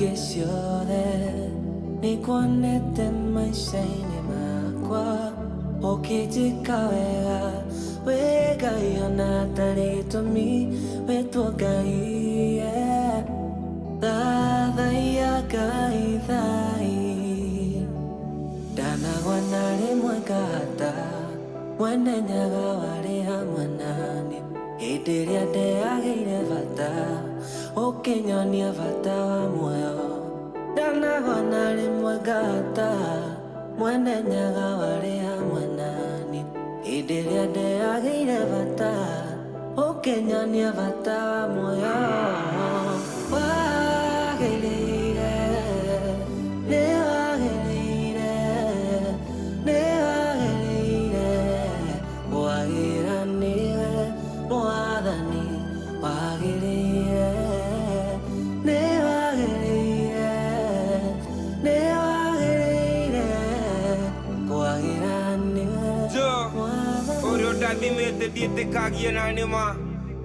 ciothe nĩkuonete maica-inĩ makwa ũkĩnjĩka wega wĩ Ngai ona tarĩ gĩtũmi wĩtwo Ngai thathaia Ngai thai ndanagwa na rĩmwe ngahata mwene nyaga warĩ hamwe nani hĩndĩ ĩrĩa ndeyagĩire bata ũkĩnyonia bata wa muoyo ndanagwa na rĩmwe ngahata mwene nyaga warĩ hamwe nani hĩndĩ ĩrĩa ndeyagĩire bata ũkĩnyonia bata wa muoyo wagĩrĩire nĩwagĩrĩire nĩwagĩrĩire wagĩra nĩwe mwathani wagĩrĩire nĩwagĩrĩire nĩwagĩrĩire wagĩra nĩwe mwathani ũrĩa ũndathimĩte ndiĩtĩkagie na nĩma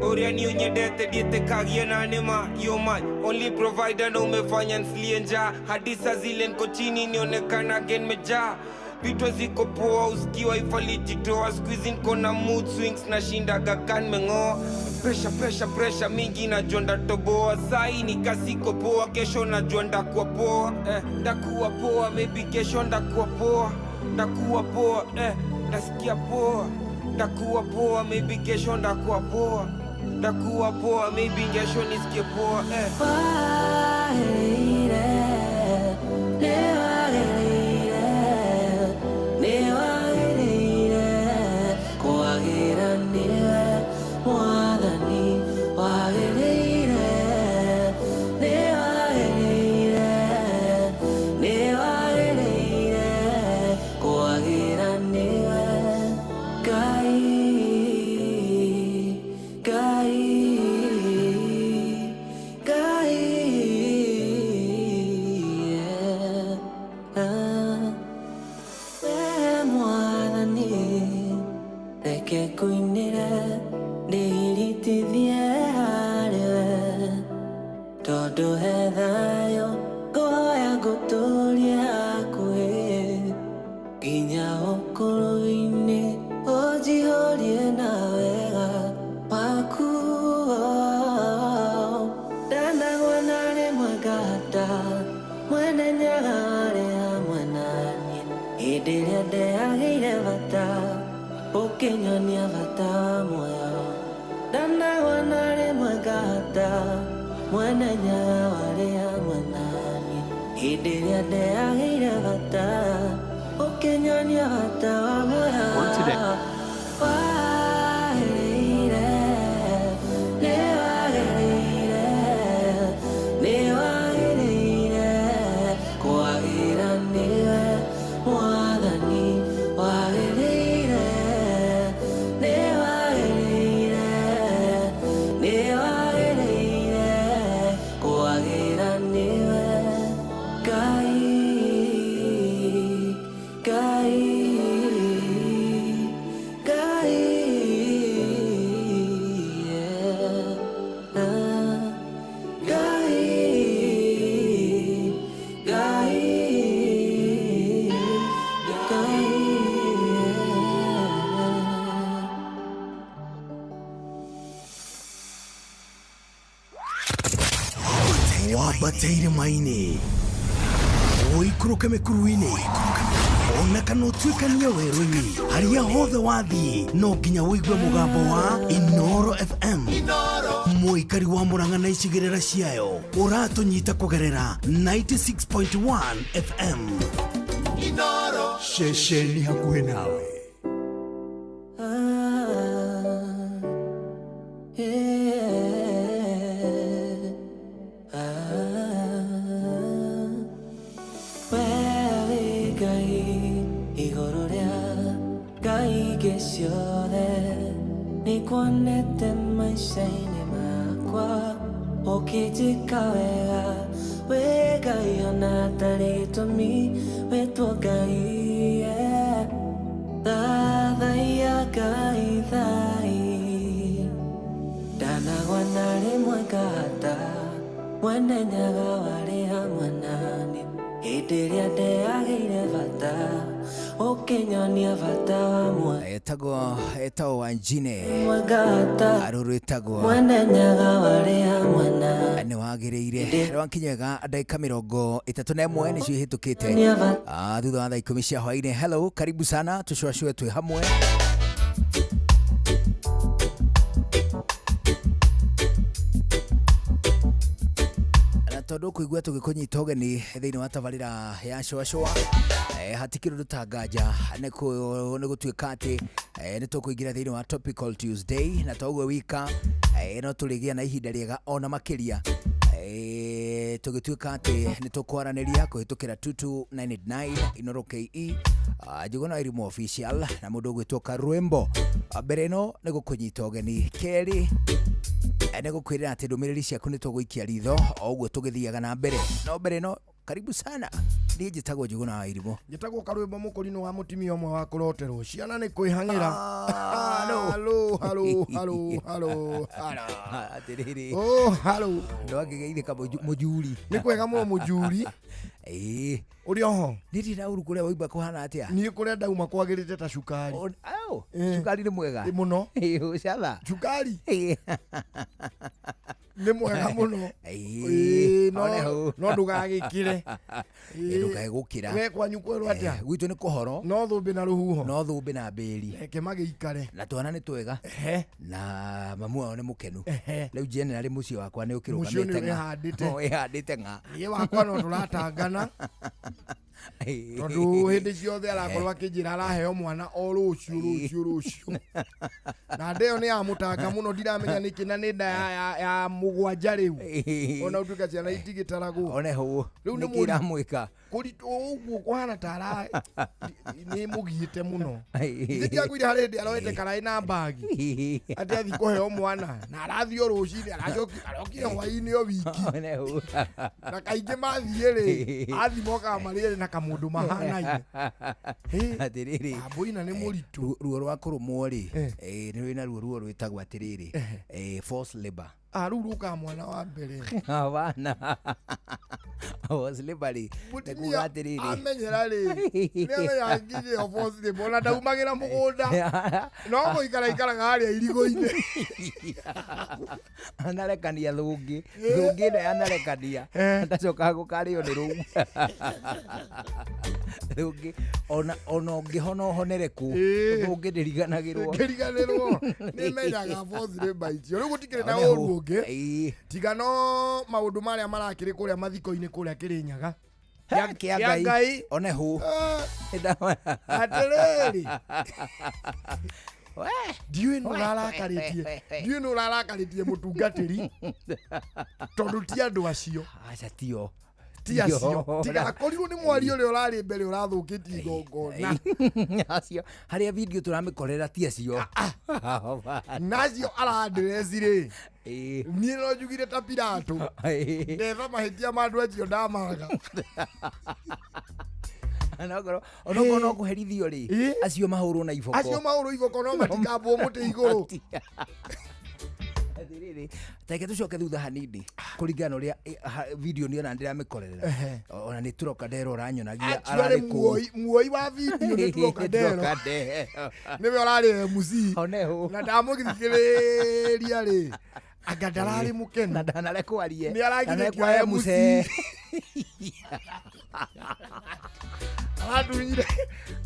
Oria ni unyedete dietekagie na nema You're my only provider na umefanya nsilie njaa hadi saa zile niko chini nionekana again mejaa Vitu ziko poa usikiwa ifalijitoa Squeeze niko na mood swings na shinda gakan mengoa Pressure mingi na jonda toboa Sai ni kasiko poa kesho na jonda kuwa poa Ndakuwa poa maybe kesho ndakuwa poa Ndakuwa poa nasikia poa Ndakuwa poa maybe kesho ndakuwa poa Ndakuwa poa maybe kesho nisikie poa wagĩrĩire nĩwagĩrĩire nĩwagĩrĩire kwagĩra nĩwe mwathani wagĩrĩire nĩwagĩrĩire nĩwagĩrĩire kwagĩra nĩwe Reke kuinĩre ndĩritithie harĩwe tondũ he thayũ ngũhoya ngũtũrie hakuhĩ nginya ũkũrũ-inĩ ũnjihũrie na wega waku ndanagwa na rĩmwe ngahata mwene nyaga warĩ hamwe naniĩ hĩndĩ ĩrĩa ndeyagĩire bata ũkĩnyonia bata wa muoyo ndanagwa na rĩmwe ngahata mwene nyaga warĩ hamwe naniĩ hĩndĩ ĩrĩa ndeyagĩire bata ũkĩnyonia bata wa muoyo wagĩrĩire nĩwagĩrĩire nĩwagĩrĩire kwagĩra nĩwe mwathani wagĩrĩire nĩwagĩrĩire nĩwagĩrĩire kwagĩra nĩwe Ngai Ngai Ngai Wabateire maini Oikũrũke mĩkuru-inĩ Ona kana ũtuĩkanie werũ-inĩ Harĩa hothe wathiĩ No nginya wĩigue mũgambo wa Inooro FM Mũikari wa Mũrang'a na icigĩrĩra ciayo Ũratũnyita kũgerera 96.1 FM Inooro Ceceni hakuhĩ nawe ciothe nĩkuonete maica-inĩ makwa ũkĩnjĩka wega wĩ Ngai ona tarĩ gĩtũmi wĩtwo Ngai thathaia Ngai thai ndanagwa na rĩmwe ngahata mwene nyaga warĩ hamwe bata okinyonia bata wa mwe etagwo Wanjine mwagata aruru etagwo mwenenyaga waria mwana nĩ wagĩrĩire rwankinyega ndagĩka 31 nĩcio ihetũkĩte thutha wa thaa 10 cia hwaĩ-inĩ. Hello, karibu sana, tucwacwe twĩ hamwe. Tondũ kũigua tũgĩkũnyita ũgeni thĩinĩ wa tabarĩra ya cwacwa hatikĩrĩ rũtangaja nĩ gũtuĩka atĩ nĩ tũkũingĩra thĩinĩ wa Topical Tuesday, na toguo wika no tũrĩgĩa na ihinda rĩega ona makĩria tũgĩtuĩka atĩ nĩ tũkwaranĩria kũhĩtũkĩra 2299 Inoro KE Njũgũna Irimũ official na mũndũ ũgwĩtwo Karwembo. Mbere ĩno nĩ gũkũnyita ũgeni, kerĩ nĩ gũkwĩrĩra atĩ ndũmĩrĩri ciaku nĩ tũgũikia ritho o ũguo tũgĩthiaga na mbere. No mbere ĩno, karibu sana. Niĩ njĩtagwo Njũgũna Irimũ. Njĩtagwo Karwembo mũkũrinũ wa mũtimia ũmwe wa kũroterwo. Ciana nĩ kwĩhang'ĩra. Halo. Atĩrĩrĩ. Halo. Ndwangĩgeithĩka mũjuri. Nĩ kwega mũno mũjuri. Ũrĩ oho. Niĩ ndĩrauru kũrĩa waimba kũhana atĩa. Niĩ kũrĩa ndauma kwagĩrĩte ta cukari. Cukari nĩ mwega. Mũno. Ũcatha. Cukari. Nĩ mwega mũno. No ndũgagĩkĩre. Ndũgagĩgũkĩra. We kwanyu kwĩrwo atĩa? Gwitũ nĩ kũhoro. No thũmbĩ na rũhuho. No thũmbĩ na mbĩri. Reke magĩikare. Na twana nĩ twega. Na mamu wao nĩ mũkenu. Rĩu generally mũciĩ wakwa nĩ ũkĩrũgamĩte ng'a. Wĩhandĩte ng'a. Niĩ wakwa no tũratangana. Tondũ hĩndĩ ciothe arakorwo akĩnjĩra araheo mwana o rũciũ. Na ndĩyo nĩ ya mũtanga mũno, ndiramenya nĩkĩ, na nĩ nda ya mũgwanja rĩu. Ona ũtuĩka ciana itigĩtaragwo. One hũ. Rĩu nĩ kĩramwĩka. Kũritũ ũguo kũhana ta nĩ mũgiĩte mũno. Ndĩkĩaguire harĩ hĩndĩ aroete karaĩ na mbagi. Atĩ athi kũheo mwana. Na arathiĩ o rũcinĩ, arokire hwaĩ-inĩ o wiki. One hũ. Na kaingĩ mathiĩ-rĩ, athi mokaga marĩ na kamũndũ mahanaine. Atĩrĩrĩ. Ambũina nĩ mũritũ. Ruo rwa kũrũmwo-rĩ, nĩ wĩna ruo rwĩtagwo atĩrĩrĩ, forced labor. Rĩu rũkaga mwana wa mbere. Hapana. Forced labor rĩ, nĩ kuga atĩrĩrĩ. Amenyera-rĩ, nĩamenya nginya ĩyo forced labor, na ndaumagĩra mũgũnda. No gũikara ikaraga harĩa irigũ-inĩ. Anarekania thũngĩ. Thũngĩ ĩno yanarekania. Ndacokaga gũkarĩo nĩ rũu. Thũngĩ ona ũngĩhona ũhonereku, thũngĩ ndĩriganagĩrwo. Ngĩriganĩrwo. Nĩmenyaga forced labor icio. Rĩu gũtikĩrĩ na ũru ũngĩ. Tiga no maũndũ marĩa marakĩrĩ kũrĩa mathiko-inĩ kũrĩa Kĩrĩnyaga. Kĩa Ngai. One hũ. Atĩrĩrĩ. Ndiũĩ nũ ũrarakarĩtie mũtungatĩri, tondũ ti andũ acio. Aca tio. Ti acio. Tigakorirwo nĩ mwari ũrĩa ũrarĩ mbere ũrathũkĩtie igongona. Acio harĩa video tũramĩkorera ti acio. Nacio arandĩreci-rĩ, niĩ no njugire ta Pilato. Ndetha mahĩtia ma andũ acio ndamaga. Onokorwo no kũherithio-rĩ, acio mahũrwo na iboko. Acio mahũrwo iboko no matikambwo mũtĩ igũrũ. Teke tucoke thutha hanini kũringana ũrĩa video nĩ ona ndĩramĩkorera. Ona nĩ Trocadero ũranyonagia ararĩ muoi wa video nĩ Trocadero. Nĩwe ũrarĩ MC. Na ndamũthikĩrĩria-rĩ, anga ndararĩ mũkenu. Na ndanarekwarie. Nĩ aragire kĩa MC.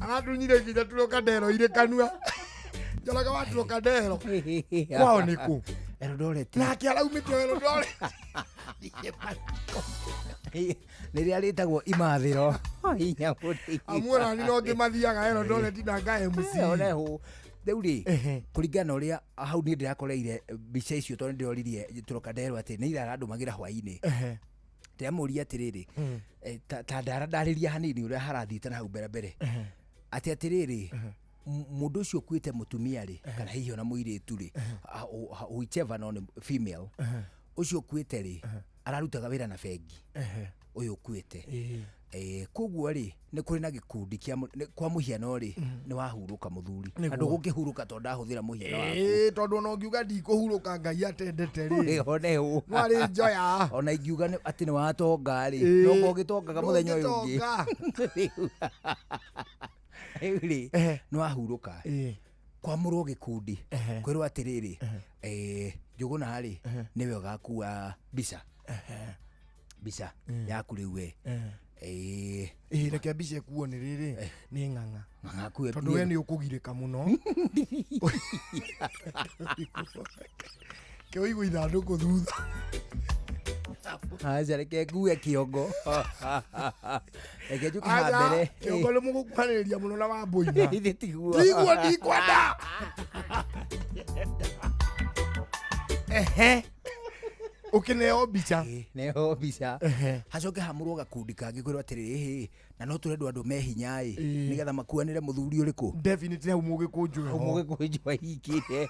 Aratunyire nginya Trocadero irĩ kanua. Njoroge wa Trocadero. Kwao nĩ kũ? Eldoret. Nake araumĩte Eldoret. Nĩrĩa rĩtagwo imathĩro. Amuona ni no ngĩmathiaga Eldoret na nga MC. One hũ. Rĩu-rĩ, kũringana ũrĩa hau niĩ ndĩrakoreire mbica icio tondũ ndĩroririe Trocadero atĩ nĩ ira arandũmagĩra hwaĩ-inĩ. Ndĩramũria atĩrĩrĩ, ta ndararĩria hanini ũrĩa harathiĩte na hau mbere. Atĩrĩrĩ, mũndũ ũcio ũkuĩte mũtumia-rĩ, kana hihi ona mũirĩtu-rĩ, whichever no nĩ female, ũcio ũkuĩte-rĩ, ararutaga wĩra na bengi ũyũ ũkuĩte koguo rĩ nĩ kũrĩ na gĩkundi kwa mũhiano rĩ nĩ wahurũka mũthuri andũ gũkĩhurũka tondũ ndahũthĩra mũhiano waku tondũ no ngiuga ndikũhurũka Ngai atendete rĩ one ũ no arĩ njoya ona ingiuga atĩ nĩ watonga rĩ no ũgĩtongaga mũthenya ũyũ ũngĩ rĩ nĩ wahurũka kwamũrwo gĩkundi kwĩrwo atĩrĩrĩ Njũgũna rĩ nĩwe ũgakua mbica yaku rĩu we reke mbica ĩkuo nĩ rĩrĩ nĩ ng'ang'a kuwe tondũ we nĩ ũkũgirĩka mũno kĩo igũ ithandũkũ thutha aca reke ngue kĩongo reke njũke ha mbere kĩongo nĩ mũgũkuhanĩrĩria mũno na Wambũi ithe tiguo ndikwenda ũkĩneo mbica neo mbica hacoke hamũrwo gakundi kangĩ kwĩrwo atĩrĩrĩ na no tũrendwo andũ me hinya nĩgetha makuanĩre mũthuri ũrĩkũ definitely hau mũgĩkũnjũ mũgĩkũnjũ ahingire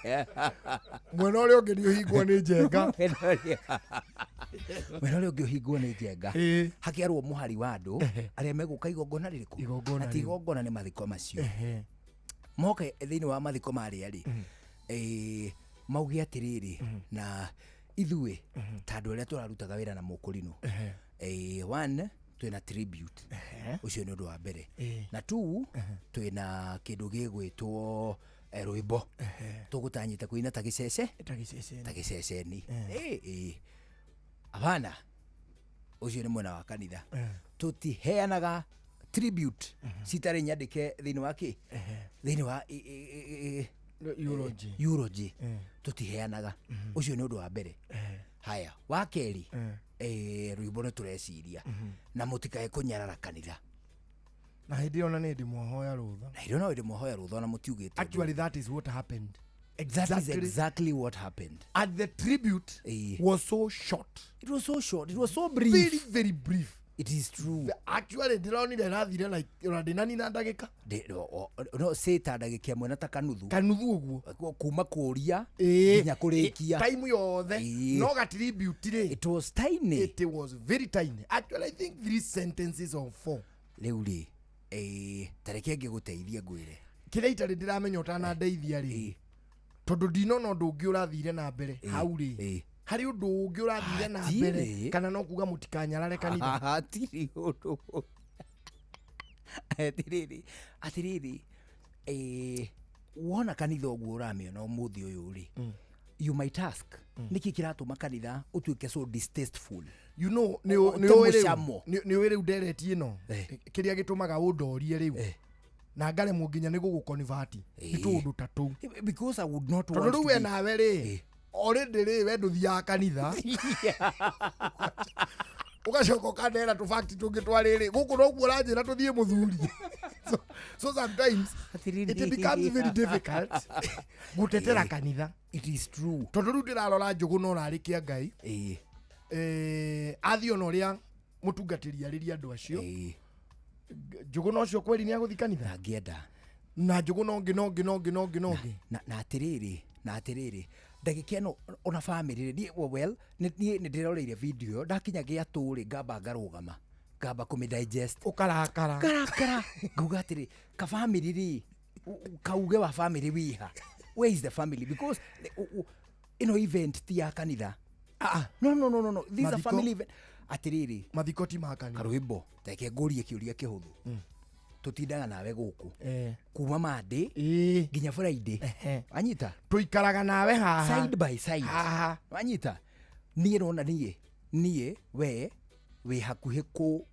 mwena ũrĩa ũngĩ nĩ ũhingwo nĩ njenga mwena ũrĩa ũngĩ ũhingwo nĩ njenga hakĩarwo mũhari wa andũ arĩa megũka igongona rĩrĩkũ ati igongona nĩ mathiko macio moke thĩinĩ wa mathiko marĩa rĩ mauge atĩrĩrĩ na ithuĩ ta andũ arĩa tũrarutaga wĩra na mũkũrinũ one twĩna tribute ũcio nĩ ũndũ wa mbere na two twĩna kĩndũ gĩgwĩtwo rwĩmbo tũgũtanyĩte kũina ta gĩceceni abana ũcio nĩ mwena wa kanitha tũtiheanaga tribute citarĩ nyandĩke thĩinĩ wa kĩ thĩinĩ wa eulogy tutiheanaga ucio nĩ ũndũ wa mbere haya wa kerĩ rwĩmbo nĩ tũreciria na mũtikae kũnyarara kanitha na hĩndĩ ona nĩ ndĩmũhoya rũtha na mũtiugĩte actually that is what happened exactly what happened and the tribute was so short. It was so brief, very very brief. It is true. Actually, ndironire rathire like radinani na ndagika. No seta ndagika mwe na ta kanuthu uguo. Kuma kũria nginya kũrĩkia. Time yothe. No ga tribute ri. It was tiny. It was very tiny. Actually, I think 3 sentences or 4. Rĩu rĩ tareke ngĩgũteithia ngwĩre. Kĩrĩa itarĩ ndiramenya ũtanandeithia rĩ. Tondũ ndinona ũndũ ũngĩ ũrathire na mbere. Hau rĩ. Hari ũndũ ũngĩ ũrathire na mbere kana no kuga mũtikanyarare kanitha atiri ũndũ atiriri wona kanitha ũguo ũramĩona ũmũthĩ ũyũ rĩ you might ask nĩkĩ kĩratũma kanitha ũtuĩke so distasteful you know nĩ rĩu nderetie ĩno kĩrĩa gĩtũmaga ũndorie rĩu na ngaremwo nginya nĩ gũgũconvert nĩ tũndũ ta tũu because I would not want to tondũ rĩu nawe rĩ already rĩ we ndũthiaga kanitha ugacoka ũkanera tũfakti tũngĩ twarĩrĩ gũkũ noguo ũranjĩra tũthiĩ mũthuri so sometimes it becomes very difficult gũtetera kanitha. It is true. Tondũ rĩu ndĩrarora Njũgũna ũrarĩkia Ngai athi ona ũrĩa mũtungatĩri arĩria andũ acio Njũgũna ũcio kweri nĩ agũthi kanitha ngĩenda na Njũgũna ũngĩ na atĩrĩrĩ ndagĩka ĩno ona family well nĩ ndĩroreire video ndakinya gĩatũrĩ ngamba ngarũgama ngamba kũmĩdigest ũkarakara nguga atĩrĩ ka family rĩ kauge wa family wiha where is the family because ino event ti ya kanitha no this is a family event atĩrĩrĩ mathiko ti ma kanitha karwĩmbo teke ngũrie kĩũria kĩhũthũ tutindaga nawe gũkũ kuma Monday nginya Friday anyita tuikaraga nawe haha side by side anyita niĩ rona niĩ we wĩ hakuhĩ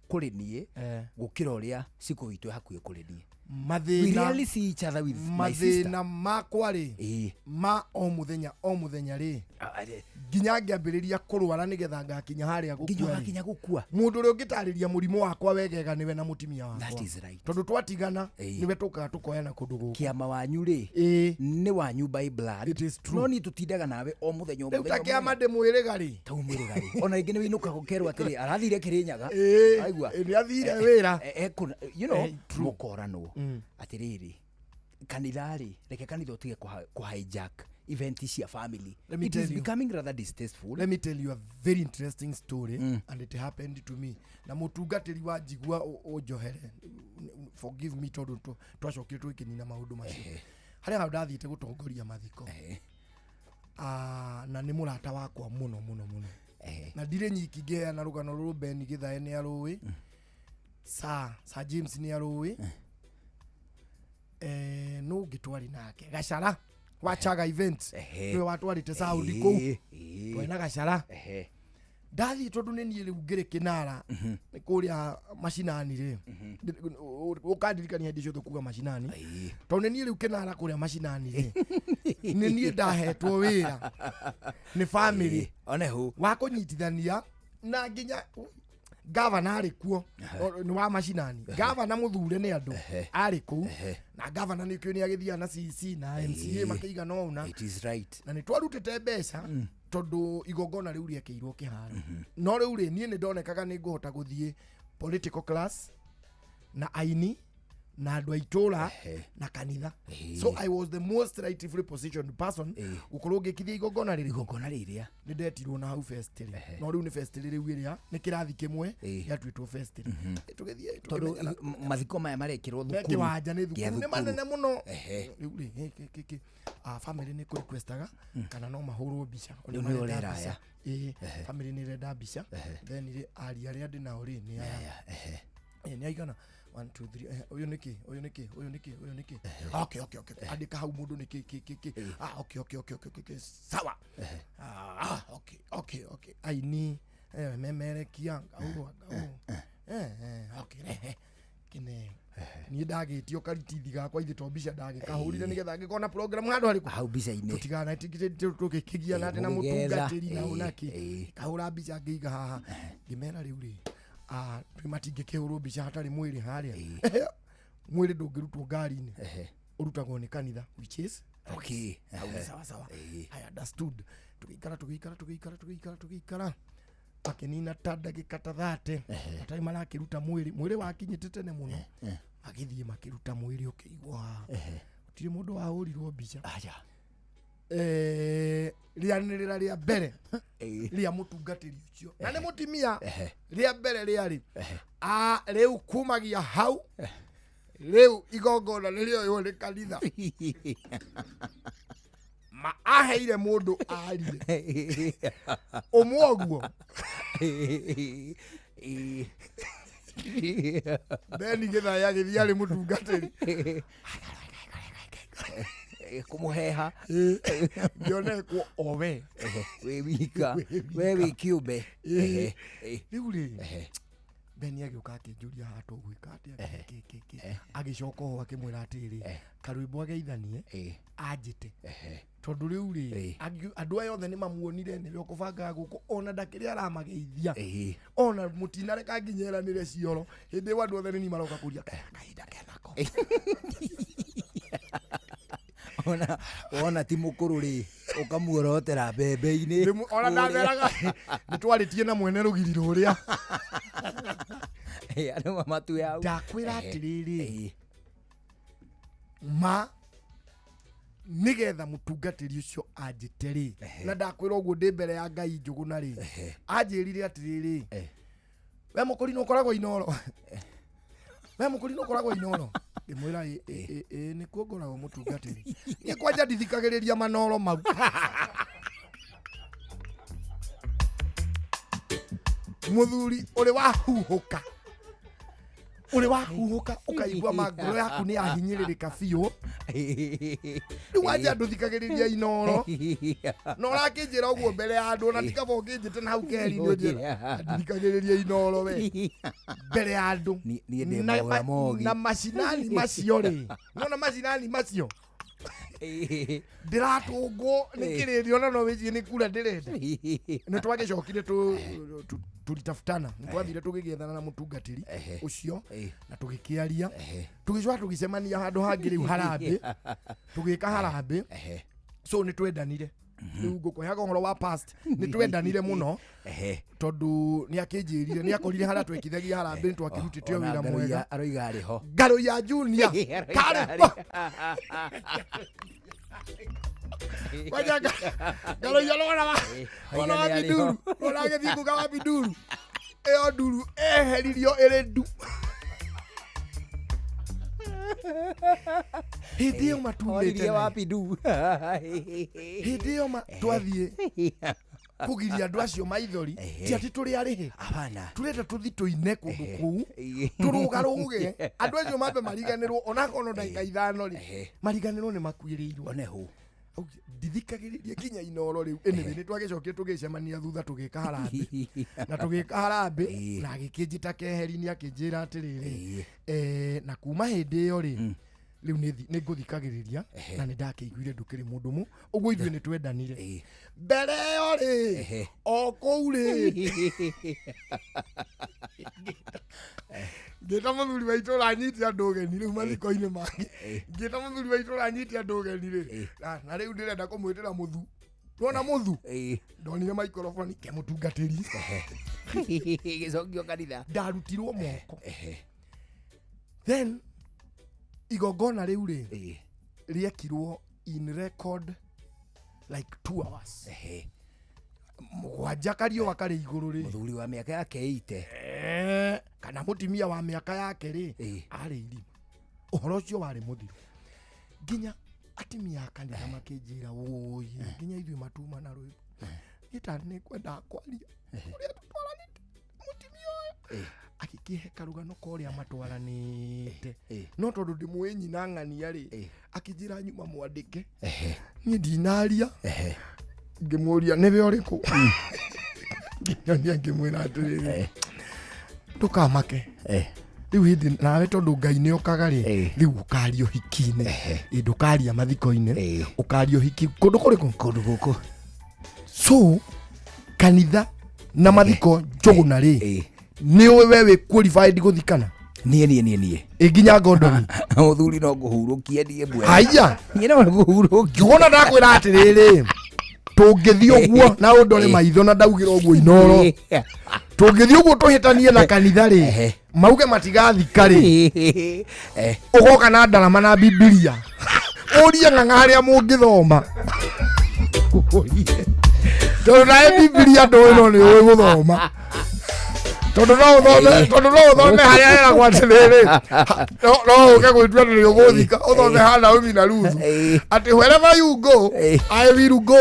kũrĩ niĩ gũkĩra ũrĩa cikũ itũ hakuhĩ kũrĩ niĩ we really see each other with my sister mathĩna makwa rĩ ma o mũthenya rĩ nginya ngĩambĩrĩria kũrwara nĩgetha ngakinya harĩa gũkua mũndũ ũrĩa ũngĩtarĩria mũrimũ wakwa wegega nĩwe na mũtumia wakwa tondũ twatigana nĩwe tũkaga tũkoyana kũndũ gũkũ kĩama wanyu rĩ nĩ wanyu by blood no ni tũtindaga nawe o mũthenya o mũthenya kĩama ndĩmwĩrĩga rĩ taumĩrĩga rĩ ona rĩngĩ nĩ wĩinũka gũkerwo atĩrĩ arathire Kĩrĩnyaga aigua nĩ athire wĩra you know mũkorano atĩrĩrĩ kanitha rĩ reke kanitha ũtige kũ hijack event cia family. Let me It tell is you. becoming rather distasteful. Let me tell you a very interesting story and it happened to me. Na mutungatiri wa jigua o Johere. Forgive me tondu twacokire twikinina maundu macio. Haria ndathiite gutongoria mathiko. Na ni murata wakwa muno. Na ndire nyiki ngea na rugano ruru Ben Githae ni arui. Sir James ni arui. No gitwari nake. Gacara wachaga events. Ndio watu walite Saudi kou. Wena Gacara. Ndathi tondu ni nie riu ngire kinara ni kuria mashinani ri ukandirikania ndicio thukuga mashinani tondu ni nie riu kinara kuria mashinani ri ni nie ndahetwo wira ni family onehu wa kunyitithania na nginya governor ari kuo ni wa mashinani governor muthure ni andu ari ku na governor ni kio ni agithia na CC na MCA makiiga no una it is right na ni twarutite mbeca tondu igongona riu riekeirwo kiharo no riu ri nie ni ndonekaga ni nguhota guthie political class na aini na andu aitura na kanitha so I was the most rightfully positioned person ukorwo ngikithia igongona riria ni ndetirwo na hau festival no riu ni festival riu iria ni kirathi kimwe yatwitwo festival tugithie tondu mathiko maya marekirwo thukuru kiwanja ni thukuru ni manene muno riu ri family ni ku requestaga kana no mahurwo bica ni ureraya family ni renda bica then ri ari aria ndi nao ri ni aya ni aigana 1 2 3 uyu niki okay andika hau mundu niki okay sawa okay aini memerekia ngau okay kine ni ndagitio karitithia gakwa ithe to bica ndagikahurire nigetha ngikona program handu hariku hau bica-ini tutigana tukikigia na tena mutungatiri na unaki kahura bica ngiiga haha ngimera riu ri matingikihurwo bica hatari mwiri haria mwiri ndungirutwo ngari-ini urutagwo ni kanitha which is okay sawa I understood tugikara akinina ta ndagika ta 30 atari marakiruta mwiri wakinyite tene muno agithie makiruta mwiri ukigwa utire mundu wahurirwo bica rianirira ria mbere ria mutungatiri ucio na ni mutimia ria mbere riari riu kumagia hau riu igongona ririo yo ri kanitha aheire mundu arire umwoguo Ben Githae agithia ri mutungatiri kumuheha ngionekwo owe we wika we wikiumbe riu ri Ben agiuka akinjuria hatu gwika atia agicoka ho akimwira atiri karwimbo ageithanie anjite tondu riu ri andu aya othe ni mamuonire ni rio kubanga guku ona ndakiri aramageithia ona mutinareka nginyeranire cioro hindi wandu othe ni maroka kuria kahinda kenako ona ti mukuru ri ukamuorotera mbembe-ini ona ndameraga nitwaritie na mwene rugiri ruria andu matu yao ndakwira atiriri ma nigetha mutungatiri ucio anjite ri na ndakwira uguo ndi mbere ya Ngai njuguna ri anjirire atiriri we mukuri no koragwo inoro ndimwira ni kuongoragwo mutungatiri ni kwanja ndithikagiriria manoro mau muthuri uri wahuhuka ukaigua magoro yaku ni ahinyiririka biu ni wanja nduthikagiriria inoro no rakinjira uguo mbere ya andu na tikaba unginjite na hau keri ni njira ndithikagiriria inoro we mbere ya andu na mashinani macio ri nona mashinani macio ndiratungwo nikiririo na no wicie ni kura ndirenda ni twagicokire tulitafutana nitwathire tugigiethana na mutungatiri ucio na tugikiaria tugicwa tugicemania handu hangi riu harambe tugika harambe so ni twendanire riu ngukuheaga uhoro wa past ni twendanire muno tondu ni akinjirire ni akorire haria twekithagia harambe ni twakirutite wira mwega aroiga ari ho ngaro ya junior kare Wajaka. Galo yalo wana biduru. Wana gethiko ga biduru. Eo duru heririo eredu. Hindi yo matumete wapi du. Hindi yo twathie kugiria andu acio maithori ti ati turi arihe abana tureta tuthi tuine kundu kuu turugaruge andu acio mambe mariganirwo ona kono ndagika ithano ri mariganirwo ni makuirirwo onehu ndithikagiririe kinya inoro riu ene ni twagicokie tugicemania thutha tugika harambe na tugika harambe na agikinjita keheri ni akinjira atiriri na kuma hindi yo ri riu ni nguthikagiriria na ni ndakiiguire ndukiri mundu mu uguo ithuĩ ni twendanire mbere yo ri o kuu ri ngita muthuri wa itura nyiti andu geni riu mathiko-ini mangi ngita muthuri wa itura nyiti andu geni ri na riu ndirenda kumwitira muthu tuona muthu ndonire maikorofoni ke mutungatiri gicokio kanitha ndarutirwo moko then igongona riu ri riekirwo in record like 2 hours mugwanja kario wakari iguru ri muthuri wa miaka yake 80 kana mutimia wa miaka yake ri ari irima uhoro ucio wari muthiru nginya atimia kanitha makinjira woi nginya ithui matuma na rwimbo gita ni kwenda kwaria uria tutwaranite mutimia uyu akikihe karugano koria matwaranite no tondu ndimwenyi na ng'ania ri akijira nyuma mwandike ni dinaria ngimuria nebe oriku nginya ngimwira atiriri ndukamake riu hindi nawe tondu Ngai ni okaga ri riu ukario hikine ndukaria mathiko-ini ukario hiki kundu kuriku kundu guku so kanitha na mathiko njuguna ri ni wewe qualified guthikana nie nginya Gordon muthuri no nguhurukie nie bwe haya nie no nguhurukie ngona ndakwira atiriri tungithii uguo na undore maitho na ndaugira uguo inoro tungithii uguo tuhitanie na kanitha ri mauge matigathika ri ugoka na ndarama na Biblia urie ng'ang'aria mungithoma tondu nae Biblia nduino ni uwi guthoma tondu no uthome haria era gwatiriri no uke gwitua ni uguthika uthome hana umi na Ruthu ati wherever you go I will go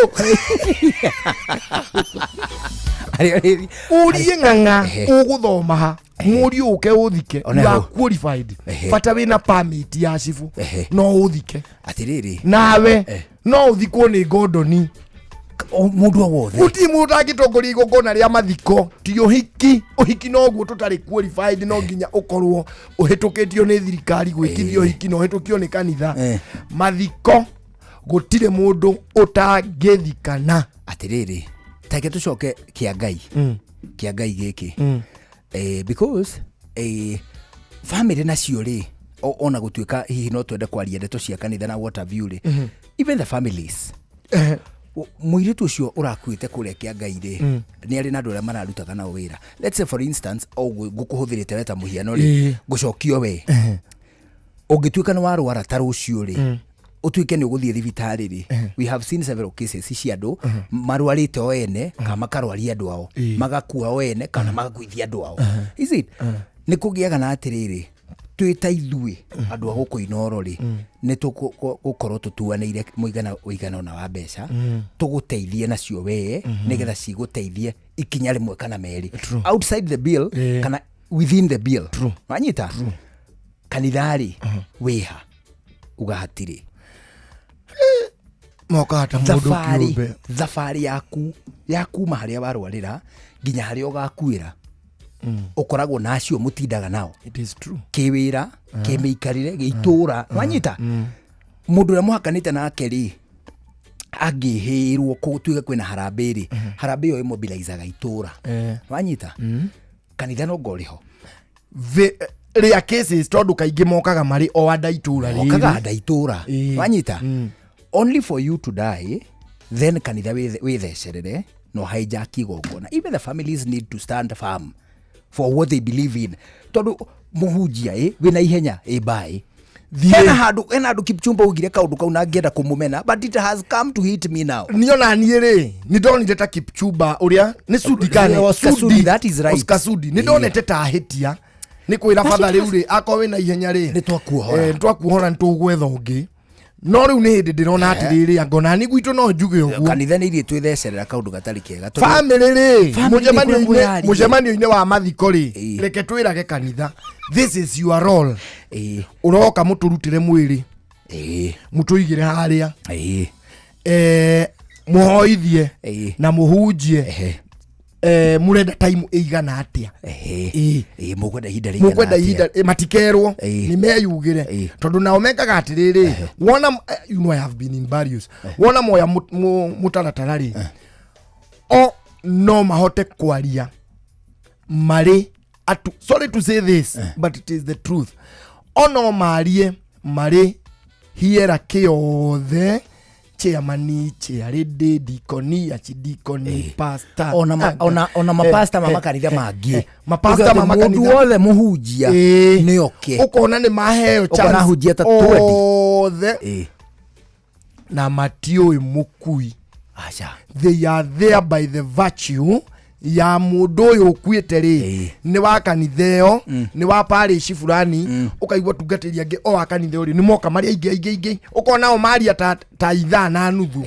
urie ng'ang'a uguthoma ha muri uke uthike you are qualified bata wina permit ya cibu no uthike atiriri nawe no uthikwo ni Gordon mundu wothe uti mundu agitongori igongona ria mathiko ti uhiki no guo tutari qualified no nginya ukorwo uhitukitio ni thirikari gwikithio hiki no uhitukio ni kanitha mathiko gutire mundu utangithikana atiriri take tucoke kia Ngai giki because family nacio ri ona gutuika hihi no twende kwaria ndeto cia kanitha na what have you ri even the families muiritu ucio urakuite kuria kia Ngai ri ni ari na andu aria mararutaga na wira let's say for instance ngukuhuthirite weta muhiano ri gucokio we ungituika ni warwara taru ucio ri utuike ni uguthie thibitari ri we have seen several cases cia andu marwarite o ene kana makarwaria andu ao magakua o ene kana magakuithia andu ao is it ni kugiaga na atiriri twita ithui andu aguko inoro ri ni tugukorwo tutuanire muigana na wa mbeca tuguteithie nacio we nigetha ciguteithie ikinya rimwe kana meri outside the bill kana within the bill wanyita kanithari wiha ugahatiri mokata mundu kiumbe thafari yaku maharia warwarira nginya haria ugakuira ukoragwo nacio mutindaga nao it is true kiwira kimiikarire giitura wanyita mundu ria muhakanite nake ri angihirwo kutuika kwina harambiri harambe yo immobilizaga itura wanyita kanitha no ngoriho ria cases tondu kaingi mokaga mari o ada itura ri okaga ada itura wanyita only for you to die then kanitha withesherere no hijack igongona even the families need to stand firm for what they believe in tondu muhunjia wina ihenya bai Hena handu Kipchumba ugire kaundu kau na ngienda kumumena, but it has come to hit me now. Niona niĩ rĩ nĩ ndonire ta Kipchumba ũrĩa nĩ Sudi kane Sudi, that is right. Oscar Sudi nĩ ndonete ta hĩtia nĩ kwĩra batha rĩu rĩ akorwo wĩna ihenya rĩ nĩ twakuohora nĩ tũgwetha ũngĩ no rĩu nĩ hĩndĩ ndĩrona atĩrĩrĩ angona nĩ gwitũ no njuge ũguo kanitha nĩ irie twĩthecerera kaundu gatarĩ kega family rĩ mũcemanio-inĩ wa mathiko rĩ reke twĩrage kanitha this is your role ũroka mũtũrutĩre mwĩrĩ mũtũigĩre harĩa muhoithie na muhunjie murenda time igana atia mukwenda ihinda matikerwo ni meyugire tondu nao mekaga atiriri wona you know I have been in barriers wona moya mutaratara ri o no mahote kwaria mari sorry to say this but it is the truth ono marie mari hiera kiothe chairman chairede dikoni achidikoni pastor ona mapasta mama kanitha mangi mapasta mama kanitha wothe muhunjia ni oke ukona ni maheo chance ukona hujia ta 20 na matioi mukui acha they are there by the virtue ya mundu uyu ukuite ri ni wa kanitheo ni wa parish fulani ukaigwa tungatĩria angĩ o wa kanitheo ri ni moka mari aingi ukona o maria ta ithaa na nuthu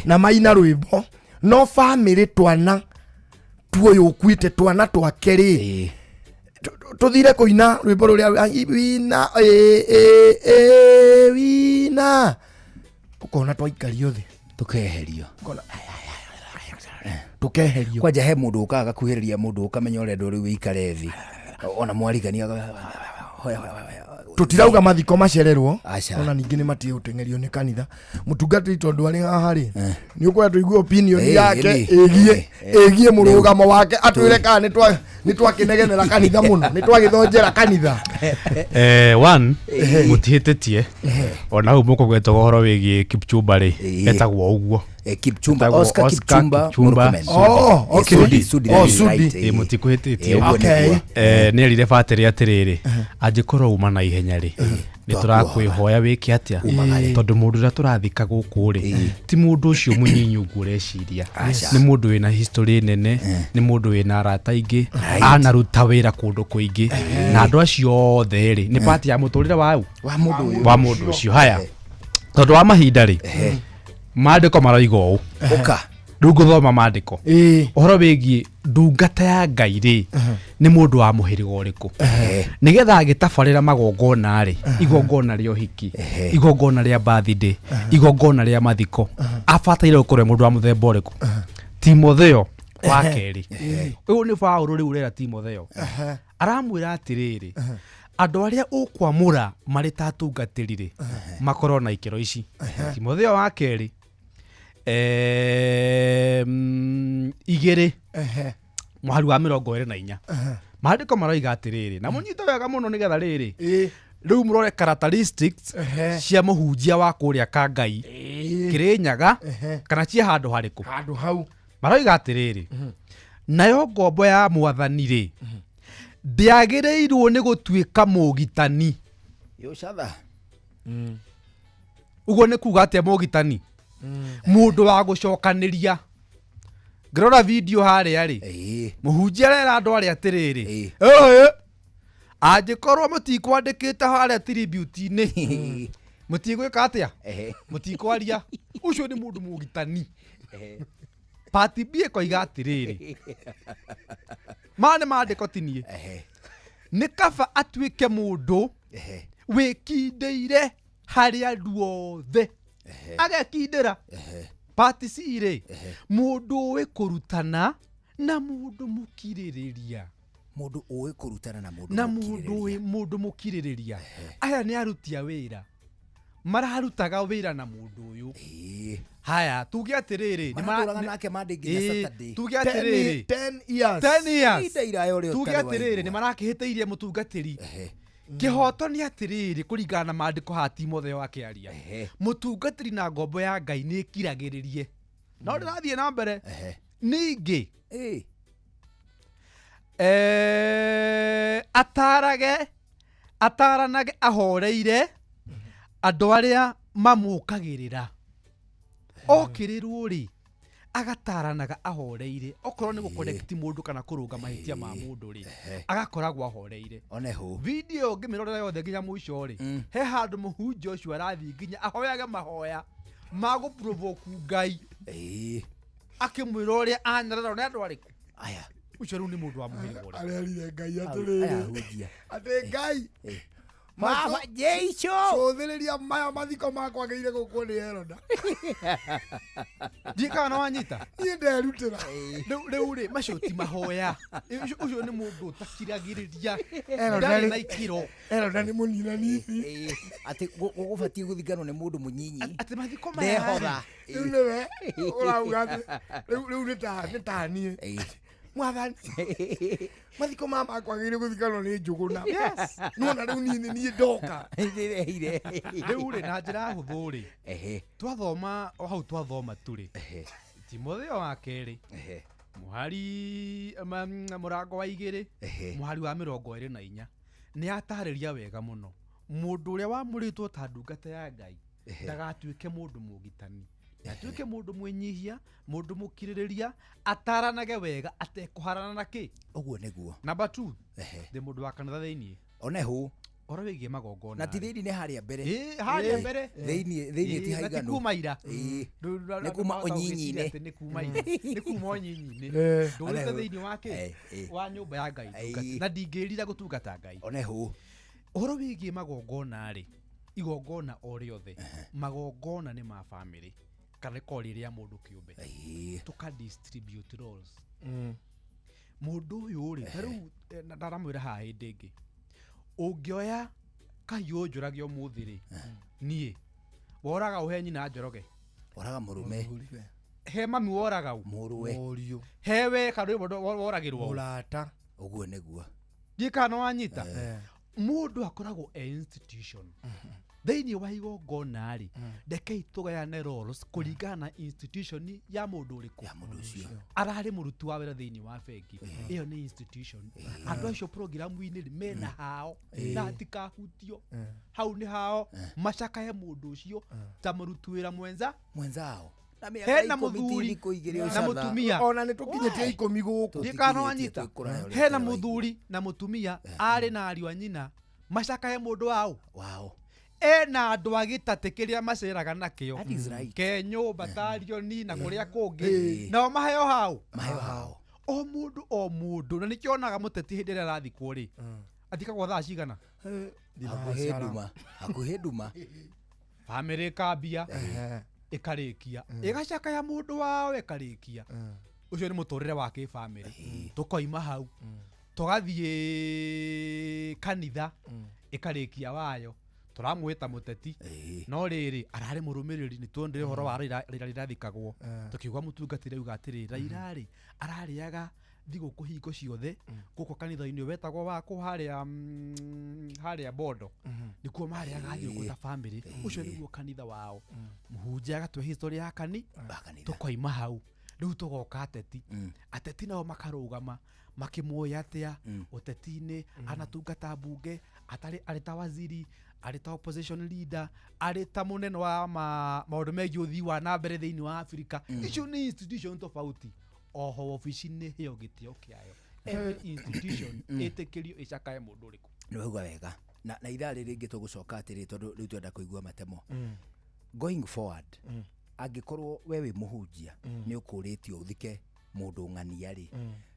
na maina rwimbo no family twana tuoyo ukuite twana twake ri tuthire kuina rwimbo ruria wina wina ukona twaikario thi tukeherio tukeherio kwanja he mundu ukaga kuhiriria mundu ukamenya ore ndu riu ikare thi ona mwarigania tutirauga mathiko macererwo ona ningi ni matie utengerio ni kanitha mutungatiri tondu ari haha ri ni ukwenda tuigue opinion yake egie murugamo wake atwire kana ni twakinegenera kanitha muno ni twagithonjera kanitha one mutihitetie ona hu muko gwetwo horo wigie Kipchumba ri etagwo uguo Kipchumba Oscar Kipchumba Sudi mutikuhititie ni erire bateri atiriri angikorwo uma na ihenya ri ni turakwihoya wiki atia tondu mundu ria turathika guku ri ti mundu ucio munyinyi uguo reciria ni mundu wina history nene ni mundu wina arata ingi anaruta wira kundu kuingi na andu acio othe ri ni part ya muturire wa mundu ucio haya tondu wa mahinda ri maandiko maroiga uu uka ndunguthoma maandiko uhoro wigie ndungata ya Ngai ri ni mundu wa muhiriga uriku nigetha agitabarira magongona ri igongona ria uhiki igongona ria birthday igongona ria mathiko abataire gukorwo mundu wa muthemba uriku Timotheo wa keri uyu ni Paulo riu rera Timotheo aramwira atiriri andu aria ukwamura mari tatungatirire makorwo na ikero ici Timotheo wa keri igere mwari wa 24 maandiko maroiga atiriri na munyito wega muno nigetha riri riu murore characteristics cia muhunjia wa kuria ka Ngai Kirinyaga kana cia handu hariku handu hau maroiga atiriri nayo ngombo ya mwathani ri ndiagireirwo ni gutuika mugitani yocatha uguo ni kuga atia mugitani mundu wa gucokaniria ngirora video haria ri muhunjia rera andu aria atiriri angikorwo mutikwandikite haria tribute-ini mutigwika atia mutikwaria ucio ni mundu mugitani Pati bie koiga atiriri mane maandiko tinie ni kaba atuike mundu wikindeire haria andu othe agekindira pati cire mundu we kurutana na mundu mukiririria mundu uwe kurutana na mundu mukiririria aya ni arutia wira mararutaga wira na mundu uyu haya tuge atiriri ni maragana nake mandinginya Saturday tuge atiriri 10 years tuge atiriri ni marakihiteirie mutungatiri kihoto ni atiriri kuringana na maandiko ha Timotheo akiaria mutungatiri na ngombo ya Ngai ni kiragiririe no ndirathie na mbere ningi ataranage ahoreire andå arä a mamå okĩrĩrwo rĩ agataranaga ahoreire okorwo nĩ gũconnect mũndũ kana kũrũnga mahĩtia ma mũndũ rĩ agakoragwo ahoreire oneho video ngĩmĩrorera yothe nginya mũico rĩ he handũ mũhunjia ũcio arathiĩ nginya ahoyage mahoya ma gũprovoke Ngai akĩmwĩra ũrĩa anyararwo nĩ andũ arĩkũ aya ũcio rĩu nĩ mũndũ wa mũhĩrĩga ũrĩkũ arerire Ngai atĩrĩrĩ atĩ Ngai mama Jesu cũthĩrĩria maya mathiko makwa ngeire gũkũ nĩ Eroda ndikaga na wanyita niĩ nderutĩra rĩu rĩ macio ti mahoya ũcio nĩ mũndũ ũtakiragĩrĩria Eroda ndarĩ na ikĩro Eroda nĩ mũninani atĩ gũbatiĩ gũthikanwo nĩ mũndũ mũnyinyi atĩ mathiko maya ndehotha rĩu nĩwe ũrauga atĩ rĩu nĩ ta niĩ mwathani mathiko maya makwa ngeire gũthikanwo nĩ Njũgũna nuona rĩu niĩ ndoka rĩu rĩ na njĩra hũthũ rĩ twathoma o hau twathoma tũrĩ Timotheo wa kerĩ mũhari mũrango wa 2 mũhari wa 24 nĩ atarĩria wega mũno mũndũ ũrĩa wamũrĩtwo ta ndungata ya Ngai ndagatuĩke mũndũ mũgitani atuĩke mũndũ mwĩnyihia mũndũ mũkirĩrĩria ataranage wega atekũharana na kĩ ũguo nĩguo number 2 ndĩ mũndũ wa kanitha thĩinĩ oneho ũhoro wĩgiĩ magongona na ti thĩinĩ nĩ harĩa mbere harĩa mbere thĩinĩ ti haiganu nĩ kuma ira nĩ kuma ũnyinyi-inĩ nĩ kuma ira nĩ kuma ũnyinyi-inĩ ndũrĩte thĩinĩ wa kĩ wa nyũmba ya Ngai na ndingĩrira gũtungata Ngai oneho ũhoro wĩgiĩ magongona rĩ igongona o rĩothe magongona nĩ ma family kana ko rĩrĩa mũndũ kĩũmbe tuka distribute roles mũndũ ũyũ rĩ rĩu ndaramwĩra haha hĩndĩ ĩngĩ ũngĩoya kahiũ njũrage ũmũthĩ rĩ niĩ woraga ũhe nyina njoroge oraga mũrũme he mami woraga mũrũwe hewe kana woragĩrwo mũrata ũguo nĩguo gĩkano wanyita mũndũ akoragwo institution thĩinĩ wa igongona rĩ ndekei tũgayane roles kũringana na institution ya mũndũ ũrĩkũ ya mũndũ ũcio ararĩ mũruti wa wĩra thĩinĩ wa bengi ĩyo nĩ institution andũ acio programu-inĩ rĩ mena hao na tikahutio hau nĩ hao macakaye mũndũ ũcio ta mũruti wĩra mwenzao hena mũthuri na mũtumia ona nĩ tũkinyĩtie 10 gũkũ ndikano wanyita hena mũthuri na mũtumia arĩ na ariũ a nyina macakaye mũndũ wao ena andũ agĩtatĩ kĩrĩa maceraga nakĩo Kenyũ batarioni na kũrĩa kũngĩ nao maheo hao o mũndũ na nĩkĩonaga mũteti hĩndĩ ĩrĩa arathikwo rĩ athikagwo thaa cigana hakuhĩ nduma bamĩrĩ ĩkambia ĩkarĩkia ĩgacakaya mũndũ wao ĩkarĩkia ũcio nĩ mũtũrĩre wa kĩbamĩrĩ tũkoima hau tũgathiĩ kanitha ĩkarĩkia wayo tũramwĩta mũteti no rĩrĩ ararĩ mũrũmĩrĩri nĩ tuonire ũhoro wa Raila rĩrathikagwo tũkiuga mũtungatĩre uga atĩrĩ Raila rĩ ararĩaga thigũkũ hingo ciothe gũkũ kanitha-inĩ wetagwo wako harĩa Bondo nĩkuo marĩaga thigũkũ ta bamĩrĩ ũcio nĩguo kanitha wao mũhunjia agatue history ya tũkoima hau rĩu tũgoka ateti nao makarũgama makĩmuoya atĩa ũteti-inĩ anatungata mbunge arĩ ta waziri arĩ ta opposition leader arĩ ta mũnene wa maũndũ megiĩ ũthii wa na mbere thĩinĩ wa Afrika icio nĩ institution tofauti oho ofici-inĩ heo gĩtĩo kĩayo every institution ĩtĩkĩrio ĩcakaye mũndũ ũrĩkũ nĩ wauga wega na ithaa rĩrĩ rĩngĩ tũgũcoka atĩrĩ tondũ rĩu twenda kũigua matemo going forward angĩkorwo we wĩ mũhunjia nĩ ũkũrĩtio ũthike mũndũ ng'ania rĩ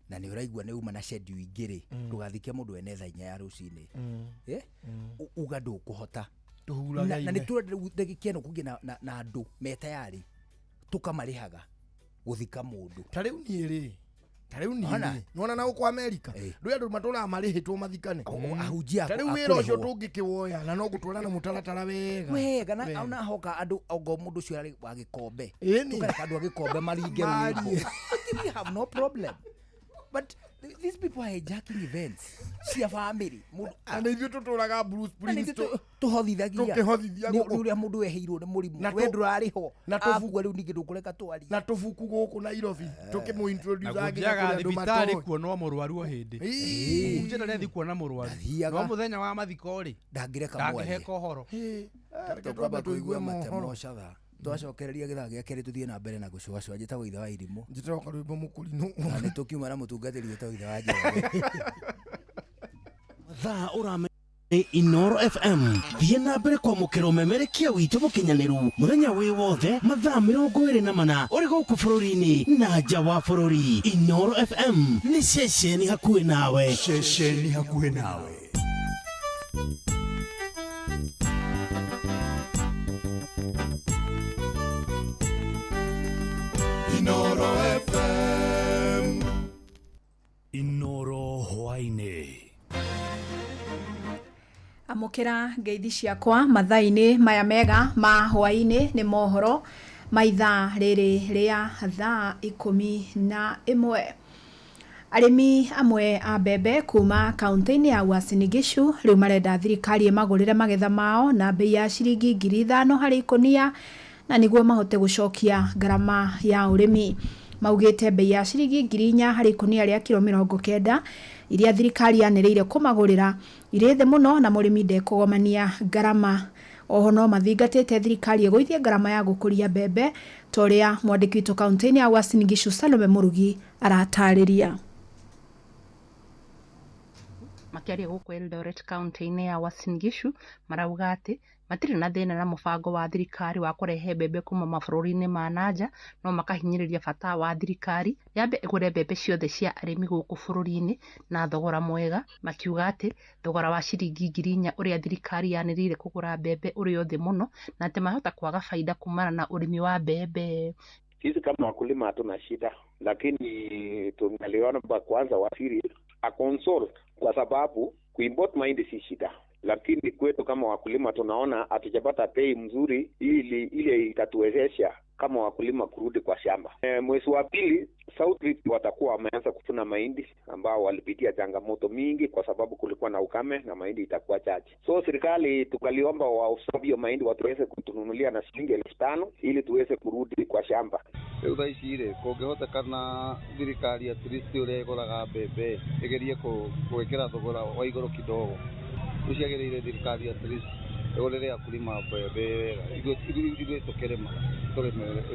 na nĩ ũraigua nĩ uma na schedule ingĩ rĩ ndũgathike mũndũ ene thaa 4 ya rũcinĩ uga ndũkũhota na nĩ tũragĩkĩano kũgĩa na andũ metayarĩ tũkamarĩhaga gũthika mũndũ ta rĩu niĩ nona na gũkũ Amerika rĩu andũ matũraga marĩhĩtwo mathikane ahunjia ta rĩu wĩra ũcio tũngĩkĩwoya na no gũtũrana mũtaratara wega na ona hoka andũ ongo mũndũ ũcio arĩ wa gĩkombe tũkareka andũ a gĩkombe maringe rwĩmbo we have no problem but these people are hijacking events cia family na ithuĩ tũtũraga Bruce Springsteen tũhothithagia tũkĩhothithia ũrĩa mũndũ weheirwo nĩ mũrimũ we ndũrarĩho akua rĩu ningĩ ndũkũreka twaria na tũbuku gũkũ Nairobi tũkĩmũintroduce agĩaga thibitarĩ kuonwo mũrwaru o hĩndĩ mũhunjia ndarĩathi kuona mũrwaru no mũthenya wa mathiko rĩ ndangĩreka ndangĩheka ũhoro Twamba tuigue mohoro. Twacokereria githaa gĩa kerĩ tuthie na mbere na gũcũacũa njĩtagwo ithe wa irimũ. Njĩtagwo rwĩmbo mũkũrinũ. Na nĩ tũkiuma na mũtungatĩri wĩtagwo ithe wa Njoroge. Thaa ũrame Inoro FM thiĩ na mbere kwamũkĩra ũmemerekia witũ mũkinyanĩru mũthenya wĩ wothe mathaa 24 ũrĩ gũkũ bũrũri-inĩ na nja wa bũrũri. Inoro FM nĩ ceceni hakuhĩ nawe. Ceceni hakuhĩ nawe. Inoro FM. Inoro hwainĩ. Amukira ngeithi ciakwa mathaa-inĩ maya mega ma hwainĩ nĩ mohoro ma ithaa rĩrĩ rĩa thaa 11. Arĩmi amwe a mbembe kuma kaunti-inĩ ya Uasin Gishu rĩu marenda thirikari ĩmagũrĩre magetha mao na bei ya ciringi 5,000 harĩ ikũnia na nĩguo mahote gũcokia ngarama ya ũrĩmi. Maugĩte bei ya ciringi 4,000 harĩ ikũnia rĩa kilo 90 iria thirikari yanĩrĩire kũmagũrĩra irĩ thĩ mũno na mũrĩmi ndekũgomania ngarama. Oho no mathingatĩte thirikari ĩgũithie ngarama ya gũkũria mbembe ta ũrĩa mwandĩki witũ kaunti-inĩ ya Uasin Gishu Salome Murugi aratarĩria. Makiaria gũkũ Eldoret kaunti-inĩ ya Uasin Gishu marauga atĩ matirĩ na thĩna na mũbango wa thirikari wa kũrehe mbembe kuma mabũrũri-inĩ ma nanja, no makahinyĩrĩria bata wa thirikari yambe ĩgũre mbembe ciothe cia arĩmi gũkũ bũrũri-inĩ na thogora mwega, makiuga atĩ thogora wa ciringi 4,000 ũrĩa thirikari yanĩrĩire kũgũra mbembe ũrĩ o thĩ mũno na atĩ mahota kwaga faida kumana na ũrĩmi wa mbembe. Sisi kama wakulima hatuna shida, lakini tunaliona kwanza waziri akonsol kwa sababu kuimport mahindi si shida, lakini kwetu kama wakulima tunaona hatujapata bei mzuri ile itatuwezesha kama wakulima kurudi kwa shamba. Mwezi wa pili South Rift watakuwa wameanza kuvuna mahindi ambao walipitia changamoto mingi kwa sababu kulikuwa na ukame na mahindi itakuwa chache. So serikali tukaliomba wausabio mahindi watuweze kutununulia na shilingi 5,000 ili tuweze kurudi kwa shamba. Rĩu icire kũngĩhotekana thirikari at least ũrĩa ĩgũraga mbembe ĩgerie gwĩkĩra thogora wa igũrũ kidogo. Uciagĩrĩire thirikari at least ĩgũrĩre akulima mbembe ithuĩ tũkĩrĩma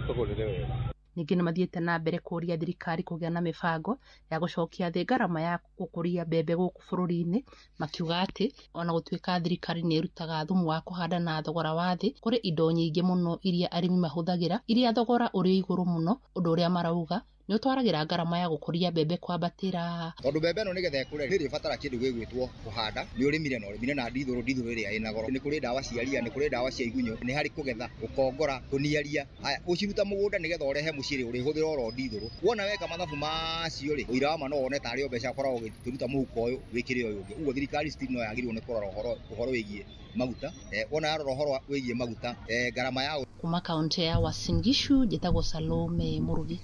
tũgũrĩre wega. Ningĩ nĩmathiĩte na mbere kũria thirikari kũgĩa na mĩbango ya gũcokia thĩ ngarama ya gũkũria mbembe gũkũ bũrũri-inĩ, makiuga atĩ ona gũtuĩka thirikari nĩ ĩrutaga thumu wa kũhanda na thogora wa thĩ, kũrĩ indo nyingĩ mũno iria arĩmi mahũthagĩra iria thogora ũrĩ igũrũ mũno, ũndũ ũrĩa marauga nĩ ũtwaragĩra ngarama ya gũkũria mbembe kwambatĩra. Tondũ mbembe ĩno nĩgetha ĩkũre nĩ ĩbatara kĩndũ gĩgwĩtwo kũhanda, nĩ ũrĩmire na ndithũrũ ĩrĩa ĩna goro, nĩ kũrĩ ndawa cia ria, nĩ kũrĩ ndawa cia igunyũ, nĩ harĩ kũgetha, gũkongora, kũniaria, haya ũciruta mũgũnda nĩgetha ũrehe mũcĩrĩ ũrĩhũthĩra oro ndithũrũ. Wona weka mathabu macio rĩ, ũira wa ma no wone tarĩ o mbeca ũkoragwo ũgĩkĩruta mũhuko ũyũ wĩkĩre ũyũ ũngĩ. Ũguo thirikari still no yagĩrĩirwo nĩ kũrora ũhoro wĩgiĩ maguta, wona yarora ũhoro wĩgiĩ maguta, ngarama ya kuma kaunti ya Uasin Gishu njĩtagwo Salome Murugi.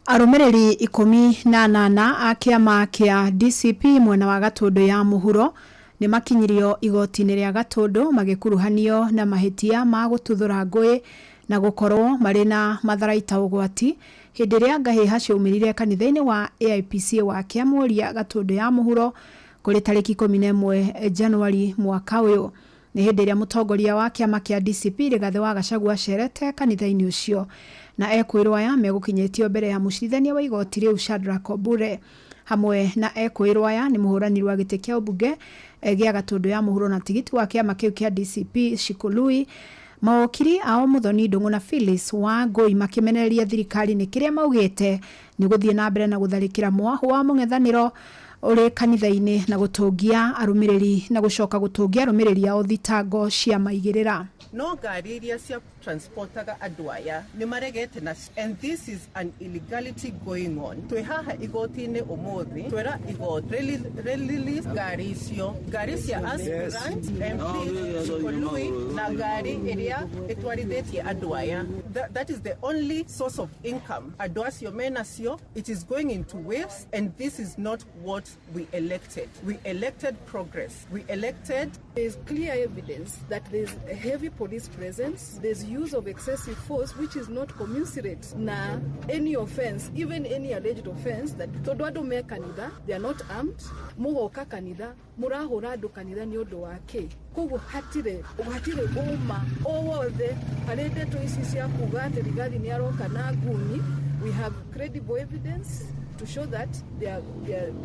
Arũmĩrĩri 18 a kĩama kĩa DCP mwena wa Gatũndũ ya mũhuro nĩ makinyirio igoti-inĩ rĩa Gatũndũ magĩkuruhanio na mahĩtia ma gũtuthũra ngũĩ na gũkorwo marĩ na matharaita ũgwati hĩndĩ ĩrĩa ngahĩha ciaumĩrire kanitha-inĩ wa AIPC wa Kĩamũria Gatũndũ ya mũhuro kũrĩ tarĩki 11 Januari mwaka ũyũ. Nĩ hĩndĩ ĩrĩa mũtongoria wa kĩama kĩa DCP Rigathĩ wa Gachagua acerete kanitha-inĩ ũcio na ekwĩrwo aya megũkinyĩtio mbere ya mũcirithania wa igoti rĩu Shadrack Obure. Hamwe na ekwĩrwo aya nĩ mũhũranĩri wa gĩtĩ kĩa ũmbunge gĩa Gatũndũ ya mũhuro na tigiti wa kĩama kĩu kĩa DCP Shikului. Mawakiri ao Muthoni Ndung'u na Phyllis Wangui makĩmenereria thirikari nĩ kĩrĩa maugĩte nĩ gũthiĩ na mbere na gũtharĩkĩra mwahu wa mũng'ethanĩro ũrĩ kanitha-inĩ na gũtũngia arũmĩrĩri na gũcoka gũtũngia arũmĩrĩri ao thitango cia maigĩrĩra. No ngari iria cia transportaga andũ aya nĩ maregete na, and this is an illegality going on. Twĩ haha igoti-inĩ ũmũthĩ twĩra igoti release ngari icio, ngari cia aspirant MP Shikului na ngari iria ĩtwarithĩtie andũ aya. That is the only source of income andũ acio menacio. It is going into waves and this is not what we elected. We elected progress. We elected. There is clear evidence that there is a heavy police presence, there's use of excessive force which is not commensurate na any offense, even any alleged offense that tondu andu me kanitha, they are not armed, mugoka kanitha, murahura andu kanitha ni undu wake. Koguo hatire uma owothe hari ndeto ici cia kuga ati Rigathi ni aroka na nguni. We have credible evidence to show that they are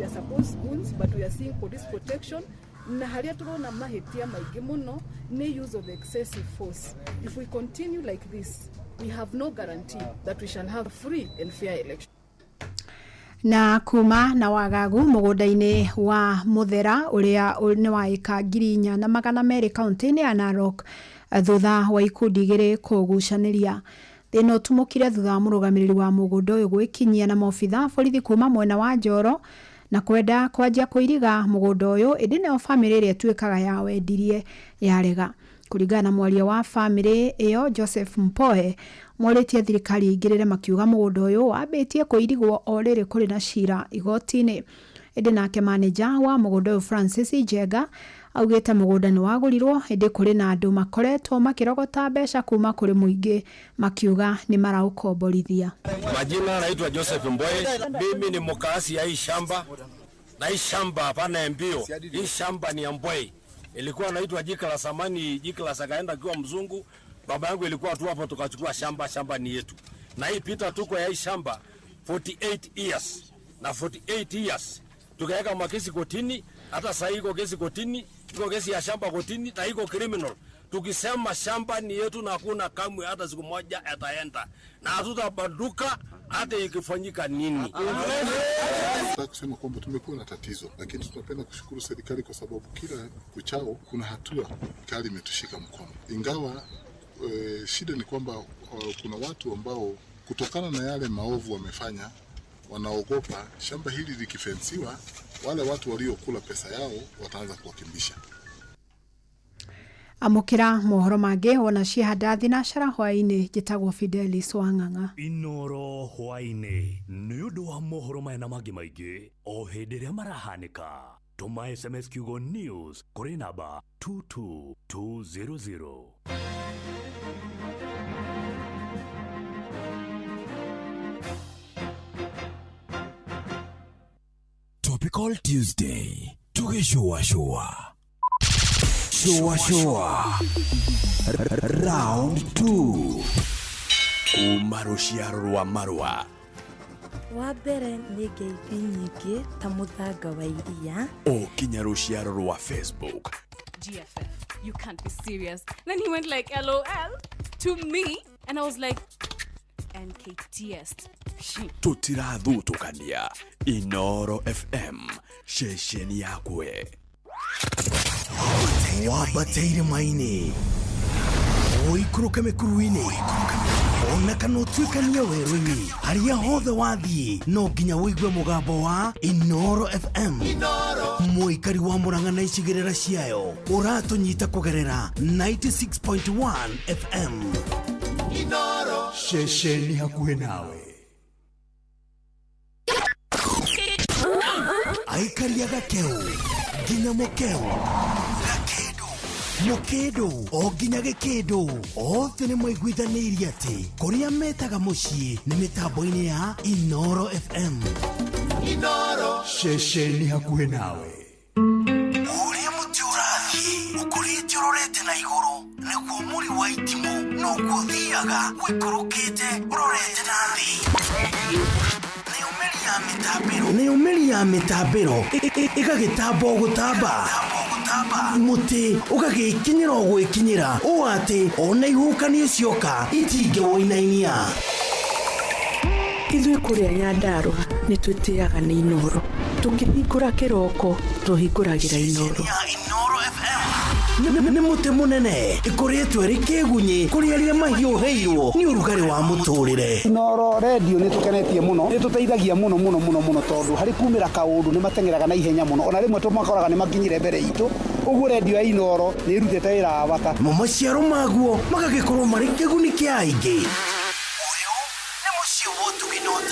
supposed goons, but we are seeing police protection. Na haria turona mahetia maingi muno ni use of excessive force. If we continue like this, we have no guarantee that we shall have free and fair election. Na kuma na wagagu mugunda-ini wa Muthera uria ni wa eka 4,200 kaunti-ini ya Narok thutha wa ikundi igiri kugucaniria. Thina utumukire thutha wa murugamiriri wa mugunda uyu gwikinyia na maobitha borithi kuma mwena wa Njoro na kwenda kwanjia kuiriga mugunda uyu indi nayo family iria tuikaga ya wendirie yarega. Kuringana na mwaria wa family iyo Joseph Mpoe, mwaritie thirikari igirire makiuga mugunda uyu wabitie kuirigwo oriri kuri na cira igoti-ini. Indi nake manager wa mugunda uyu Francis Jega augite mugunda ni wagurirwo indi kuri na andu makoretwo makirogota mbeca kuma kuri muingi makiuga ni maraukomborithia. Majina naitwa Joseph Mboe. Mimi ni mkazi ya hii shamba. Na hii shamba hapana mbio. Hii shamba ni ya Mboe. Ilikuwa naitwa jika la samani, jika la sakaenda kiwa mzungu. Baba yangu ilikuwa tu hapo tukachukua shamba ni yetu. Na hii pita tuko ya hii shamba 48 years. Na 48 years tukaweka makesi kotini, hata sasa iko kesi kotini, iko kesi ya shamba kotini na iko criminal. Tukisema shamba ni yetu na hakuna kamwe hata siku moja ataenda. Na hatutabaduka hata ikifanyika nini. Nataka kusema kwamba tumekuwa na tatizo, lakini tunapenda kushukuru serikali kwa sababu kila kuchao kuna hatua kali imetushika mkono. Ingawa shida ni kwamba kuna watu ambao kutokana na yale maovu wamefanya wanaogopa shamba hili likifensiwa, wale watu waliokula pesa yao wataanza kuwakimbisha. Amukira mohoro mage ona ciihanda thinashara hwaini jitagwo Fidelis Wang'ang'a. Inoro hwaini ni undu wa mohoro maya na mangi maingi o hindi ria marahanika. Tuma SMS kiugo news kuri namba 22200. Topical Tuesday. Tukishua Round 2. Kuma ruciaro rwa Marua. Wa mbere nĩ ngeithi nyingĩ ta mũthanga wa iria. Okinya ruciaro rwa Facebook. GFF, you can't be serious. Then he went like LOL to me and I was like NKTS. Tutirathutukania Inoro FM shesheni yakwe. Wabateire maini oikuruke mekuruini ona kanotwikania werũ-inĩ haria hothe wathiĩ no nginya wĩigue mũgambo wa Inoro FM. Mũikari wa Murang'a na icigĩrĩra ciayo ũratũnyita kũgerera 96.1 FM. Inoro shesheni hakuhĩ nawe. Aikari agakeu nginya mũkeu Mukedo o nginya Gĩkĩndũ othe nĩ maiguithanĩirie atĩ kũrĩa metaga mũciĩ nĩ mĩtambo-inĩ ya Inoro FM. Inoro shesheni hakuhĩ nawe. Ũrĩa mũtĩ ũrathiĩ ũkũrĩte ũrorete na igũrũ nĩguo mũri wa itimũ noguo ũthiaga wĩkũrũkĩte ũrorete na thĩ. Nĩ ũmeri ya mĩtambĩro ĩgagĩtamba gũtamba. Muti ũgagĩkinyĩra o gwĩkinyĩra ũũ atĩ ona ihukanio cioka itingĩwoinainia. Ithuĩ kũrĩa Nyandarua nĩ twĩtĩaga nĩ Inoro. Tũngĩhingũra kĩroko tũhingũragĩra Inoro. Nĩ mũtĩ mũnene ĩkoretwo ĩrĩ kĩgunyi kũrĩ arĩa mahiũhĩirwo nĩ ũrugarĩ wa mũtũrĩre. Inoro radio nĩ tũkenetie mũno, nĩ tũteithagia mũno tondũ harĩ kumĩra kaũndũ nĩ matengeraga na ihenya mũno, ona rĩmwe tũmakoraga nĩ makinyire mbere itũ. Ũguo radio ya Inoro nĩ ĩrutĩte wĩra wa bata. Maciaro maguo magagĩkorwo marĩ kĩguni kĩa aingĩ.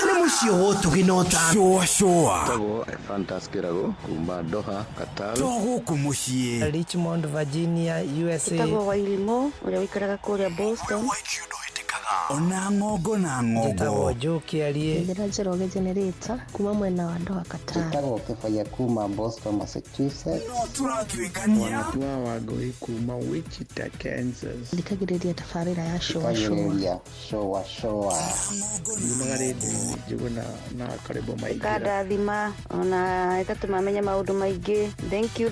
Nĩ cio wotuginota shoa Tago Fantaskirago kumba Doha Qatar togo kumushie Richmond, Virginia, USA. Tago Wailimo ule wikaraga kuria Boston. ona ngogo na ngogo Tago Joki alie Ndira Njoroge generator kuma mwena wa Doha Qatar. Tago Kefaya kuma Boston, Massachusetts. turatwikania Wanatua wagoi kuma Wichita, Kansas. Ndikagiriria tafarira ya showa showa. Yumagaridi juguna na karibu maigira. Kada thima ona itatumamenya maundu maingi. Thank you.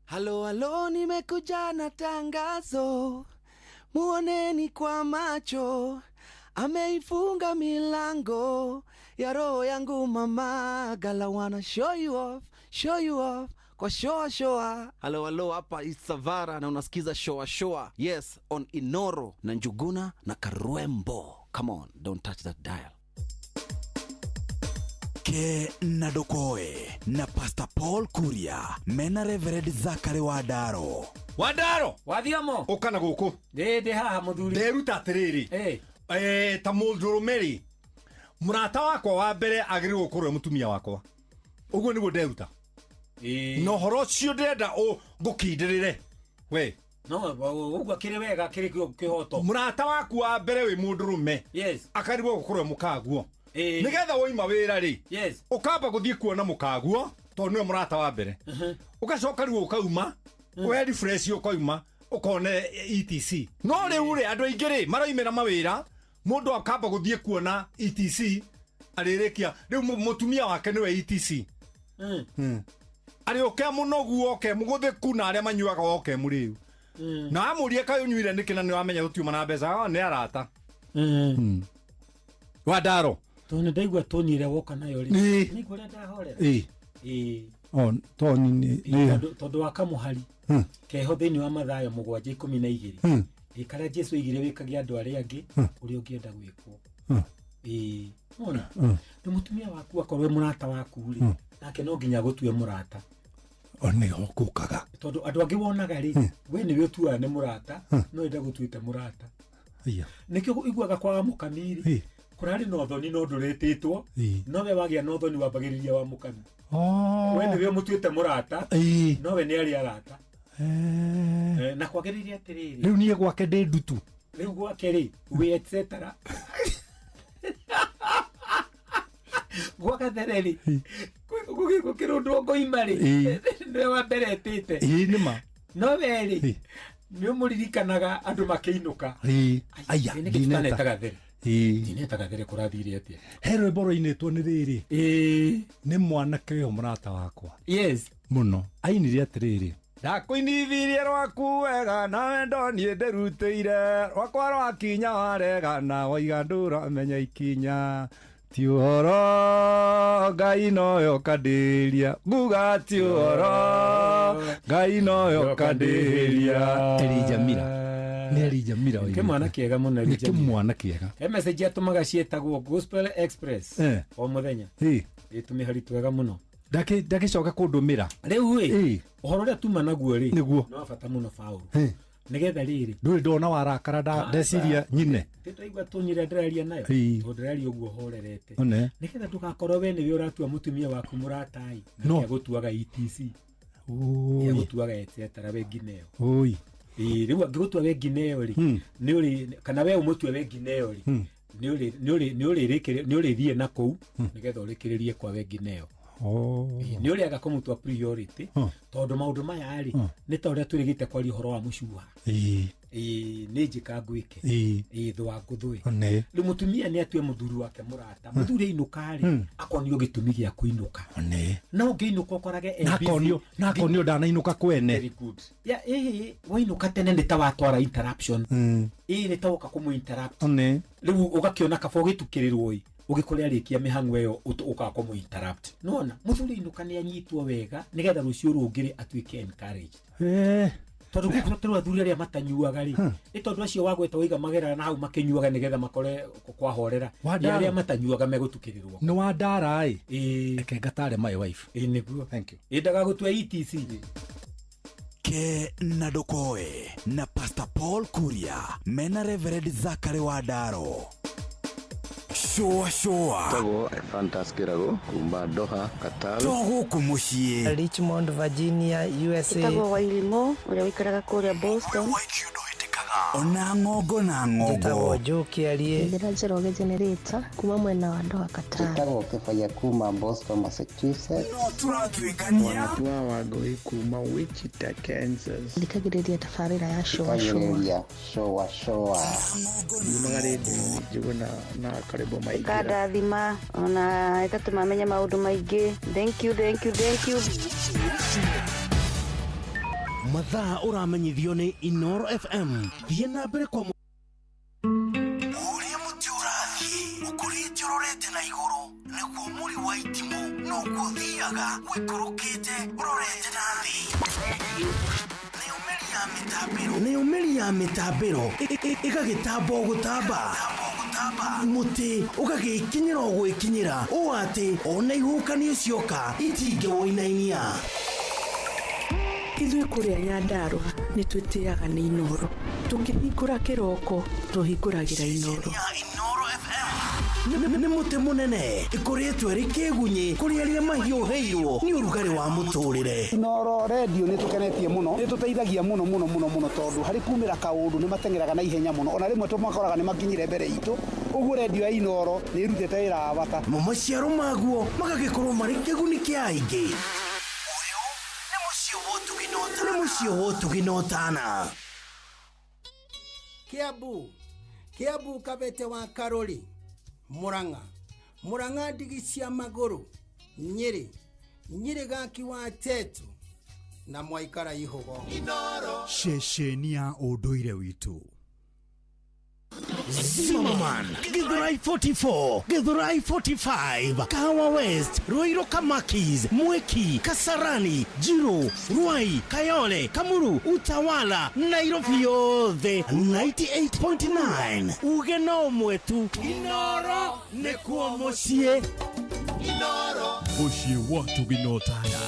Halo, nimekuja na tangazo, muoneni kwa macho, ameifunga milango ya roho yangu mama, gala wanna show you off kwa shoa. Halo, hapa is Savara na unasikiza shoa. Yes, on Inoro na Njuguna na Karwembo. Come on, don't touch that dial. ke na dokoe na Pastor Paul Kuria mena Reverend Zakari Wadaro wathiamo ukana guku ndi haha muthuri nderuta atiriri ta muthurumeri murata wakwa wa mbere agirirwo kurwe mutumia wakwa uguo niguo nderuta no horo cio ndenda ngukindirire we no uguo kiri wega kiri kihoto murata waku wa mbere wi mundurume akarirwo kurwe mukaguo nigetha woima wira ri ukamba guthie kuona mukaguo to niwe murata wa mbere ugacoka riu ukauma we refresh ukauma ukone ETC no riu ri andu aingi ri maroimira mawira mundu akamba guthie kuona ETC aririkia riu mutumia wake niwe ETC ari oke muno guoke muguthiku na aria manyuaga oke muriu na amurie kayo nyuire nikina ni wamenya gutiuma na mbeca ni arata Wadaro tone ndaigua tonire woka nayo ri ni kure ndahorera toni ni tondu wa kamuhari keho thini wa mathayo 7:12 ikara Jesu igire wikagia andu aria angi uri ungienda gwikwo ona ni mutumia waku akorwe murata waku ri nake no nginya gutue murata oni okukaga tondu andu angi wonaga ri we ni we tuwa ni murata no enda gutuite murata nikio iguaga kwa mukamiri kurari no thoni no nduretitwo no we wagia no thoni wambagiriria wa mukami we ni we mutuite murata no we ni ari arata na kwagiriria atiriri riu nie gwake ndi ndutu riu gwake ri we etc gwaka thereri kukirundu ngoimari ni wa mbere tite nima no we ri ni umuririkanaga andu makiinuka aya ndinetaga theri ndinetaga theri kurathire atia hero boro-initwo ni riri ni mwanake yo murata wakwa muno ainire atiriri ndakuinithirie rwaku wega nawe ndonie nderutĩire rwakwa rwakinya warega na waiga ndũramenya ikinya ti ũhoro Ngai noyo kandĩria nguga ti ũhoro Ngai noyo kandĩria Elijah Mira kemwana kiega muno Elijah mwana kiega message atumaga cietagwo Gospel Express o muthenya itumi hari twega muno ndagicoka kundumira riu uhoro ria tuma naguo ri no bata muno Paulo nigetha riri nduri ndona warakara ndeciria nyine tutaigua tunyire ndiraria nayo ndiraria uguo horerete nigetha ndugakorwo we niwe uratua mutumia waku muratai na gutuaga ETC ya gutuaga etc we ngineo riu angigutua we ngineo ri ni uri kana we umutue we ngineo ri ni uri thie na kou nigetha urikiririe kwa we ngineo ni uri aga kumutua priority tondu maundu maya ri ni ta uria turigite kwari horo wa mucuha ni njika ngwike thwa nguthwe ri mutumia ni atue muthuri wake murata muthuri inuka ri akonio gitumi gia kuinuka no ngiinuka korage nakonio ndanainuka kwene very good ya wainuka tene ni ta watwara interruption ni ta uka kumu interrupt riu ugakiona kabo gitukirirwo ugikore arikia mihango iyo ukako mu interrupt nona muthuri inuka ni anyitwo wega nigetha rucio rungire atuike encourage tondu guku turu athuri aria matanyuaga ri ni tondu acio wagweta wiga magera na hau makinyuaga nigetha makore kwahorera aria matanyuaga megutukirirwo ni wa ndara eke ngatare my wife niguo thank you indaga gutwa ETC Nduke na Dokoe na Pastor Paul Kuria mena Reverend Zachary Wadaro. Shoa Togo Fantaskirago kumba Doha Qatar. Togo kumushie Richmond, Virginia, USA. Togo wailimo ule wikaraga kuria Boston. Onangogo na ngogo. Togo Joki aliye. Ndirajeroge generator kuma mwena wa Doha Qatar. Togo kefaya kuma Boston, Massachusetts. Watu wagoi kuma Wichita, Kansas. Ndikagiriria tafarira ya showa. Showa. Yumagaridi juguna na karibu maigira. Kada thima ona itatumamenya maundu maingi. Thank you. Mathaa uramenyithio ni Inoro FM. Thiĩ na mbere kwa Uria muti urathi ukurite urorete na iguru niguo muri wa itimu no guthiaga wikurukite urorete na thi. Nĩ umeri ya mitambiro igagitambo gutamba muti ugagikinyira gwikinyira o ati ona ihukani cioka itinge woinainia. Ithuĩ kũrĩa Nyandarua nĩ twĩtĩaga nĩ Inoro. Tũngĩhingũra kĩroko tũhingũragĩra Inoro. Nĩ mũtĩ mũnene ĩkoretwo ĩrĩ kĩgunyi kũrĩ arĩa mahiũhĩirwo nĩ ũrugarĩ wa mũtũrĩre. Inoro radio nĩ tũkenetie mũno, nĩ tũteithagia mũno tondũ harĩ kumĩra kaũndũ nĩ matengeraga na ihenya mũno, ona rĩmwe tũmakoraga nĩ makinyire mbere itũ. Ũguo radio ya Inoro nĩ ĩrutĩte wĩra wa bata. Maciaro maguo magagĩkorwo marĩ kĩguni kĩa aingĩ. Nĩ mũciĩ wotũginotana. Kiambu Kabete wa Karori, Murang'a ndigi cia magũrũ, Nyĩrĩ gaki wa Tetu na Mwaikara Ihugo. Ceceni ya ũndũire witũ. Zimmerman, Githurai 44, Githurai 45, Kahawa West, Ruiru Kamakis, Mweki, Kasarani, Jiro, Ruai, Kayole, Kamuru, Utawala, Nairobi yothe 98.9. Ugeno mwetu Inoro nekuo muciĩ. Muciĩ wotũginotana.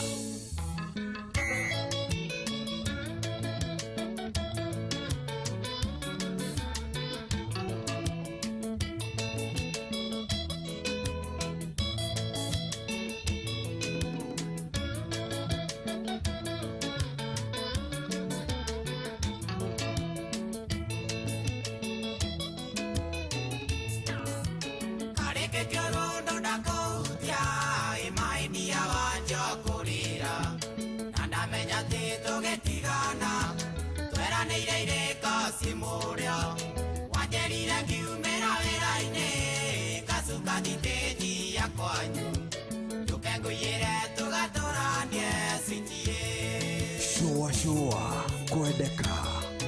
Shoa kwendeka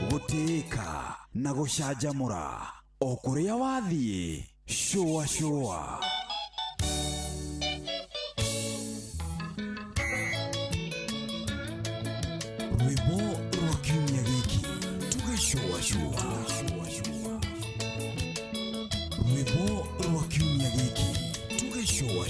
gutĩĩka na gũcanjamũra o kũrĩa wathiĩ. Shoa rwĩmbo rwa kiumia gĩkĩ tũgĩcoa rwĩmbo rwa kiumia gĩkĩ tũgĩcoa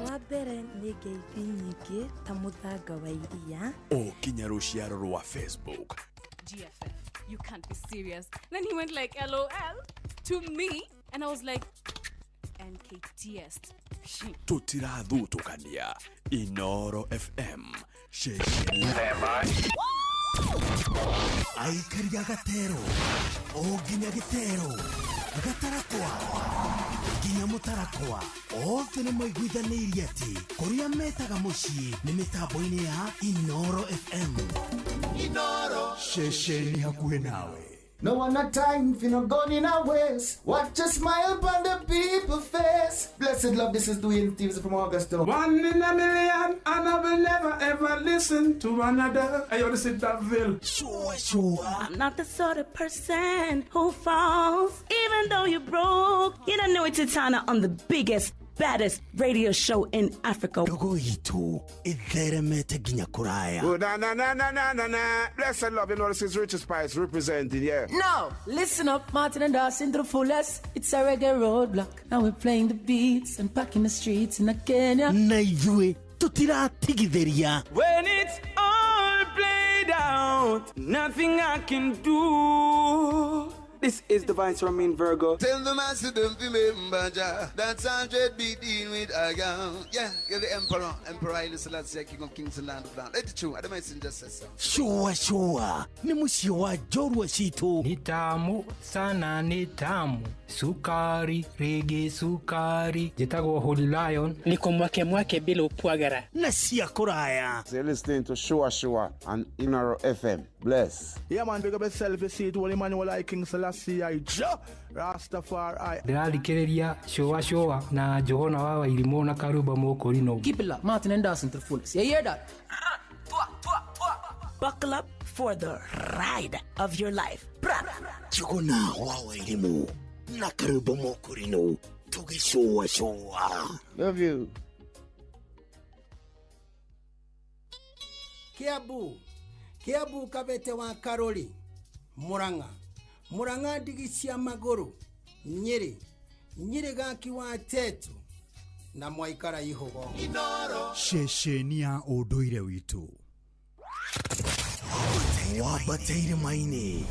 Wabere nigeithi nyingi ta muthanga wa iria kinya ruciaro rwa Facebook. GFF, you can't be serious. Then he went like LOL to me and I was like NKTS. Tutirathutukania Inoro FM Aikaria gatero ginya gitero gatarakwa ginya mutarakwa othe nĩ maiguithanirie atĩ kũrĩa metaga mũciĩ nĩ mĩtambo-inĩ ya Inoro FM. Inoro ceceni hakuhĩ nawe. No one a time if you not going in our ways. Watch a smile upon the people's face. Blessed love, this is Dwayne Stevens from Augusta. 1 in a million, and I will never ever listen to another. I only sit that Ville. Sure. I'm not the sort of person who falls, even though you broke. You don't know it's Tana on the biggest, baddest radio show in Africa. Dogo itu itheremete ginya kuraya. Oh, na. Blessed love, you know this is Richard Spice representing, yeah. No, listen up, Martin and Dawson to the fullest. It's a reggae roadblock. Now we're playing the beats and packing the streets in Kenya. Naijue tutiratigithiria. When it's all played out, nothing I can do. This is the Vice Ramin Virgo. Tell the master don't remember that's 100 beating with a gun. Yeah, you're the emperor. Emperor Haile Selassie, king of kings and land of land. Let it true. I don't mind just say so. Sure. Ni musio wa jorwa shitu. Ni tamu sana, ni tamu. Sukari, reggae sukari. Jitago Holy Lion. Niko mwake bila upwagara. Nasia kuraya. You're listening to Shua on Inaro FM. Bless. Yeah man, big up yourself. You see it, Holy Emmanuel I King Selassie I Rastafari. Ndĩrarikĩrĩria Shua na Johona wa Wairimu na Karuba Mokorino. Keep it locked, Martin and Dawson to the fullest. You hear that? Buckle up for the ride of your life. Johona wa Wairimu na Karuba Mokorino. Tugishua. Love you. Kiabu kabete wa Karoli. Muranga digisia maguru. Nyeri gaki wa tetu. Na mwaikara ihogo. Shesheni ya Unduire Witu. Wabateire maini.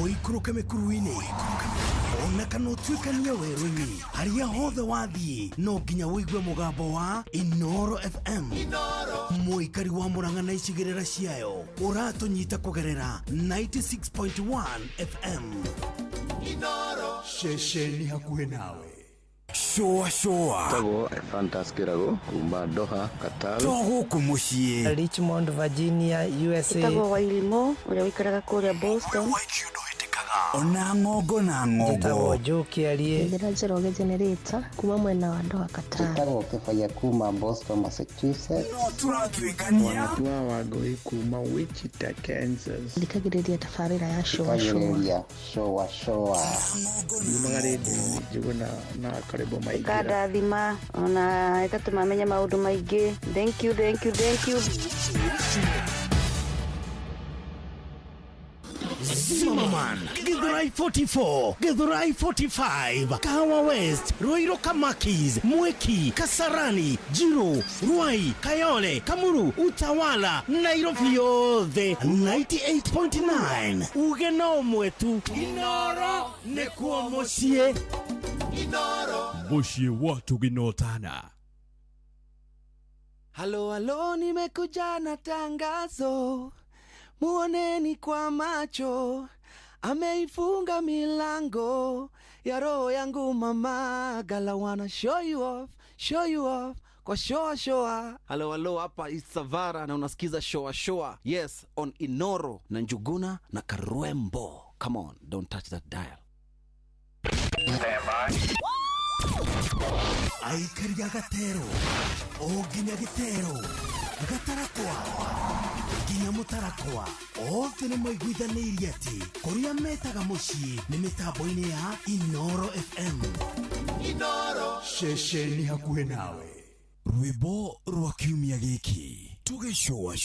Oikuruke mekuruini. Ona kanotwikania weruni. Haria hothe wathie no nginya wigue mugambo wa Inoro FM. Muikari wa Muranga na icigirira ciayo uratunyita kugerera 96.1 FM. Inoro shesheni hakuhe nawe. Showa Tago Fantaskirago kumba Doha Qatar. Togo kumushie Richmond Virginia USA. Tago Wailimo ule wikaraga kule Boston. Ona ngogo na ngogo. Tago Joki alie. Ngeranjero generator kuma mwena wa Doha Qatar. Tago kefaya kuma Boston Massachusetts. Turatwikania Wanatwa wagoi kuma Wichita Kansas. Ndikagiriria tafarira ya showa. Yumagaridi jugo na karibu maigira. Kada dhima ona etatu mamenya maudu maige. Thank you. Zimmerman, Githurai 44, Githurai 45, Kahawa West, Ruiru Kamakis, Mweki, Kasarani, Jiro, Ruai, Kayole, Kamuru, Utawala, Nairobi yothe 98.9. Ugeno mwetu Inoro nekuo mucie. Inoro mucie watu ginotana. Halo, nimekuja na tangazo. Muoneni kwa macho, ameifunga milango ya roho yangu mama. Gala wanna show you off kwa showa. Halo, hapa is Savara na unasikiza showa. Yes, on Inoro na Njuguna na Karwembo. Come on, don't touch that dial. Stand by. Aikaria gatero, oginya gitero, gatarakwa. Ginya mutarakwa othe nĩ maiguithanĩirie atĩ kũrĩa metaga mũciĩ nĩ mĩtambo-inĩ ya Inoro FM. Inoro shesheni hakuhe nawe. Rwĩmbo rwa kiumia gĩkĩ tũgĩcũa.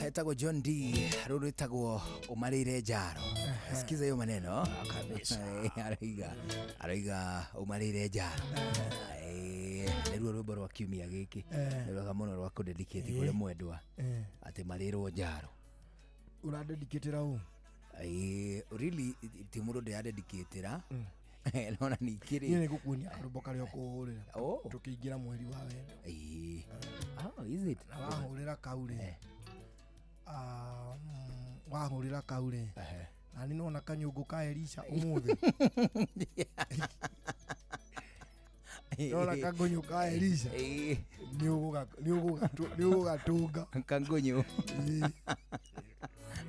Etagwo John D. Ruru etagwo umarire njaro. Sikiza hiyo maneno kabisa. Araiga umarire njaro. Nĩruo rwĩmbo rwa kiumia gĩkĩ. Nĩ rwega mũno rwa kũdedicate kũrĩ mwendwa. Atĩ marĩrwo njaro. Uradedicatera ũ? Really ti mũndũ ndĩradedicatera. Nona nikiri. Nĩ ngũkuonia karũmbo karĩa ũkũhũrĩra. Tũkĩingĩra mweri wa wendo. Is it? Na wahũrĩra kaure. Wahũrĩra kaure. Na nĩ nona kanyũngũ ka Elisha ũmũthĩ. Nona kanyũngũ ka Elisha. Nĩ ũgũgatunga. Kanyũngũ.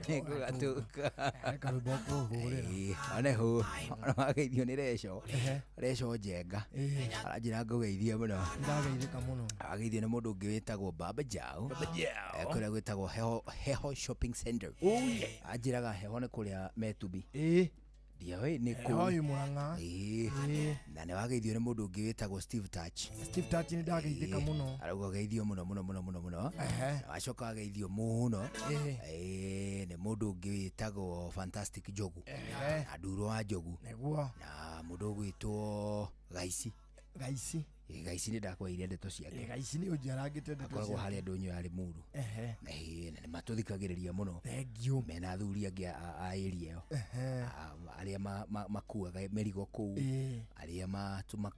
Gũgatuka. Karũmbo ũkũhũrĩra. Aneho. Wageithio nĩ Resho Njenga. Aranjĩra ngũgeithie mũno. Ndageithĩka mũno. Ageithio nĩ mũndũ ũngĩ wĩtagwo Baba Jao. Kũrĩa gwĩtagwo Heho Shopping Center. Anjĩraga Heho nĩ kũrĩa Metubi. Ndiawe nĩ kũ. Heho yu Murang'a. Na nĩ wageithio nĩ mũndũ ũngĩ wĩtagwo Steve Touch. Steve Touch nĩ ndageithĩka mũno. Arauga geithio mũno. Acoka ageithio mũno. Nĩ mũndũ ũngĩ wĩtagwo Fantastic Jogu. Aduro wa Jogu. Nĩguo. Na mũndũ ũgwĩtwo Gaici. Gaici nĩ ndakwaire ndeto ciake. Gaici nĩ ũnjarangĩte ndeto ciake. Akoragwo harĩa ndũnyũ yarĩ mũru. Na nĩ matũthikagĩrĩria mũno. Thank you. Mena athuri angĩ a area ĩyo. Arĩa makuaga mĩrigo kũu. Arĩa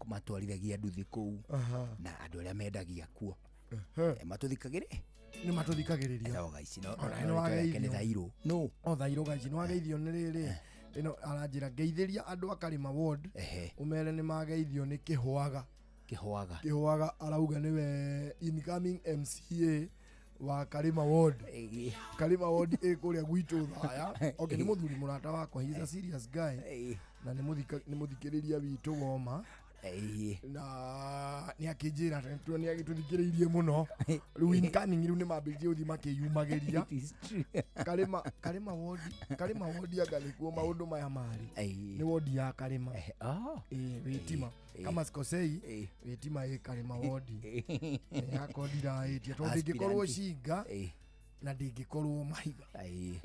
matwarithagia nduthi kũu. Na andũ arĩa mendagia kuo. Matũthikagĩrĩria. Nĩ matũthikagĩrĩria. Ndio Gaici no. Nĩ wageithio. Thairũ. No. Thairũ Gaici nĩ wageithio nĩ rĩrĩ. Ino aranjĩra geithĩria andũ a Karima Ward. Umere nĩ mageithio nĩ Kĩhwaga arauga nĩwe incoming MCA wa Karima Ward. Karima Ward kũrĩa gwitũ Thaya. Okay, nĩ mũthuri mũrata wakwa, he is a serious guy. Na nĩ mũthikĩrĩria witũ woma. na ni akijira tu ni agituthikiriirie muno riu incoming riu ni mambiririe uthi makiyumagiria Karima wodi agalikuo maundu maya mari ni wodi ya Karima Witima kama sikosei Witima Karima wodi yakodira itia to ndingikorwo cinga na ndingikorwo mahiga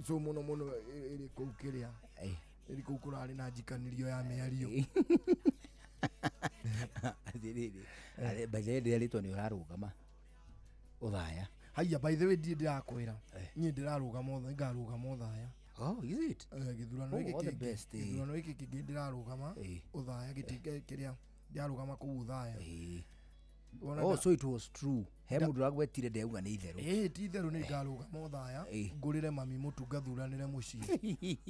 so muno iri kukiria iri kukurari na njikanirio ya miario ale bazede alito ni urarugama uthaya haya by the way ndirakwira ni ndirarugama utha ngarugama uthaya is it githurano iki kingi ndirarugama uthaya gitinge kiria ndirarugama ku uthaya so it was true hemu nduragwetire ndeuga ni itheru ti itheru ni ngarugama uthaya ngurire mami mutu ngathuranire mucii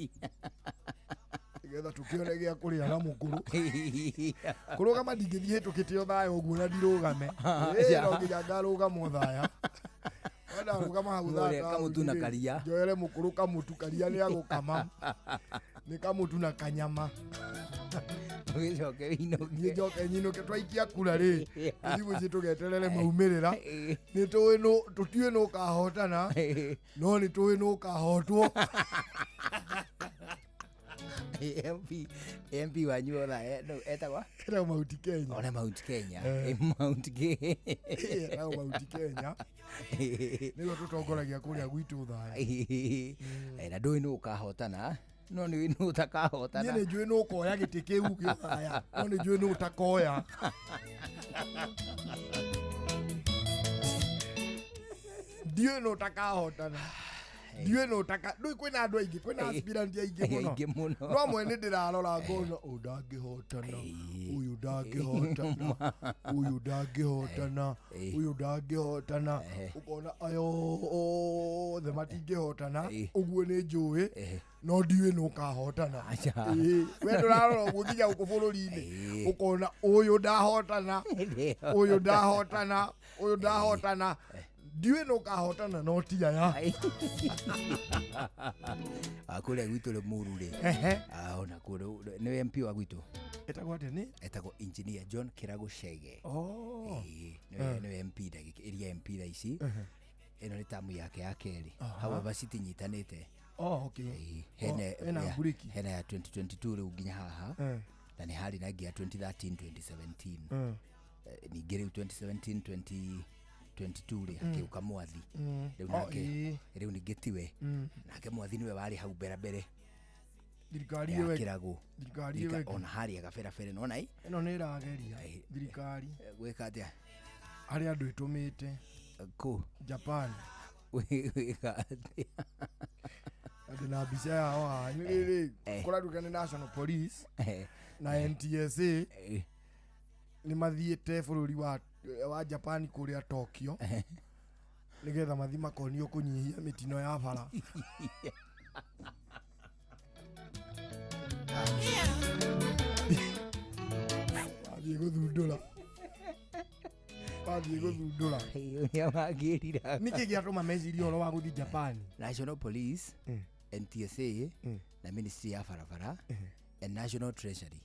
getha tukione gia kuria na mukuru kurugama ndingithie tukite uthaya uguo na ndirugame no nginya ngarugama uthaya wenda rugama hau thaya kamutu na karia njoere mukuru kamutu karia ni agukama ni kamutu na kanyama ngicoke nyinoke twaikia kura ri thimu citu geterere maumirira ni tutiwe no kahotana no ni tuwe no kahotwo MP wanyu ora etagwa kira Mount Kenya ona Mount Kenya Mount Kenya Mount Kenya nigo tutongoragia kuria gwitu thaya na ndui no kahotana no ni no utakahotana ni njui no koya giti kiu thaya no ni njui no utakoya ndiwe no utakahotana ndiwe no taka ndui kwina andu aingi kwina aspirant aingi muno no mwene ndirarora ngona ndangihotana uyu ndangihotana ukona ayo the matingihotana uguo ni njui no ndiwe no kahotana we ndirarora uguo nginya guku bururi-ini ukona uyu ndahotana ndiwe no kahotana no tia ya akule gwitu le murure ona kule ni MP wa gwitu etagwo atene etagwo engineer John Kirago Shege ni MP ndagiki area MP ici eno ni tamu yake ya keri however citinyitanite okay hena ya 2022 riu nginya haha na ni hali na gia 2013 2017 ni gere 2017 22 ri akiuka mwathi riu nake riu ni getiwe nake mwathi niwe wari hau mbere thirikari yewe Kirago ona hari agabera no nai eno ni rageria thirikari gweka atia ari andu itumite ku Japan weka atia adina bicha yao ni kuradukana National Police na NTSA ni mathiete bururi wa Japan kuria Tokyo nigetha mathi makonio kunyihia mitino ya bara Bathi guthundura ya magirira niki giatuma meciria oro wa guthi Japan National Police NTSA na Ministry ya barabara and National Treasury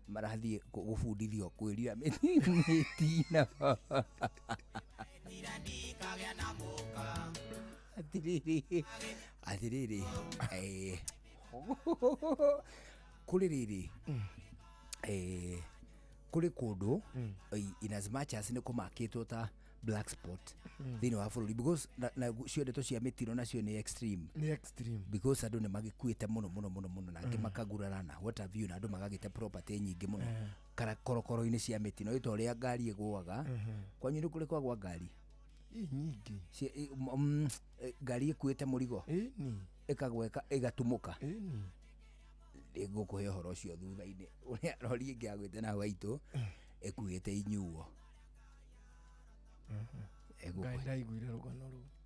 marathi gufundithio kwirira mitina atiriri kuliriri kuri kundu in as much as ni kumakitwo ta black spot thini wa bururi because na cio ndeto cia mitino nacio ni extreme because andu ni magikuite muno na angi makagurarana what have you na andu magagite property nyingi muno kara korokoro-ini cia mitino ito ria ngari igwaga kwanyu ni kuri kwagwa ngari nyingi ngari ikuite murigo ikagweka igatumuka ngukuhe horo cio thutha-ini uria rori ingi agwite na waitu ikuite inyuo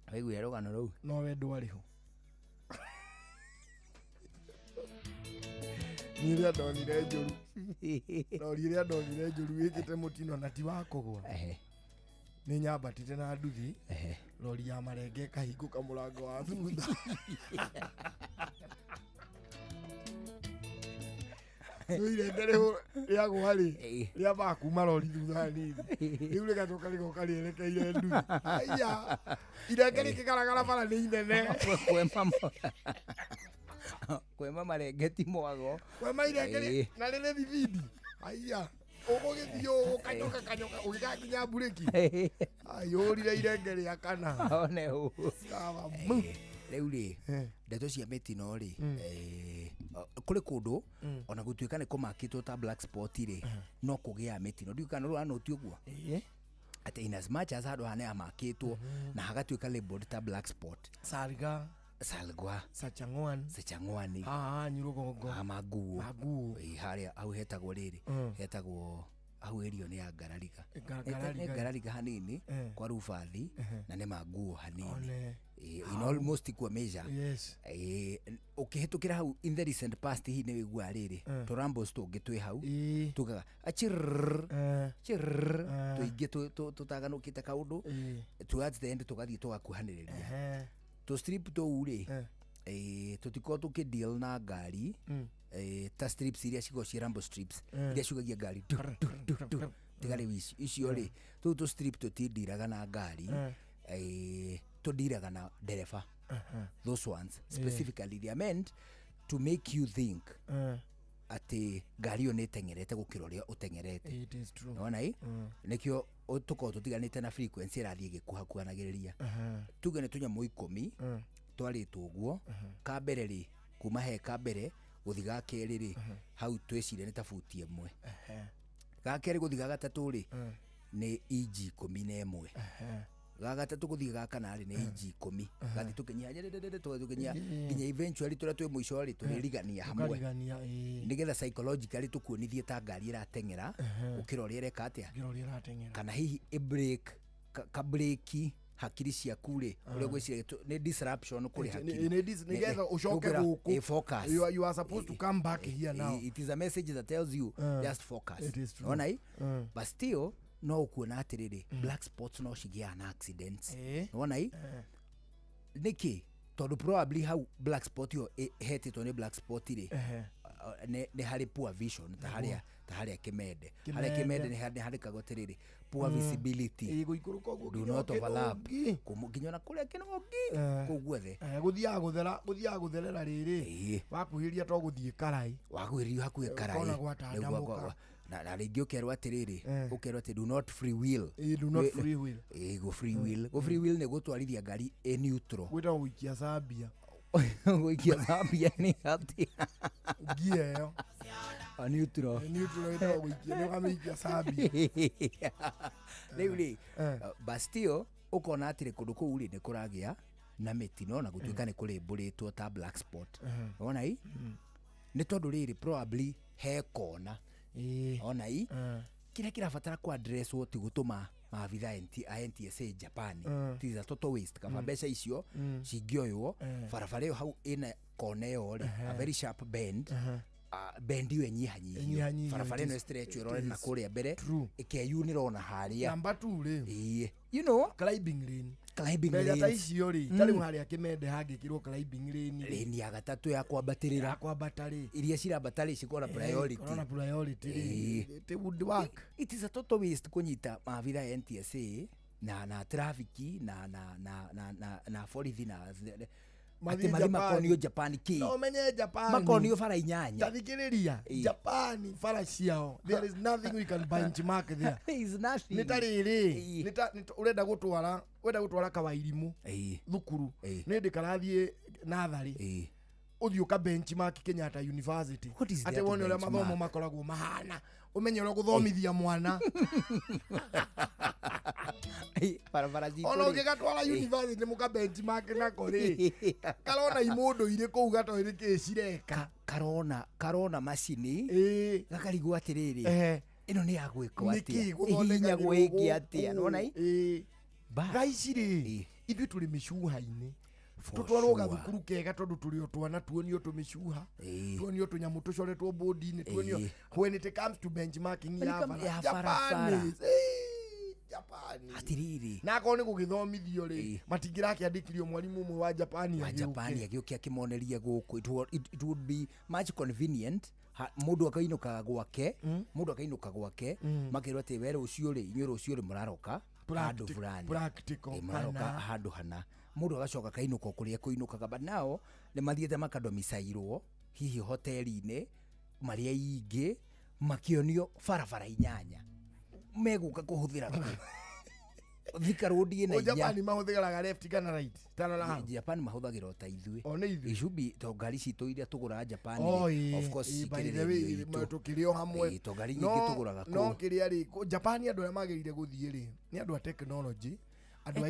ndaiguire rugano ruu no we ndwariho niria ndonire njuru wikite mutino na ti wa kugwa ni nyambatite na nduthi lori ya marenge kahinguka murango wa thutha irengere yagwari ria bakuma rori thutha nini riu rigatoka rigoka rierekeire ndu aya irengere kigaragara bara ni inene kwema marengeti mwago kwema irengere na rere vividi aya ogogithio kanyoka ugigakinya bureki ayurire irengere ya kana one hu riu ri ndeto cia mitino ri kuri kundu ona gutuika ni kumakitwo ta black spot ri no kugia mitino ndiukana ru ano tiuguo ati in as much as hado hane amakitwo na hagatuika labeled ta black spot salgwa sachangwani nyurugongo maguo haria au hetagwo riri hetagwo au erio ni agarariga garariga hanini kwa rufathi na ne maguo hanini in almost equal measure ukihitukira hau in the recent past hi ni wigua riri turambo stonge twi hau tugaga achir tuingi tutaganukite kaundu towards the end tugathie tugakuhaniriria to strip to uri tutiko tukideal na ngari ta strips iria cigo cirambo strips iria ciugagia ngari tigari wici icio ri to strip tutindiraga na ngari tudiraga na dereva those ones specifically they are meant to make you think ati ngari one tengerete gukira uria utengerete it is true no nai nikio tuko tutiganite na frequency irathie gikuhakuanagiriria tuge ni tunya mu 10 twaritwo guo ka mbere ri kuma he ka mbere guthiga keri ri hau twecire ni tafuti emwe ga keri guthiga gatatu ri ni EG 11 ga gatatu guthiga kana ri ni EG 10 gathi tukinya nginya eventually tura twi muico ri turirigania hamwe nigetha psychologically tukuonithie ta ngari iratengera ukira uria reka atia kana hihi e break ka breaki hakiri ciaku ri uria gwicire ni disruption kuri hakiri nigetha ucoke guku focus you are supposed to come back here now it is a message that tells you just focus ona but still no ukuona atiriri black spots no shigia na accidents ona niki tondu probably how black spot yo hetito ni black spot ri ne hari poor vision ta haria kimende ni hari kagotiriri poor visibility do not overlap kumuginya na kuria kinogi kuguothe guthia gutherera riri wakuhiria to guthie karai wakuhiria hakuhe karai na ringi ukerwa atiriri ukerwa ati do not free will go free will ne gutwarithia ngari neutral gwita guikia sabia ni ati gia yo neutral ita guikia ni gamikia sabia riri bastio ukona atire kundu kuu ri ni kuragia na mitino na gutuika ni kurimburitwo ta black spot ona ni tondu riri probably he kona ona kira kirabatara ku address wo ti gutuma maabitha NTSA Japan ti za total waste kama mbeca icio cingioywo barabara yo hau ina kona yo ri a very sharp bend bend yo enyihanyi barabara no stretch yo na kuria mbere ikeyunirona haria number 2 ri you know climbing lane ta icio ri tari haria kimende hangikirwo climbing lane ya gatatu ya kwambatirira iria cirambatari cikora priority it would work it is a total waste kunyita maabitha NTSA na traffic na police na ati makonio Japan ki no menye Japan makonio fara inyanya tathikiriria Japan fara ciao there is nothing we can benchmark there there is nothing nitariri urenda gutwara kawairimu thukuru ni ndikarathie nathari uthio ka benchmark Kenyatta University ate wone ule mathomo makoragwo mahana umenye ule guthomithia mwana barabara jiko ono gigatwara university muka benchmark na kore karona imundu ire kou gato ire kicireka karona macini gakarigwo atiriri ino ni yagwiko atia hinya gwiki atia nona gaiciri ithu turi micuha-ini tutwarwo gathukuru kega tondu turi o twana tuonio tumicuha tuonio tunyamu tucoretwo bodi-ini tuonio when it comes to benchmarking ya Japan atiriri na ko ni gugithomithio ri matingira kiandikirio mwalimu umwe wa Japan agiokia kimoneria guku. It would be much convenient mundu akainuka gwake makirwa ati were ucio ri inywe ucio ri muraroka handu fulani practical muraroka handu hana mundu agacoka kainuka kuria kuinukaga, but now ni mathiete makadomisairwo hihi hoteli-ini maria ingi makionio barabara inyanya meguka kuhuthira thika rodi ina ya Japan mahuthagira left kana right tano na hapo. Japan mahuthagira ta ithui ona ithui ishubi to ngari citu iria tugura Japan of course ikirire matukirio hamwe to ngari nyingi tuguraga no kiria ri Japan andu magirire guthie ri ni andu a technology, andu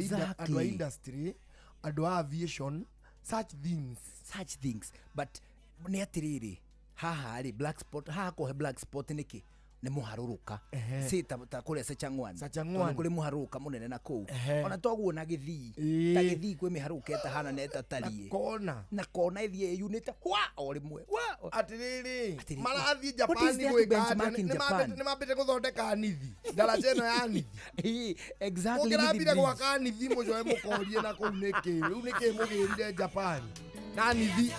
a industry, andu a aviation, such things but ni atiriri haha ri black spot haha ko black spot niki ni muharuruka sita ta kule Sachangwan kule muharuruka munene na kou ona toguo na githii ta githii kwe miharuketa hana neta tarie na kona ithie unita wa orimwe wa atiriri marathi Japan gwika ni mambite guthondeka nithi daraja eno ya nithi exactly ngirambire gwaka nithi mujoe mukorie na kou niki riu niki mugirire Japan na nithi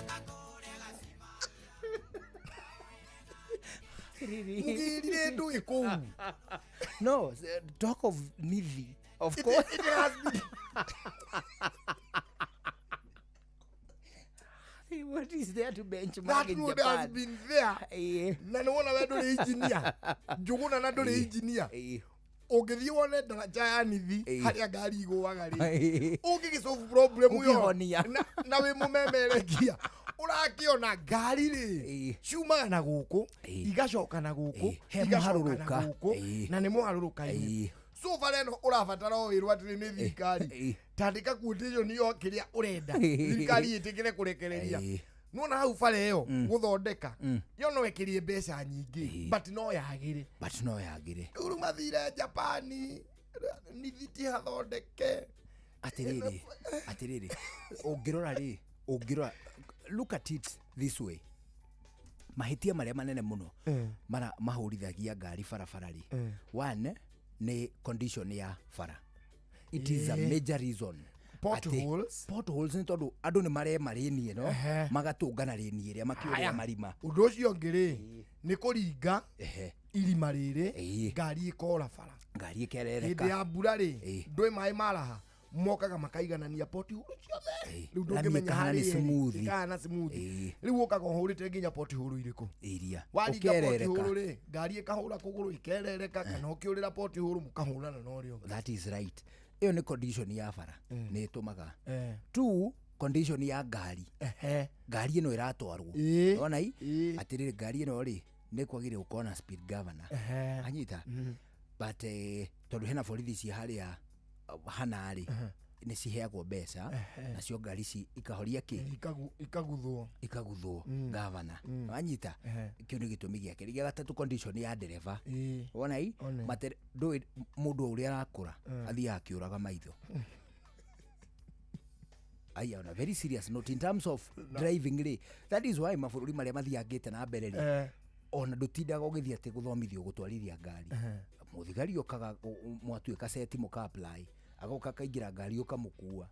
no, talk of Nithi. Of course. It has been. What is there to benchmark in Japan? That road has been there. Na nuona wedo le engineer. Juguna na do le engineer. Ogethi wone daraja ya Nithi haria ngari igwaga ri. Ugigisolve problem yo. Na we mumemerekia. Urakiona ngari ri ciumaga na guku igacoka na guku igacoka na ni muharuruka so fareno urabatara wirwa atiri ni thirikari tandika quotation yo kiria urenda thirikari itikire kurekereria nona hau fare yo guthondeka yo no ekirie mbeca nyingi but no yagire uru mathire Japani ni thiti hathondeke atiriri ungirora look at it this way. Mahitia maria manene muno mara mahurithagia ngari barabarari. One ni condition ya bara. It is a major reason. Potholes ni tondu andu ni mareni no magatungana reni iria makiuria marima. Undu ucio ngiri ni kuringa irima riri ngari ikora bara. Ngari ikerereka. Hinde ya mbura ri ndwe mai maraha mokaga makaiganania pothole ciothe riu ndungimenya hari kana smooth riu okaga hurite nginya pothole iriku iria waringa pothole ri ngari ikahura kuguru ikerereka kana ukiurira pothole mukahurana no rio. That is right. Iyo ni condition ya bara ni itumaga. Two, condition ya ngari ngari ino iratwarwo ona atiriri ngari ino ri ni kwagire ukona speed governor anyita but tondu hena borithi ci haria hanari ni ciheagwo mbeca nacio ngari ci ikahoria ki ikaguthwo gavana wanyita kio ni gitumi giake ria gatatu condition ya dereva wona matere do mundu uria arakura athia akiuraga maitho aya on a very serious note in terms of driving ri. That is why mabũrũri maria mathiangite na mbere ri ona ndutindaga ugithia ati guthomithio gutwarithia ngari muthigari okaga mwatuika seti muka apply agoka kaingira ngari ukamukua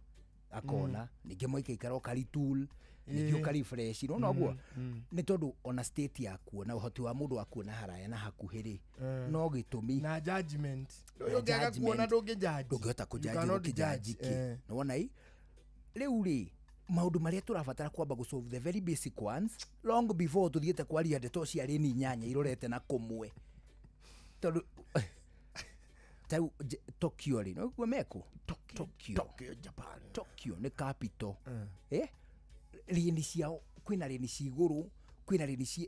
akona ninge moika ikaro kari tool ninge kari fresh no guo ni tondu ona state yaku na uhoti wa mundu akuona haraya na hakuhiri no gitumi na judgment yo gaga kuona ndungi judge ndungihota kujaji no wona riu ri maundu maria turabatara kwamba gu solve the very basic ones long before tuthiete kwaria ndeto cia reni nyanya irorete na kumwe tondu Tokyo ri no gwemeko Tokyo Japan Tokyo ni capital reni ciao kwina reni ciguru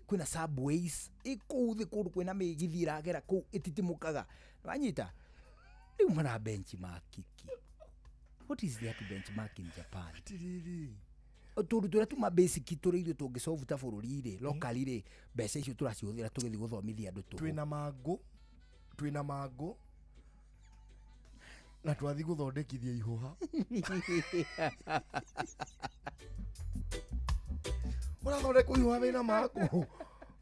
kwina subways ikuthi kundu kwina migithi iragera ku ititimukaga wanyita riu mara benchmark kiki. What is there to benchmark in Japan? Turu turia tuma basic turi ithu tungisolve ta bururi ri locally ri mbeca icio turacihuthira tugithi guthomithia andu tu twina mango na twathi guthondekithia ihuha urathondeka ihuha wina mango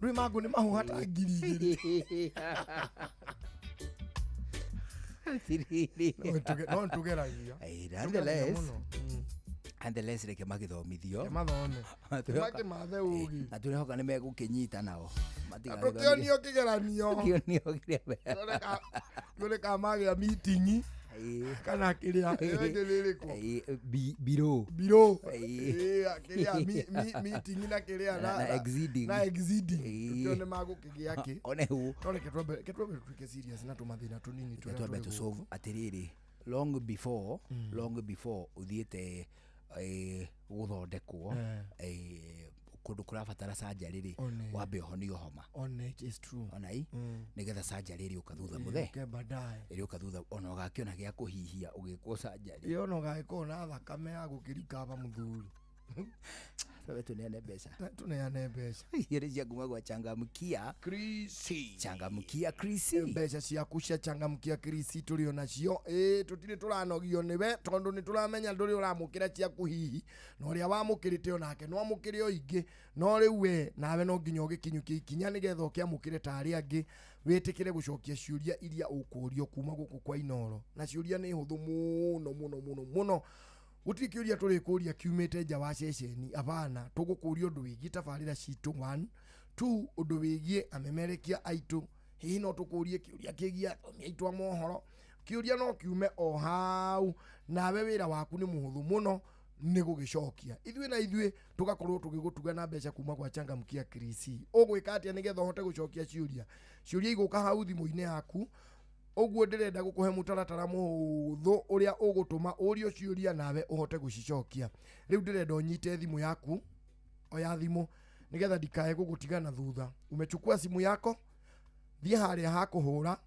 rwi mango ni mahuha ta ngiri igiri No ntugeragia. Nonetheless reke magithomithio. Mathome. Mathe ugi. Na turehoka nimegukinyita nao. Tukionio kigeranio. Tukionio kigeranio. Yole kama ya meeting. Kana kiria biro kiria meeting na kiria na exceeding tuone mago kigiake one hu tole ketwebe tuke serious na tumathina tunini twebe to solve atiriri long before uthiete guthondekwo kundu kurabatara surgery ri wambe honio homa it is true onai nigetha surgery ri ukathutha muthe ke badai ri ukathutha ona ugakiona gia kuhihia ugikwo surgery iyo no gaiko na thakame ya gukirika aba muthuri sabe tuneane mbeca ile cia kuma gwa changamkia Chris mbeca ciaku cia changamkia Chris turi onacio tutire turanogio niwe tondu ni turamenya nduri uramukira ciaku hihi no ria wamukirite onake no amukire o ingi no riu we nawe no nginya ugikinyukia ikinya nigetha ukiamukire tari angi witikire gucokia ciuria iria ukurio kuma guku kwa Inoro na ciuria ni huthu muno utikiuria turi kuria kiumite nja wa ceceni abana tugukuria undu wigi tabarira citu 1 2 undu wigi amemerekia aitu hihi no tukurie kiuria kigia aitu amohoro kiuria no kiume o hau nawe wira waku ni muhuthu muno ni gugicokia ithuĩ tugakorwo tugigutuga na mbeca kuma kwa changamkia Chris ugwika atia nigetha hote gucokia ciuria iguka hau thimu-ini yaku oguo ndirenda gukuhe mutaratara muhuthu uria ugutuma urio ciuria nawe uhote gucicokia riu ndirenda unyite thimu yaku oya thimu nigetha ndikae gugutiga na thutha umechukua simu yako thie haria hakuhura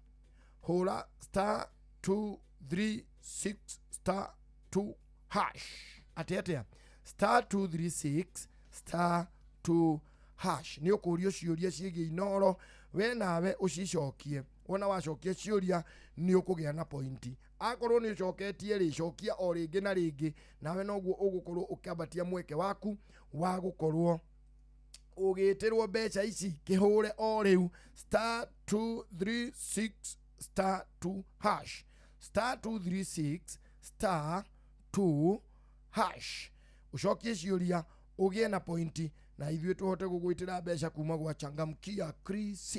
hura *236*2# atia *236*2# ni ukurio ciuria ciigi Inoro we nawe ucicokie wona wacokia ciuria ni ukugia na pointi akorwo ni ucoketie ri cokia o ringi na ringi nawe noguo ugukorwo ukiambatia mweke waku wa gukorwo ugitirwo mbeca ici kihure o riu *236*2# *236*2# ucokie ciuria ugie na pointi na ithuĩ tuhote gugwitira mbeca kuma gwa changamkia Chris.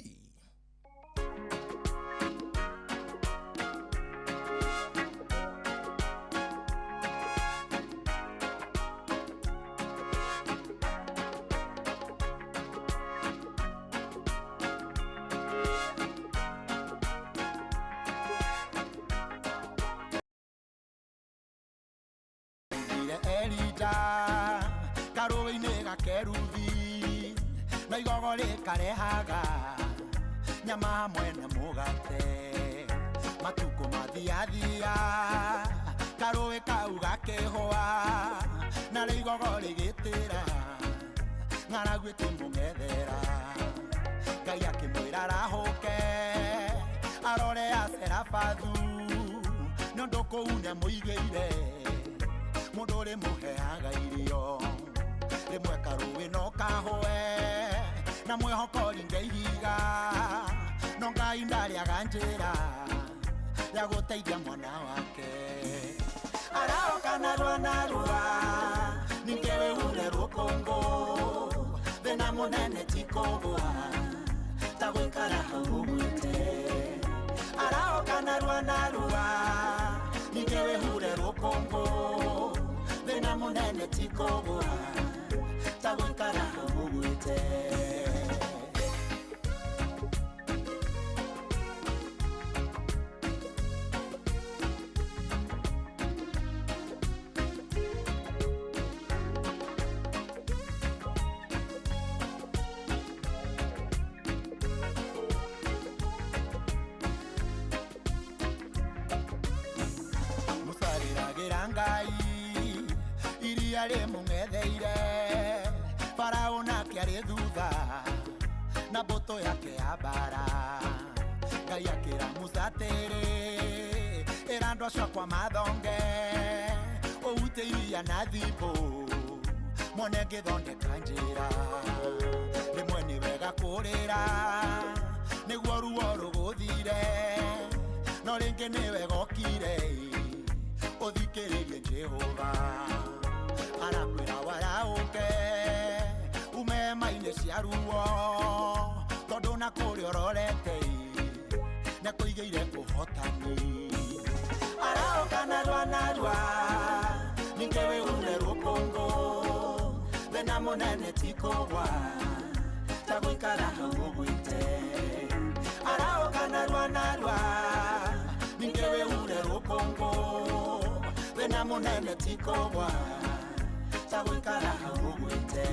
Karoine gakeruthi na igogore karehaga nyama mwene mugate matuko mathiathia karoe kau gakehoa na igogore gitira ngaragwite mungethera ngai akimwira rahoke arore acera fathu no ndokoune muigeire mundu ri muheaga irio rimwe karuwe no kahoe na mwihokori ngeihiga no ngai ndariaga njira ya guteithia mwana wake araoka narua ningewe ure rukongo thina munene tikogwa ta gwikara hau gwite araoka narua ningewe ure rukongo thina munene tikogwa ta gwikara hau gwite iria mungetheire faraona kiari thutha na boto yake abara ngai akira musatiri erandwa shakwa mathonge oute iria na thibo mone githonde kanjira rimwe ni wega kurira niguo ruo ruguthire no ringi ni wega thikiririe Jehova arakwira warauke umema-inĩ cia ruo tondu na kũrĩa ũrorete na kũigĩire ũhotani arauka narua ningĩ wĩure rũkũngũ thĩna mũnene ti kũgwa ta gũikara hau ũgwĩte arauka narua ningĩ wĩure rũkũngũ thĩna mũnene ti kũgwa ta gũikara hau ũgwĩte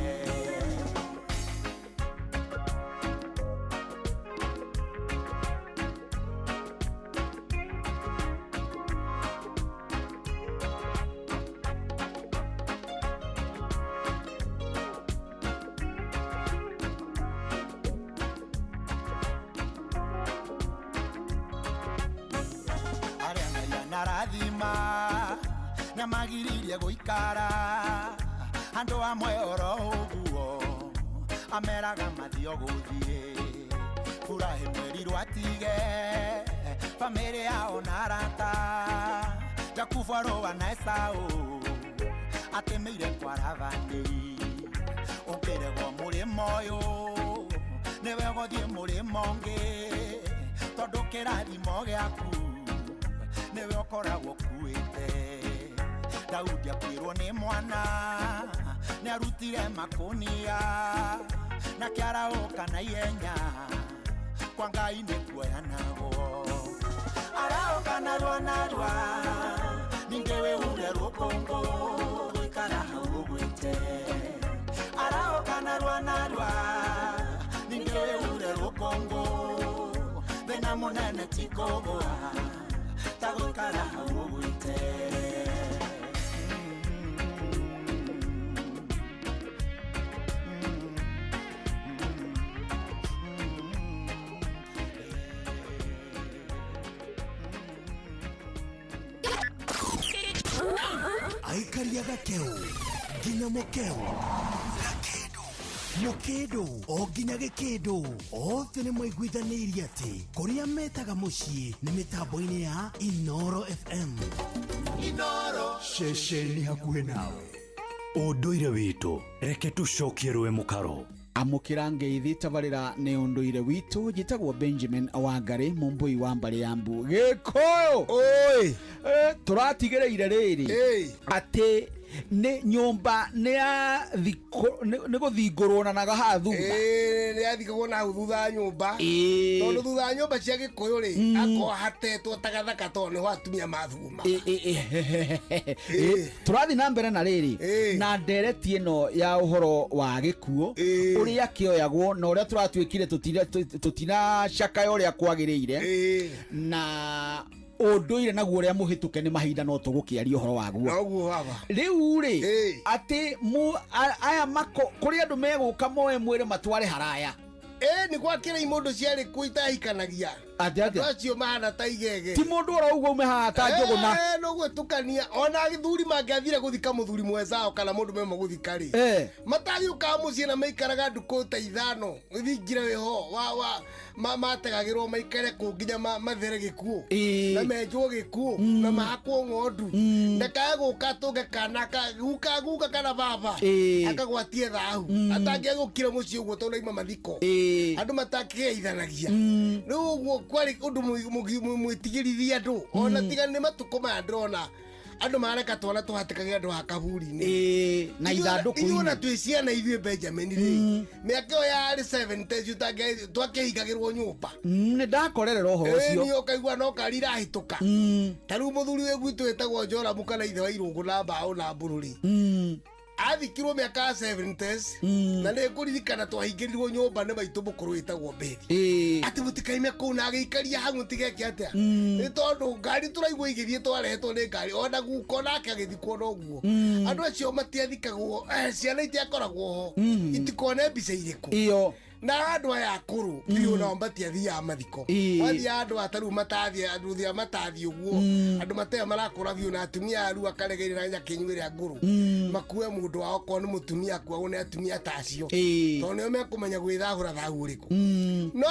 na magiririe gũikara andũ amwe oro ũguo ameraga mathio gũthiĩ furahi mweri rwatige famĩlĩ yao na arata Jakubu arũa na Esau atĩmĩire kwa Lavani ũkĩregwo mũrĩmo ũyũ nĩwe ũgũthiĩ mũrĩmo ũngĩ tondũ kĩrathimo gĩaku nĩwe ũkoragwo kuĩte Daudi akwĩrwo nĩ mwana nĩ arutire makũnia na kĩaraũka na ihenya kwa Ngai nĩ kuoyanagwo araũka narua ningĩ wĩhure rũkũngũ gũikara hau ũgwĩte araũka narua ningĩ wĩhure rũkũngũ thĩna mũnene ti kũgwa ta gũikara hau ũgwĩte Aikaria gakeu nginya mukeu mukidu o nginya gikidu othe nĩ maiguithanĩirie atĩ kũrĩa metaga mũciĩ nĩ mĩtambo-inĩ ya Inoro FM. Inoro ceceni hakuhĩ nawe ũndũire witũ reke tũcokie rwe mũkaro amukira ngeithi tabarira ne unduire witu jitagwo Benjamin Awangari mumbui wa mbari yambu gikoyo oi turatigereire riri ati ne nyumba ne ya ne guthingurwo na naga hathumba ne yathingurwo na thutha nyumba tondu thutha nyumba cia gikuyu ri ako hatetwo tagathaka tone ho atumia mathuma turathi na mbere na riri na ndereti ino ya uhoro wa gikuo uria kioyagwo na uria turatwikire tutina shaka uria kwagiriire na ũndũire naguo ũrĩa mũhĩtũke nĩ mahinda no tũgũkĩaria ũhoro waguo naguo baba rĩu rĩ atĩ aya mako kũrĩ andũ megũka moe mwĩrĩ matware haraya ni gwakĩra imũndũ ciarĩ kuitahikanagia acio mahana ta igege ti mũndũ ũrauga ume haha ta njũgũna no gwĩtũkania ona gĩthuri mangĩathire gũthika mũthuri mwezao kana mũndũ memo gũthika rĩ matagĩũkaga mũciĩ na maikaraga ndukũ ta ithano thingire wĩho wa mategagĩrwo maikare kũ nginya mathere gĩkuũ na menjwo gĩkuũ na mahakwo ng'ondu ndakae gũka tũnge kana guka kana baba akagwatie thahu atangĩagũkire mũciĩ ũguo tondũ ima mathiko andũ matakĩgeithanagia rĩu ũguo kwari undu mwitigirithia andu ona tiga ni matukuma ndrona andu mareka twana tuhatikagia andu hakaburi-ini na ithanduku iona twiciana ithuĩ Benjamin ri mĩaka ya 70 utange twakĩhingagĩrwo nyũmba nĩ ndakorerera ũhoro ũcio ni ũkaigua no kari rahĩtũka tarĩu mũthuri wĩ gwitũ wĩtagwo Joramu kana ithe wa Irũngũ na mbaũ na mbũrũri athikirwo mĩaka 70s na nĩ kũririkana twahingĩrirwo nyũmba nĩ maitũ mũkũrũ wĩtagwo Beli atĩ mũtikaime kũu na agĩikaria hau tigeke atĩa nĩ tondũ ngari tũraigua igĩthiĩ twarehetwo nĩ ngari ona guko nake agĩthikwo noguo andũ acio matiathikagwo ciana itiakoragwo ho itikone mbica irĩkũ iyo na andu aya akuru biũ nao matiathiaga mathiko wathia andu ataru matathia andu matathi uguo andu mataya marakũra biũ na atumia aru akaregeire na nyakinyuĩre nguru makue mũndũ wao ko nĩ mũtumia kwao nĩ atumia tacio tondũ nĩo mekũmenya gwĩthahũra thahu ũrĩkũ no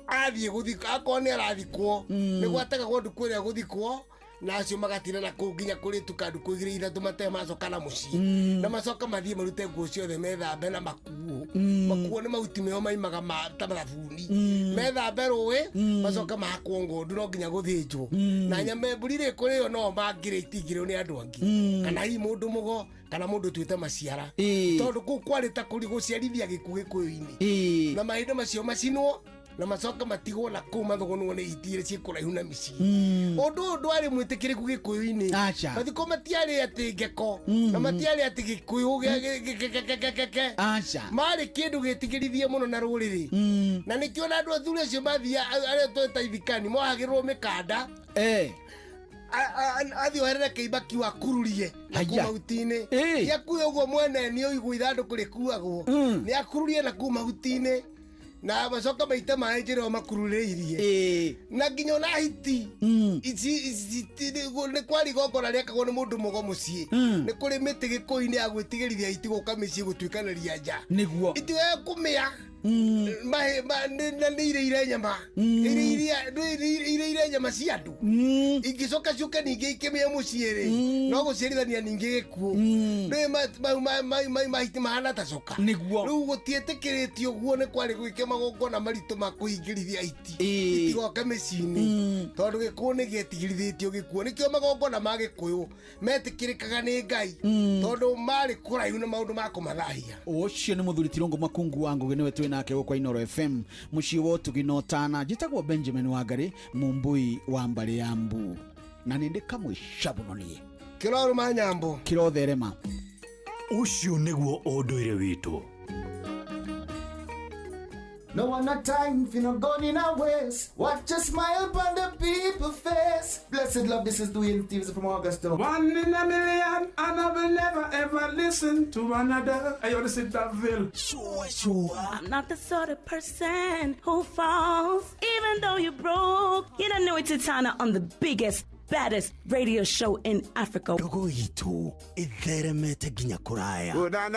athiĩ gũthikwo akorwo nĩ arathikwo nĩ gwatagwo ndukũ ĩrĩa gũthikwo na acio magatina na kunginya kuri tukandu kuigirira tumate macoka na muci na macoka mathie marute nguo ciothe methambe na makuo makuo ni mauti meo maimaga ta mathabuni methambe ruwi macoka makwo ngondu no nginya guthinjwo na nyame mburi ri kuri yo no mangire itingirwo ni andu angi kana hi mundu mugo kana mundu twite maciara tondu ku kwarita kuri guciarithia giku gikuyu-ini na mahinda macio macinwo na macoka matigwo na kuu mathogonwo nĩ itire ciĩkũraihu na mĩciĩ ũndũ ndwarĩ mwĩtĩkĩrĩku gĩkũyũ-inĩ mathiko matiarĩ atĩ ngeko na matiarĩ atĩ gĩkũyũ marĩ kĩndũ gĩtigĩrithie mũno na rũrĩrĩ na nĩkĩo ona andũ athuri acio mathia arĩa tweta ithikani mohagĩrwo mĩkanda athi oherere kĩimba kiu akururie na kuu mahuti-inĩ gĩakuo ũguo mwene nĩ ũigwo ithandũkũ rĩkuagwo nĩ akururie na kuu mahuti-inĩ na macoka maita maĩ njĩra makururĩirie na nginya ona hiti nĩ kwari gongona rĩakagwo nĩ mũndũ mũgo mũciĩ nĩ kũrĩ mĩtĩ gĩkũyũ-inĩ ya gwĩtigĩrithia hiti gũka mĩciĩ gũtuĩkanĩria nja nĩguo itiwe kũmĩa na nĩ irĩire nyama irĩire nyama cia andũ ingĩcoka ciũke ningĩ ikĩmĩa mũciĩ-rĩ no gũciarithania ningĩ gĩkuũ rĩu mahiti mahana ta coka rĩu gũtiĩtĩkĩrĩtio ũguo nĩ kwarĩ gwĩke magongona maritũ ma kũhingĩrithia hiti itigoke mĩciĩ-inĩ tondũ gĩkuũ nĩ gĩetigĩrithĩtio gĩkuũ nĩkĩo magongona ma gĩkũyũ metĩkĩrĩkaga nĩ Ngai tondũ marĩ kũraihu na maũndũ ma kũmathahia. Ũcio nĩ mũthuri Tirungu Makungu wa Ngugi nĩwe twĩ nake gũkwa Inooro FM mũciĩ wa Ũtugi na Ũtana njĩtagwo Benjamin Wangari Mumbui wa Mbari ya Mbu na nĩ ndĩ kamwe cabuno niĩ kĩroruma nyambo kĩrotherema. Ũcio nĩguo ũndũire witũ. No one a time if you not gone in our ways. Watch a smile upon the people's face. Blessed love, this is Dwayne Stevens from Augusta. 1 in a million, and I will never ever listen to another. I already said that Ville. Sure. I'm not the sort of person who falls, even though you broke. You don't know it's Tana on the biggest, baddest radio show in Africa. Dogo itu itheremete ginya kuraya. Oh, na.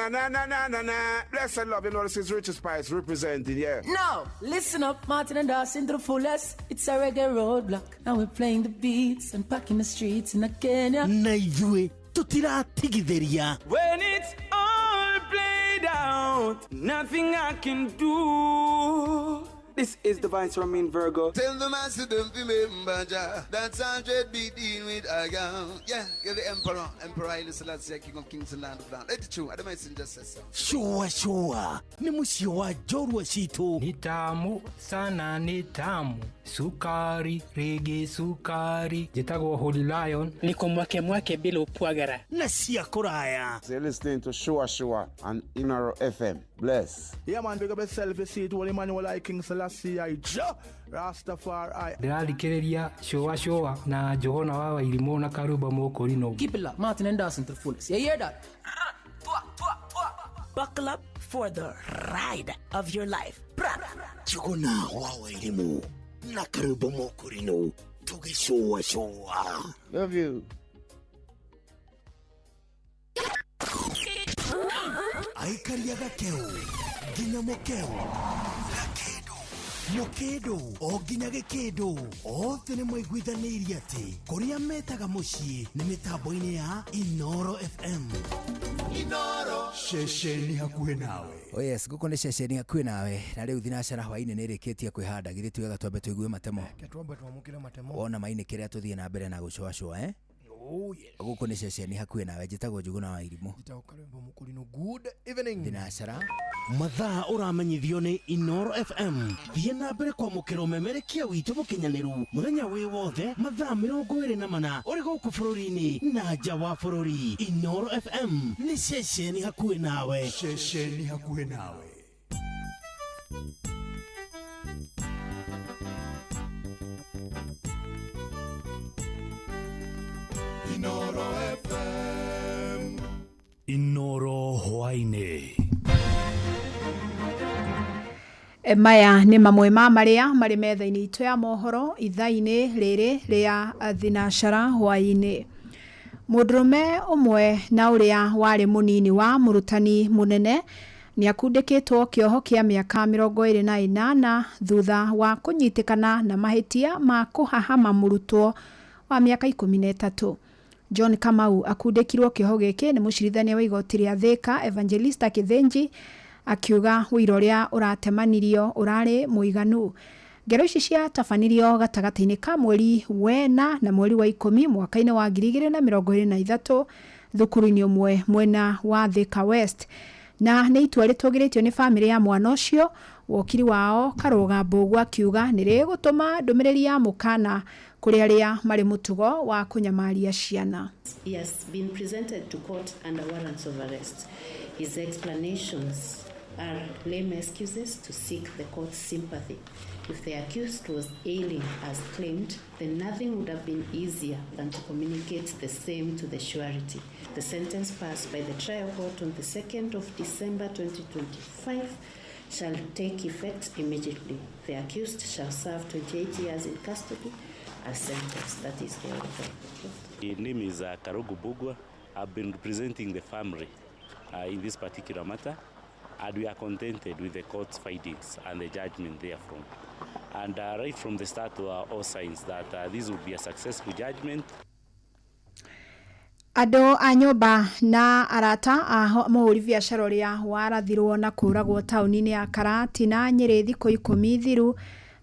Blessed love, you know this is Richard Spice representing, yeah. No, listen up, Martin and Dawson to the fullest. It's a reggae roadblock. Now we're playing the beats and packing the streets in Kenya. Na ithue tutiratigithĩria. When it's all played out, nothing I can do. This is the Vice Ramin Virgo. Tell the master don't remember that's 100 BD with Agam. Yeah, get the Emperor Haile Selassie, King of Kings and Land of Down. Let it true, I don't mind just say so. Sure. Ni musio wa jorwa situ. Ni tamu sana ni tamu. Sukari, reggae sukari. Jitagwo Holy Lion. Niko mwake bila upwagara. Na siya kuraya. So you're listening to Shua on Inooro FM. Bless. Yeah man, big up yourself, you see it, Holy Emmanuel I King Selassie I Rastafari. Ndĩrarikĩrĩria Shua na Johana wa Wairimu na Karuba Mokorino. Keep it locked, Martin and Dawson to the fullest. You hear that? Buckle up for the ride of your life. Johana wa Wairimu na Karuba Mokorino. Tuge Shua. Love you. Aikaria gakeo ginya mokeo mokedo o ginya gekedo othe nĩ mwaiguithanĩirie atĩ kũrĩa metaga mũciĩ nĩ mĩtambo-inĩ ya Inooro FM. Inooro ceceni hakuhĩ nawe. Oh yes, guko nĩ ceceni hakuhĩ nawe na rĩu thinacara hwainĩ nĩ ĩrĩkĩtie kwĩhanda githĩ tuga twambe tũigue matemo. Twambe twamũkĩre matemo. Ona mainĩ kĩrĩa tũthiĩ na mbere na gũcũa Oh yes. Guko nĩ ceceni hakuhĩ nawe njĩtagwo Njuguna wa Irimũ. Njĩtagwo Karembo Mũkũrinũ. Good evening. Thinacara mathaa ũramenyithio nĩ Inooro FM. Thiĩ na mbere kwamũkĩra ũmemerekia witũ mũkinyanĩru mũthenya wĩ wothe mathaa 24 ũrĩ gũkũ bũrũri-inĩ na nja wa bũrũri. Inooro FM nĩ ceceni hakuhĩ nawe. Ceceni hakuhĩ nawe. Inooro FM. Inooro hwainĩ. Maya nĩ mamwe ma marĩa marĩ metha-inĩ itũ ya mohoro ithaa-inĩ rĩrĩ rĩa thinacara hwainĩ. Mũndũrũme ũmwe na ũrĩa warĩ mũnini wa mũrutani mũnene nĩ akundĩkĩtwo kĩoho kĩa mĩaka 28 thutha wa kũnyitĩkana na mahĩtia ma kũhahama mũrutwo wa miaka 13. John Kamau akundikirwo kĩoho gĩkĩ nĩ mũcirithania wa igoti rĩa Thika Evangelista Kithenji akiuga wĩra ũrĩa ũratemanirio ũrarĩ mũiganu. Ngero ici cia tabanirio gatagati-inĩ ka mweri wena na mweri wa 10 mwaka-inĩ wa 2023 thukuru-inĩ ũmwe mwena wa Thika West, na nĩ itua rĩtũgĩrĩtio nĩ famĩlĩ ya mwana ũcio. Wokiri wao Karuga Mbogu akiuga nĩ rĩgũtũma ndũmĩrĩri ya mũkana kũrĩ arĩa marĩ mũtugo wa kũnyamaria ciana. He has been presented to court under warrants of arrest. His explanations are lame excuses to seek the court's sympathy. If the accused was ailing as claimed, then nothing would have been easier than to communicate the same to the surety. The sentence passed by the trial court on the 2nd of December 2025 shall take effect immediately. The accused shall serve 28 years in custody as sentenced. That is the order. My name is Karugu Bugwa. I've been representing the family in this particular matter, and we are contented with the court's findings and the judgment therefrom. And right from the start, there are all signs that this will be a successful judgment. Andũ a nyũmba na arata a mũhũri biacara ũrĩa warathirwo na kũragwo taũni-inĩ ya Karati na Nyeri thikũ 10 thiru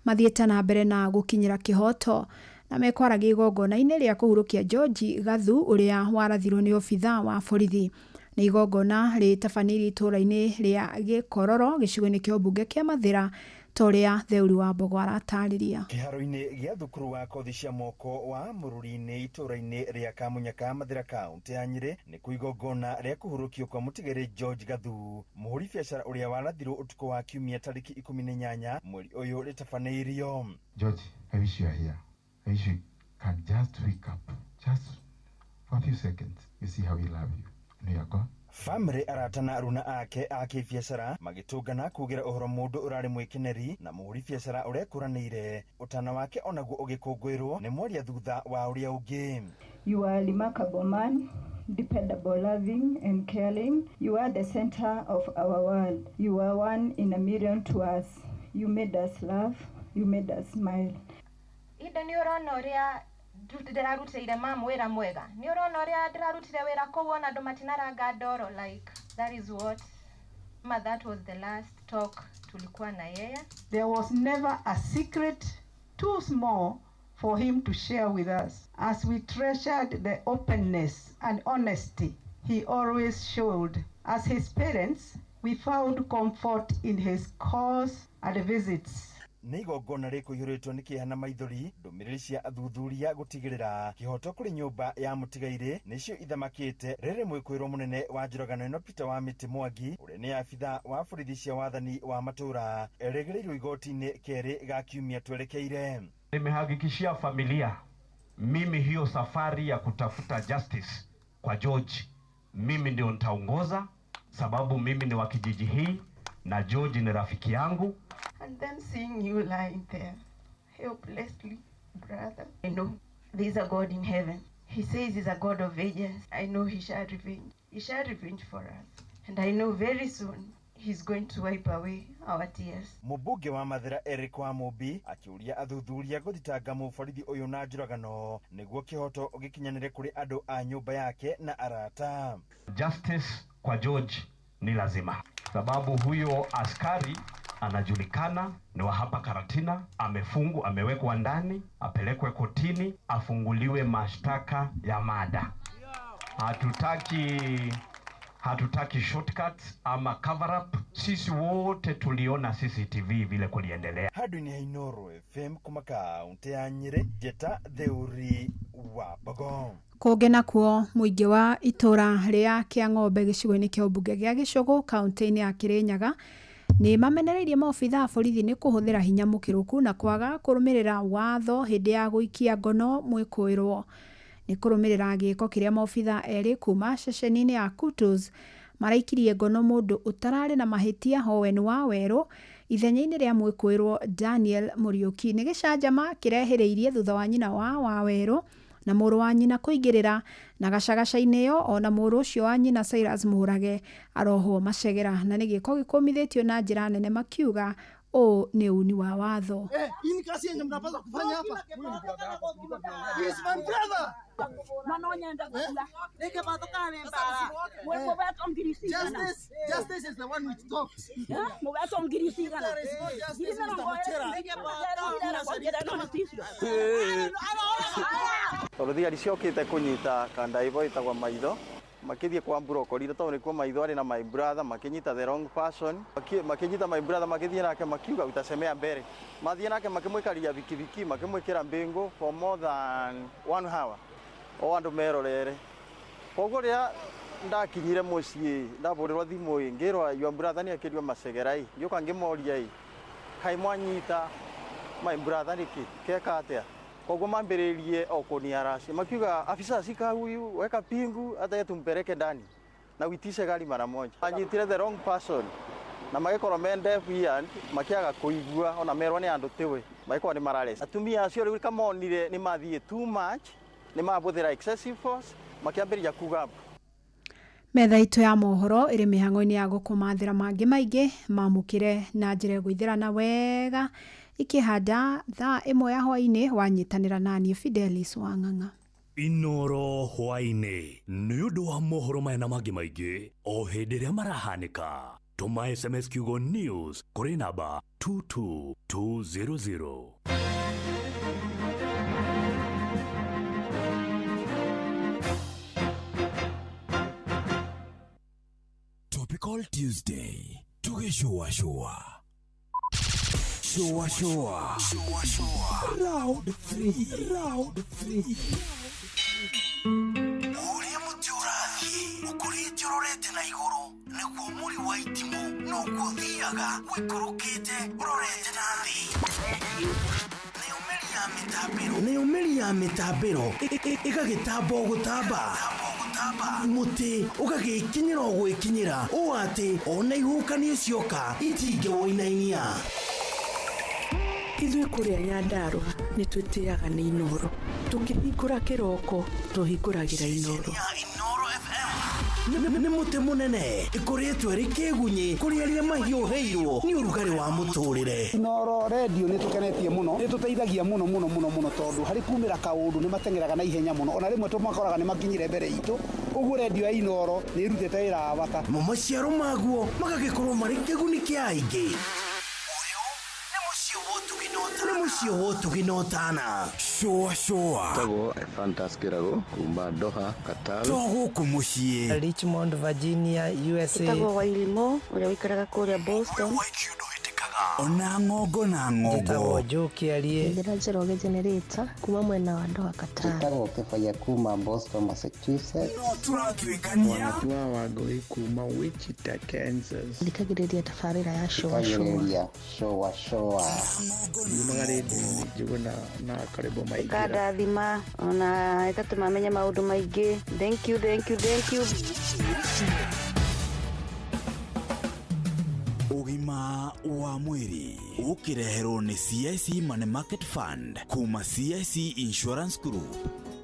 mathiĩte na mbere na gũkinyĩra kĩhoto na mekwaragia igongona-inĩ rĩa kũhurũkia George Gathu ũrĩa warathirwo nĩ obitha wa borithi. Nĩ igongona rĩtabanĩirio itũũra-inĩ rĩa Gĩkororo gĩcigo-inĩ kĩa ũmbunge kĩa Mathĩra toria Theuri wa Mbogo aratarĩria. Kĩharo-inĩ gĩa thukuru wa kothi cia moko wa Mũrũri-inĩ itũũra-inĩ rĩa Kamunyaka Mathĩra kaunti ya Nyeri nĩ kwigongona rĩa kũhurũkio kwa mũtigĩri George Gathu, mũhũri biacara ũrĩa warathirwo ũtukũ wa kiumia tarĩki 18 mweri ũyũ rĩtabanĩirio. George, I wish you are here. I wish you can just wake up just for a few seconds. You see how we love you. No, you are gone. Family aratana aruna ake a kibiacara magitungana kugira uhoro mundu urari mwikeneri na muhuri biacara urekuranire utana wake onaguo ugikungwirwo ni mwaria thutha wa uria ungi. You are a remarkable man, dependable, loving and caring. You are the center of our world. You are one in a million to us. You made us laugh. You made us smile. Ida ni urona uria ndirarutire mamu wira mwega. Ni urona uria ndirarutire wira kuona andu matinaranga ndoro, like that is what that was the last talk tulikuwa na yeye. There was never a secret too small for him to share with us. As we treasured the openness and honesty he always showed. As his parents, we found comfort in his calls and visits. Nĩ igongona rĩkũihũrĩtwo nĩ kĩeha na maithori, ndũmĩrĩri cia athuthuria gũtigĩrĩra kĩhoto kũrĩ nyũmba ya mũtigairĩ nĩcio ithamakĩte rĩrĩ mwĩkũĩrwo mũnene wa njũragano ĩno Peter wa Mĩtĩ Mwangi ũrĩa nĩ abitha wa borithi cia wathani wa matũra erĩgĩrĩirwo igoti-inĩ kerĩ ga kiumia twerekeire. Nimehakikishia familia mimi hiyo safari ya kutafuta justice kwa George mimi ndio nitaongoza, sababu mimi ni wa kijiji hii na George ni rafiki yangu. And then seeing you lying there, helplessly, brother. I know there is a God in heaven. He says he's a God of vengeance. I know he shall revenge. He shall revenge for us. And I know very soon he's going to wipe away our tears. Mũmbunge wa Mathĩra Eric wa Mũmbi akiuria athuthuria gũthitanga mũborithi ũyũ na njũragano nĩguo kĩhoto gĩkinyanĩre kũrĩ andũ a nyũmba yake na arata. Justice kwa George ni lazima, sababu huyo askari anajulikana ni wa hapa Karatina, amewekwa ndani, apelekwe kotini, afunguliwe mashtaka ya mada. Hatutaki shortcuts ama cover up. Sisi wote tuliona CCTV vile kuliendelea. Haduni Hainoro FM kuma kaunti ya Nyeri, Jeta Theuri wa Mbogo. Kũngena kuo mũingĩ wa itũra rĩa Kĩang'ombe gĩcigo-inĩ kĩa ũmbunge gĩa Gĩcũgũ kaunti-inĩ ya Kĩrĩnyaga nĩ mamenereirie maobitha a borithi nĩ kũhũthĩra hinya mũkĩrũku na kwaga kũrũmĩrĩra watho hĩndĩ ya gũikia ngono mwĩkũĩrwo. Nĩ kũrũmĩrĩra gĩĩko kĩrĩa maobitha erĩ kuma ceceni-inĩ ya Kutus maraikirie ngono mũndũ ũtararĩ na mahĩtia Owen wa Werũ ithenya-inĩ rĩa mwĩkũĩrwo Daniel Mũriũki. Nĩ gĩcanjama kĩrehereirie thutha wa nyina wa Werũ na mũrũ wa nyina kũingĩrĩra na gacagaca-inĩ ĩyo, ona mũrũ ũcio wa nyina Cyrus Mũrage arohwo Macegera, na nĩ gĩko gĩkũmithĩtio na njĩra nene makiuga o ni uni wa watho. Hii ni kazi yenye mnapaswa kufanya hapa. He is my brother. Justice is the one which talks. Thigari ciokite kunyita Kandaibo itagwa maitho makithie kwa brokoli to ni kwa maitho ari na my brother makinyita the wrong person makinyita my brother makithie nake makiuga utasemea mbere mathie nake makimwikaria vikiviki makimwikira mbingo for more than 1 hour o andu merorere koguo ria ndakinyire mucii ndaburirwo thimu ngirwa your brother ni akirio macegerai yuka ngimoria kai mwanyita my brother niki keka atia koguo mambiririe okuniaraci makiuga afisa sika huyu weka pingu hata tumpeleke ndani na uitishe gari mara moja anyitire the wrong person na magikoro mende fiand makiaga kuigua ona merwa ni andu tiwe magikoro ni mararesi atumia acio riu kamonire ni mathie too much ni mabuthira excessive force makiambiria kuga metha itu ya mohoro iri mihango-ini ya gukumathira mangi maingi mamukire na njira gwithirana wega ikihanda thaa imwe ya hwaini wanyitanira nani Fidelis Wang'ang'a. Inoro hwaini ni undu wa mohoro mena mangi maingi o hindi ria marahanika. Tuma SMS kiugo news kuri namba 22200. Topical Tuesday. Showa showa. Showa showa. Round 3. Round 3. Uri muturathi. Ukurite urorete na iguru. Niguo muri wa itimu. Nuko thiaga. Wikurukite. Urorete na thi. Ni umeri ya mitabiro. Igagitambo gutamba. Muti ugagikinyira ogwikinyira o ati ona ihukanie cioka itinge woinainia Ithuĩ kũrĩa Nyandarua nĩ twĩtĩaga nĩ Inoro. Tũkĩhingũra kĩroko tũhingũragĩra Inoro. Nĩ mũtĩ mũnene ĩkoretwo ĩrĩ kĩgunyi kũrĩ arĩa mahiũhĩirwo nĩ ũrugarĩ wa mũtũrĩre. Inoro radio nĩ tũkenetie mũno, nĩ tũteithagia mũno tondũ harĩ kumĩra kaũndũ nĩ matengeraga na ihenya mũno, ona rĩmwe tũmakoraga nĩ makinyire mbere itũ. Ũguo radio ya Inoro nĩ ĩrutĩte wĩra wa bata. Maciaro maguo magagĩkorwo marĩ kĩguni kĩa aingĩ. Musio tuginotana. Showa. Tago Fantas Kirago kumba Doha Qatar. Togo kumushie. Richmond, Virginia, USA. Tago Wailimo ule wikaraga kule Boston. Ona ngogo na ngogo. Tago Joki aliye. Ndiraje roge generator kuma mwena wa Doha Qatar. Tago kefanya kuma Boston, Massachusetts. Turakikania. Watu wagoi kuma Wichita, Kansas. Ndikagiredia tafarira ya showa. Showa. Jugo na karibu maigi. Kada dhima ona etatu mamenya maundu maigi. Thank you. Ugima wa mwiri ukireherwo ni CIC Money Market Fund kuma CIC Insurance Group.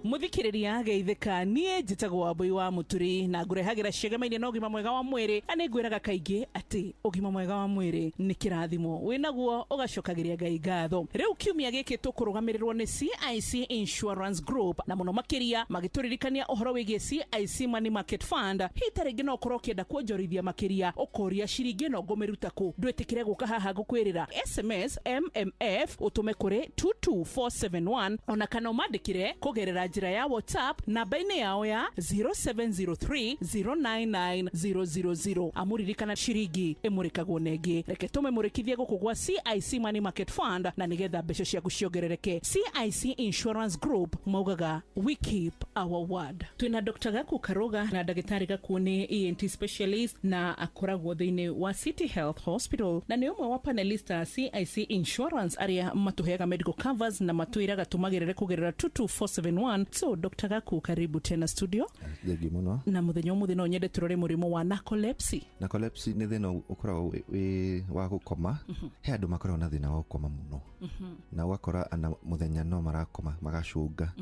Muthikiriria geithika nie njitagwo Wambui wa Muturi na ngurehagira ciegemaine na ugima mwega wa mwiri ani ngwiraga kaingi ati ugima mwega wa mwiri ni kirathimo winaguo ugacokagiria Ngai ngatho. Riu kiumia giki tukurugamirirwo ni CIC Insurance Group na muno makiria magituririkania uhoro wigie CIC Money Market Fund. Hitaringi no korwo kienda kuonjorithia makiria ukoria ciringi no ngomeruta ku ndwetikire guka haha gukwirira SMS MMF utume kuri 22471 ona kana mandikire kugerera njira ya WhatsApp namba-ini yao ya 0703099000. Amuririkana ciringi imurikagwo nengi. Reke tumemurikithie guku gwa CIC Money Market Fund na nigetha mbeca ciaku ciongerereke. CIC Insurance Group maugaga we keep our word. Twina Dr. Gaku Karoga na Dagitari Gaku ni ENT specialist na akoragwo thiini wa City Health Hospital na ni umwe wa panelista CIC Insurance aria matuheaga medical covers na matuiraga tumagirire kugerera 22471 Foundation. So Dr. Gaku, karibu tena studio. Thegi muno. Na muthenya umuthi no nyende turore murimo wa narcolepsy. Narcolepsy ni thina ukoragwo wa gukoma. He andu makoragwo na thina wa gukoma muno. Na wakora ana muthenya no marakoma magacunga.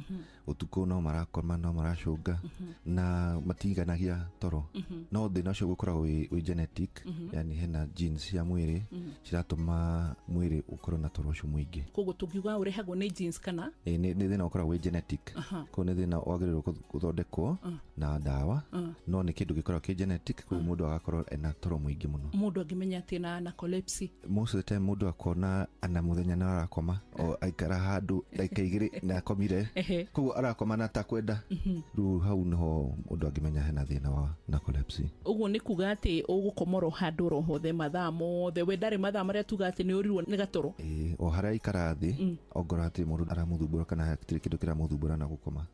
Utuku no marakoma no maracunga. Na matiganagia toro. No thina ucio gukoragwo wi genetic, yani hena genes ya mwiri ciratuma mwiri ukorwo na toro ucio mwingi. Koguo tungiuga urehagwo ni genes kana? Ni thina ukoragwo wi genetic. Ko ni thina wagĩrĩirwo guthondekwo na ndawa. No ni kindu gikoragwo ki genetic, ko mundu agakorwo ena toro mwingi muno. Mundu angimenya ati na narcolepsy. Most of the time mundu akona ana muthenya na arakoma o aikara handu dakika 2 na akomire. Koguo arakoma na takwenda. Ru hau no mundu angimenya hena thina wa narcolepsy. Uguo ni kuga ati ugukomoro handu rohothe mathaa mothe we ndari mathaa maria tuga ati ni urirwo ni gatoro. O haria ikara thi ongora ati mundu aramuthumbura kana hatiri kindu kiramuthumbura na gukoma.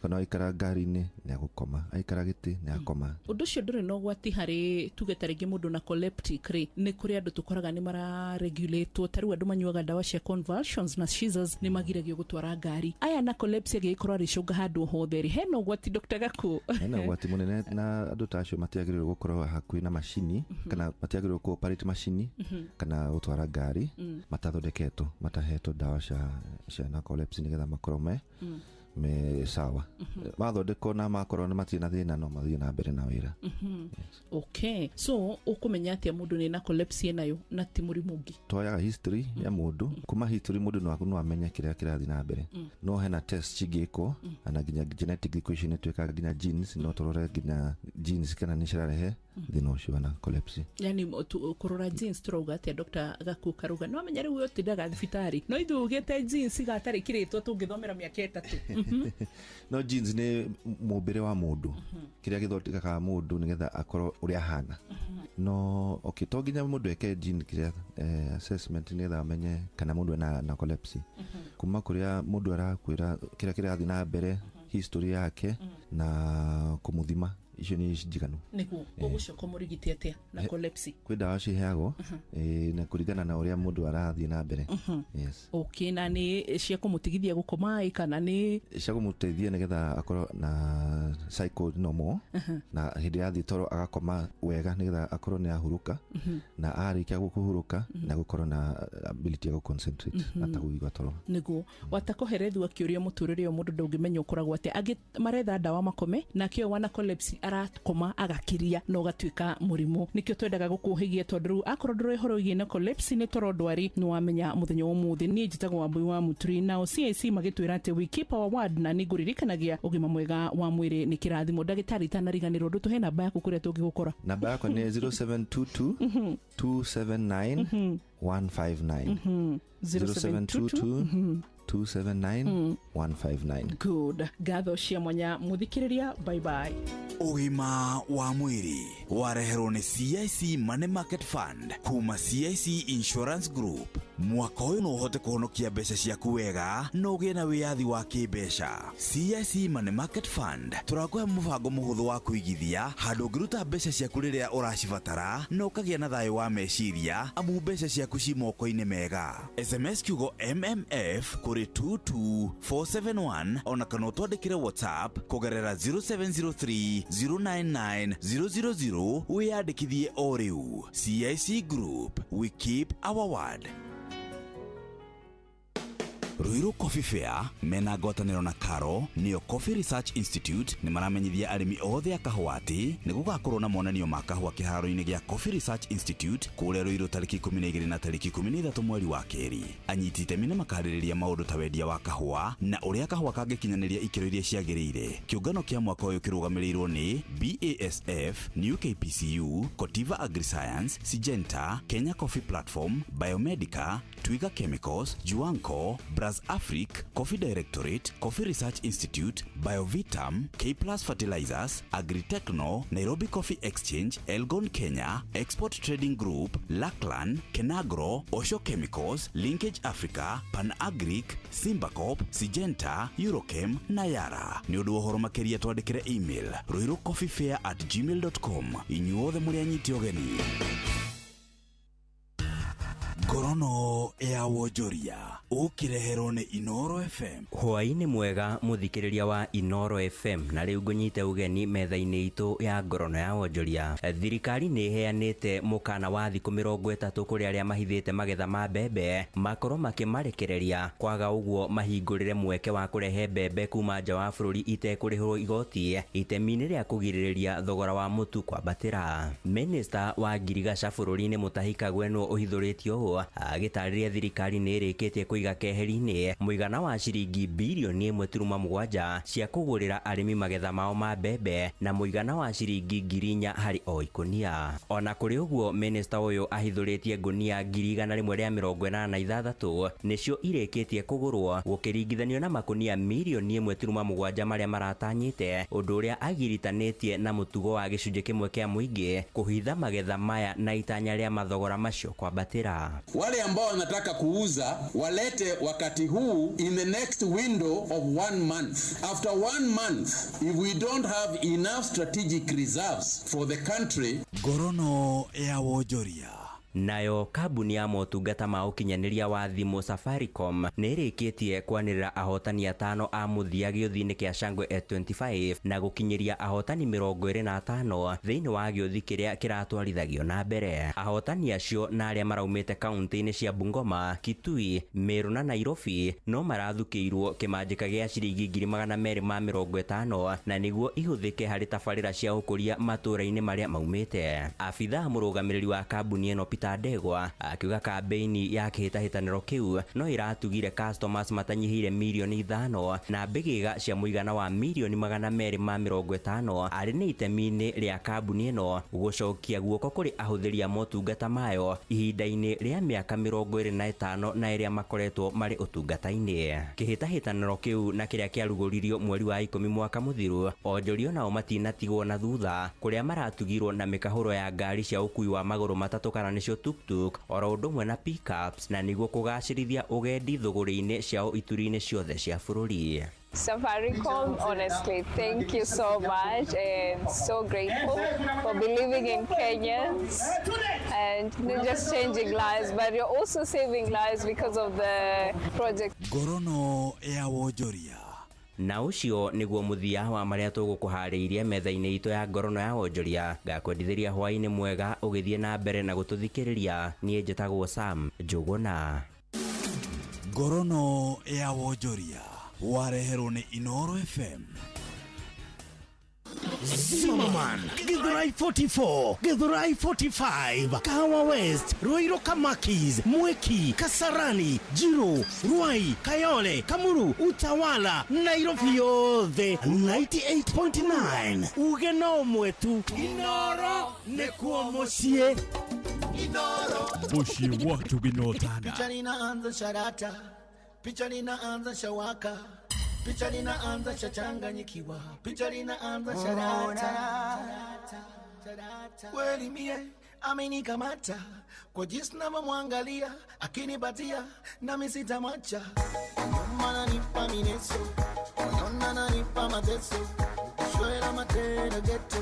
Kana aikara ngari-ini ni agukoma, aikara giti ni akoma. Undu cio nduri no gwati hari tuge taringi mundu narcoleptic ri ni kuri andu tukoraga ni mara regulate taru andu manyuaga ndawa cia convulsions na seizures ni magiragio gutwara ngari. Aya narcolepsy gikorwo ricunga handu hothe ri heno gwati Dr. Gaku. Hena gwati munene na andu tacio matiagĩrĩirwo gukorwo hakuhi na macini kana matiagĩrĩirwo ku operate macini kana gutwara ngari matathondeketwo matahetwo ndawa cia narcolepsy nigetha makorwo me sawa. Mathondekwo na makorwo ni matina thina no mathie na mbere na wira. Okay, so ukumenya ati mundu ni narcolepsy nayo na ti murimu ungi. Twayaga history ya mundu, kuma history mundu no amenye kiria kirathi na mbere. No hena test cigiko ana ginya genetic equation tweka ginya genes no torore ginya genes kana ni cirarehe thina ucio wa narcolepsy. Yani kurora genes turauga ati Dr. Gaku karuga no amenya riu yotindaga thibitari no ithugite genes gatari kiritwo tungithomera miaka 3. No genes ni mumbire wa mundu kiria githondekaga mundu nigetha akorwo uria hana. No okay to ginya mundu eke gene kiria assessment nigetha amenye kana mundu ena narcolepsy. Kuma kuria mundu arakwira kiria kirathi na mbere history yake na kumuthima icio ni njiganu. Niguo gugucio komurigiti atia narcolepsy. Kwi ndawa ciheagwo na kuringana na uria mundu arathie na mbere. Yes. Okay, na ni cia kumutigithia gukoma kana ni cia kumuteithia nigetha akorwo na cycle normal na hindi ya thitoro agakoma wega nigetha akorwo ni ahuruka na arikia gukuhuruka na gukorwo na ability ya concentrate atakuigwa toro. Niguo watakoherethwa kiuria muturire mundu ndungimenya ukoragwo ati agi maretha ndawa makome na kio wa narcolepsy arakoma agakiria no gatuika murimu. Nikio twendaga gukuhigia tondu akorwo nduro ihoro igi narcolepsy ni toro ndwari no wamenya muthenya umuthi ni njitagwo wa mbui wa muturi na OCIC magitwira ati we keep our word na ni nguririkanagia ugima mwega wa mwiri ni kirathimo. Ndagitari tanariganirwo ndutuhe namba yaku kuria tungigukora. Namba yako ni 0722 279 159 0722 279 159. Good. Gatho cia mwanya muthikiriria. Bye bye. Ugima wa mwiri wareherwo ni CIC Money Market Fund kuma CIC Insurance Group. Mwaka uyu no uhote kuhonokia mbeca ciaku wega no ugie na wiyathi wa kimbeca. CIC Money Market Fund turakuhe mubango muhuthu wa kuigithia handu ngiruta mbeca ciaku riria uracibatara no ukagia na thayo wa meciria amu mbeca ciaku ci moko-ini mega. SMS kiugo MMF kuri 22471 ona kana utwandikire WhatsApp kugerera 0703 099 000 wiyandikithie o riu. CIC Group, we keep our word. Ruiru Coffee Fair mena ngwataniro na Karo niyo Coffee Research Institute ni maramenyithia arimi othe a kahua ati ni gugakorwo na monanio ma kahua kiharo-ini gia Coffee Research Institute kuria Ruiru tariki 12 na tariki 13 mweri wa keri. Anyiti itemi ni makaririria maundu ta wendia wa kahua na uria kahua kangikinyaniria ikiro iria ciagiriire. Kiungano kia mwaka uyu kirugamirirwo ni BASF, New KPCU, Cotiva Agriscience, Syngenta, Kenya Coffee Platform, Biomedica, Twiga Chemicals, Juanco, Braz Afric, Coffee Directorate, Coffee Research Institute, Biovitam, K Plus Fertilizers, Agritechno, Nairobi Coffee Exchange, Elgon Kenya, Export Trading Group, Laklan, Kenagro, Osho Chemicals, Linkage Africa, Pan Agric, Simbacop, Syngenta, Eurochem, Nayara. Ni undu uhoro makiria twandikire email ruirucoffeefair@gmail.com. Inyuothe muri anyiti ogeni. Ngorono ya Wonjoria ukireherwo ni Inoro FM. Hwaini mwega muthikiriria wa Inoro FM, na riu ngunyite ugeni metha-ini itu ya Ngorono ya Wonjoria. Thirikari ni heanite mukana wa thiku 30 kuri aria mahithite magetha ma mbembe makorwo makimarekereria kwaga uguo mahingurire mweke wa kurehe mbembe kuma nja wa bururi itekurihwo igoti itemi-ini ria kugiriria thogora wa mutu kwambatira. Minister wa Girigasha bururi-ini Mutahi Kagwe no uhithuritio agitariria thirikari ni irikitie kuiga keheri-ini muigana wa ciringi bilioni 1.7 cia kugurira arimi magetha mao ma mbembe na muigana wa ciringi 4,000 hari o ikunia. Ona kuri uguo minister uyu ahithuritie ngunia 186 nicio irikitie kugurwo gukiringithanio na makunia milioni 1.7 maria maratanyite, undu uria agiritanĩtie na mutugo wa gicunjĩ kimwe kia muingi kuhitha magetha maya na itanya ria mathogora macio kwambatira. Wale ambao wanataka kuuza walete wakati huu in the next window of 1 month. After 1 month, if we don't have enough strategic reserves for the country. Ngorono ya Wonjoria. Nayo kabuni ya motungata ma ukinyaniria wa thimu Safaricom nirikitie kwanirira ahotani 5 a muthia giothi-ini kia Shangwe S25 na gukinyiria ahotani 25 thiini wa giothi kiria kiratwarithagio na mbere. Ahotani acio na aria maraumite kaunti-ini cia Bungoma, Kitui, Meru na Nairobi no marathukiirwo kimanjika gia ciringi 250 na niguo ihuthike hari tabarira cia ukuria matura-ini maria maumite. Afitha murugamiriri wa kabuni eno Ndegwa akiuga kampeini ya kihitahitaniro kiu no iratugire customers matanyihire milioni 5 na mbigiga cia muigana wa milioni 250 ari ni itemi-ini ria kabuni eno gucokia guoko kuri ahuthiria motungata mayo ihinda-ini ria miaka 25 na iria makoretwo mari utungata-ini. Kihitahitaniro kiu na kiria kiaruguririo mweri wa 10 mwaka muthiru, onjorio nao matinatigwo na thutha kuria maratugirwo na mikahuro ya ngari cia ukui wa maguru matatu kana nicio tuk-tuk oro undu mwe na pickups na niguo kugacirithia ugendi thuguri-ini ciao ituri-ini ciothe cia bururi. Safaricom, honestly, thank you so much and so grateful for believing in Kenyans and not just changing lives, but you're also saving lives because of the project. Ngorono ya Wonjoria. Na ucio niguo muthia wa maria tugukuhariirie metha-ini itu ya Ngorono ya Wonjoria. Ngakwendithiria hwaini mwega ugithie na mbere na gututhikiriria. Nie njitagwo Sam Njuguna. Ngorono ya Wonjoria wareherwo ni Inoro FM. Zimmerman, Githurai 44, Githurai 45, Kahawa West, Ruiru Kamakis, Mweki, Kasarani, Jiro, Ruai, Kayole, Kamuru, Utawala, Nairobi yothe 98.9. Ugeno mwetu Inoro nekuo mucie. Inoro mucie watu binotana. Picha linaanza sharata, picha linaanza shawaka, picha linaanza shachanganyikiwa, picha linaanza sharata. Kweli mie amenikamata kwa jinsi navyomwangalia, akinipatia nami sitamwacha. Nyuma nipa mineso, moyoni ananipa mateso, shwela matendo geto,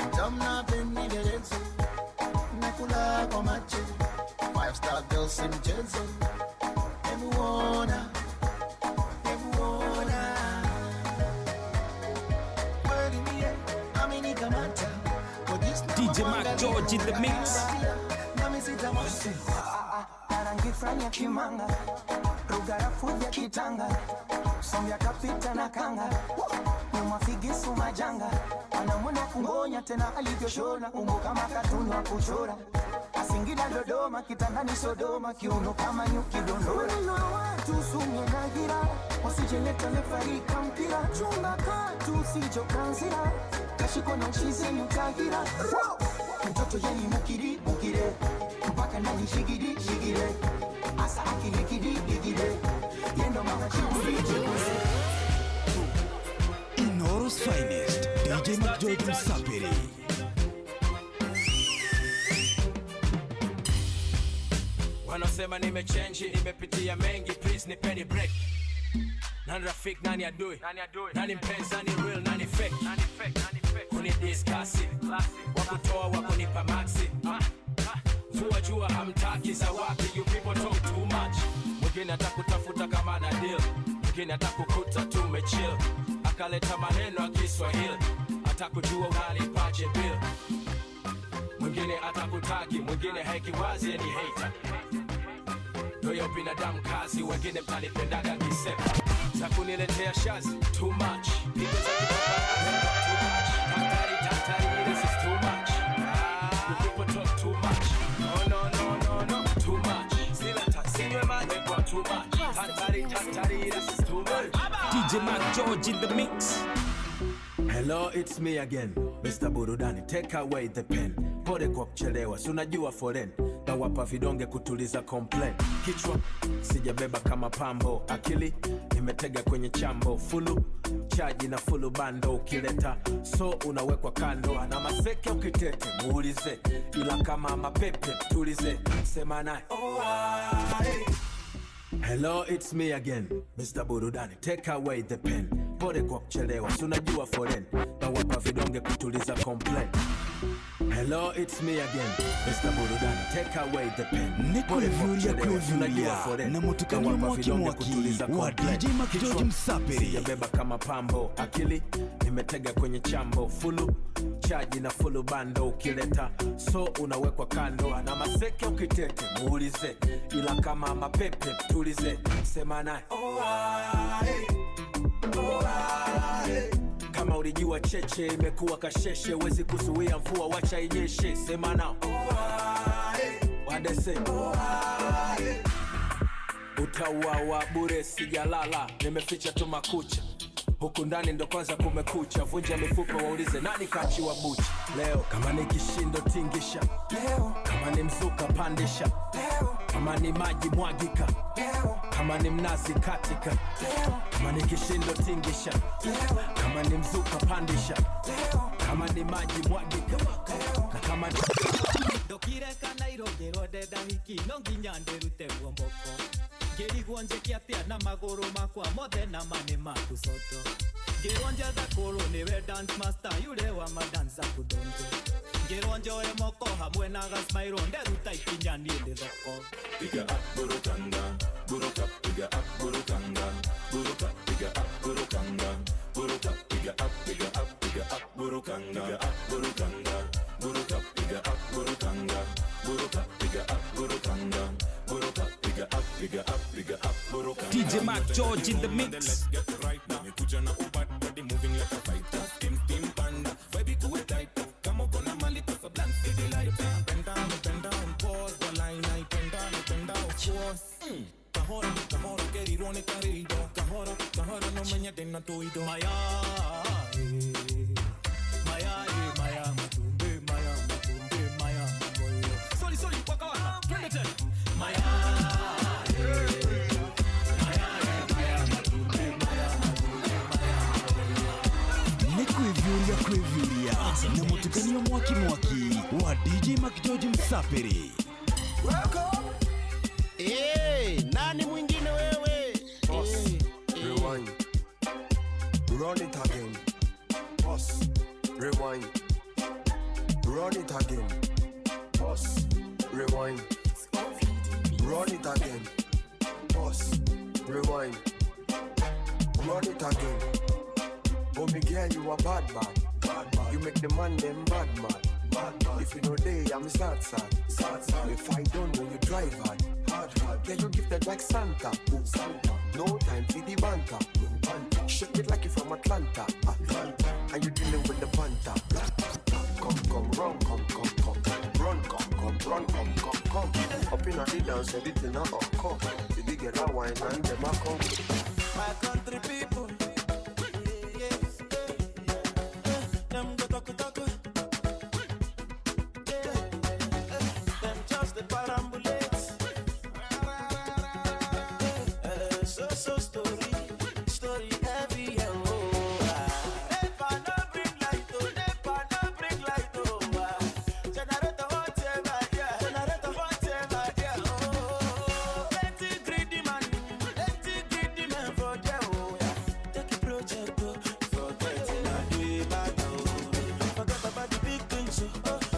mtamna pendi vyerezo, nakula kwa macho, 5-star girls in mchezo, emuona. DJ Mac George in the mix. Narangifrani ya kimanga, rugarafu ya kitanga, sombya kapita na kanga, nyuma figisu majanga, anamuna kungonya tena alivyoshona, umbo kama katuni wa kuchora, Singida Dodoma, kitandani Sodoma, kiuno kama nyuki dondora. Wino watu sumye na gira, wasijeleta lefarika mpira, chumba katu sijo kanzira, kashiko na uchizi mutagira. Mtoto yeni mukiri, mukire, mpaka nani shigiri, shigire, asa akilikidi, ligide, yendo mama chiburi, chiburi. Inoro's finest, DJ Mac George Msapiri. Wanasema nimechange, nimepitia mengi, please nipeni break. Nani rafiki, nani adui, nani mpenzi, nani real, nani fake, kuni discuss, wakutoa wakunipa maxi. Mvua jua hamtaki za wapi, you people talk too much. Mwingine atakutafuta kama na deal, mwingine atakukuta tumechill, akaleta maneno ya Kiswahili, atakujua unalipaje bill. Mwingine atakutagi, mwingine haikiwazi ni hater. Ndio binadamu kazi, wengine mtanipendaga kisepa. Za kuniletea shazi, too much. People say too much. Tatari, this is too much. You people talk too much. No, too much. Sinywe maji kwa too much. Tatari, this is too much. DJ Mac George in the mix. Hello, it's me again, Mr. Burudani. Take away the pen. Pole kwa kuchelewa, si unajua foreign. Na wapa vidonge kutuliza complain. Kichwa sijabeba kama pambo, akili nimetega kwenye chambo. Fulu chaji na fulu bando, ukileta so unawekwa kando. Na maseke ukitete muulize, ila kama mapepe tulize, sema nae. Hello, it's me again, Mr. Burudani. Take away the pen. Pole kwa kuchelewa, si unajua foreign. Na wapa vidonge kutuliza complain. Hello, it's me again, Mr. Burudani. Take away the pen. Na mutukanyo mwaki wa DJ Mac George Msapiri. Sijabeba kama pambo, akili nimetega kwenye chambo. Fulu chaji na fulu bando, ukileta so unawekwa kando. Na maseke ukitete muulize, ila kama mapepe tulize, sema nae. Kama ulijua cheche imekuwa kasheshe, wezi kuzuia mvua wacha inyeshe, sema nao. Wadese utauawa bure sijalala, nimeficha tu makucha, huku ndani ndo kwanza kumekucha. Vunja mifupa waulize nani kachiwa bucha. Leo kama ni kishindo tingisha, leo kama ni mzuka pandisha, leo kama ni maji mwagika, leo kama ni mnazi katika, leo kama ni kishindo tingisha, leo kama ni mzuka pandisha, leo kama ni maji mwagika, na kama ni Dokire kana irongero deda hiki no nginya nderute bomboko. Ngirigwonje kiatia na maguru makwa mothe na mane makusoto. Ngironja thakuru niwe dance master yule wa madanza kudonjo. Ngironjo emoko hamwe na gasmairo nderuta ikinya ni ndithoko. Piga up burukanga, buruka piga up burukanga, buruka piga up burukanga, buruka piga up burukanga, piga up burukanga, buruka piga up burukanga, buruka piga up burukanga, buruka piga up burukanga. DJ Mac George in the mix. Let's get right now. You kuja na ubad body moving like a fighter. Team panda, baby do it tight. Kama gonna malika sa blank city light. Bend down, pause the line. I bend down, pause. Kahora, kerirone karido. Kahora no menya tena toido. Maya matumbe, maya magoyo. Sorry, waka, twende tena. Maya Kwevyuria na mutukanio mwaki wa DJ Mac George Msapiri. Nani mwingine wewe? Boss, rewind. Run it again. Boss, rewind. Run it again. Boss, rewind. Run it again. Boss, rewind. Run it again. Oh, me girl, you a bad man. You make the man them bad man. If you know day, I'm sad. If I don't know you drive hard. Then you give that like Santa. No time for the banter. Shake it like you from Atlanta. And you dealing with the panther. Come, run, come. Run, come. Up in the dance, everything now come. The big girl a wine and them a come. My country people. Them go talk. Them just the parambulates. So story heavy and low. Never no bring light, Generator whatever, yeah. Oh, plenty greedy man for them, oh yeah. Take a project, forget it, I do it bad, oh. Forget about the big things,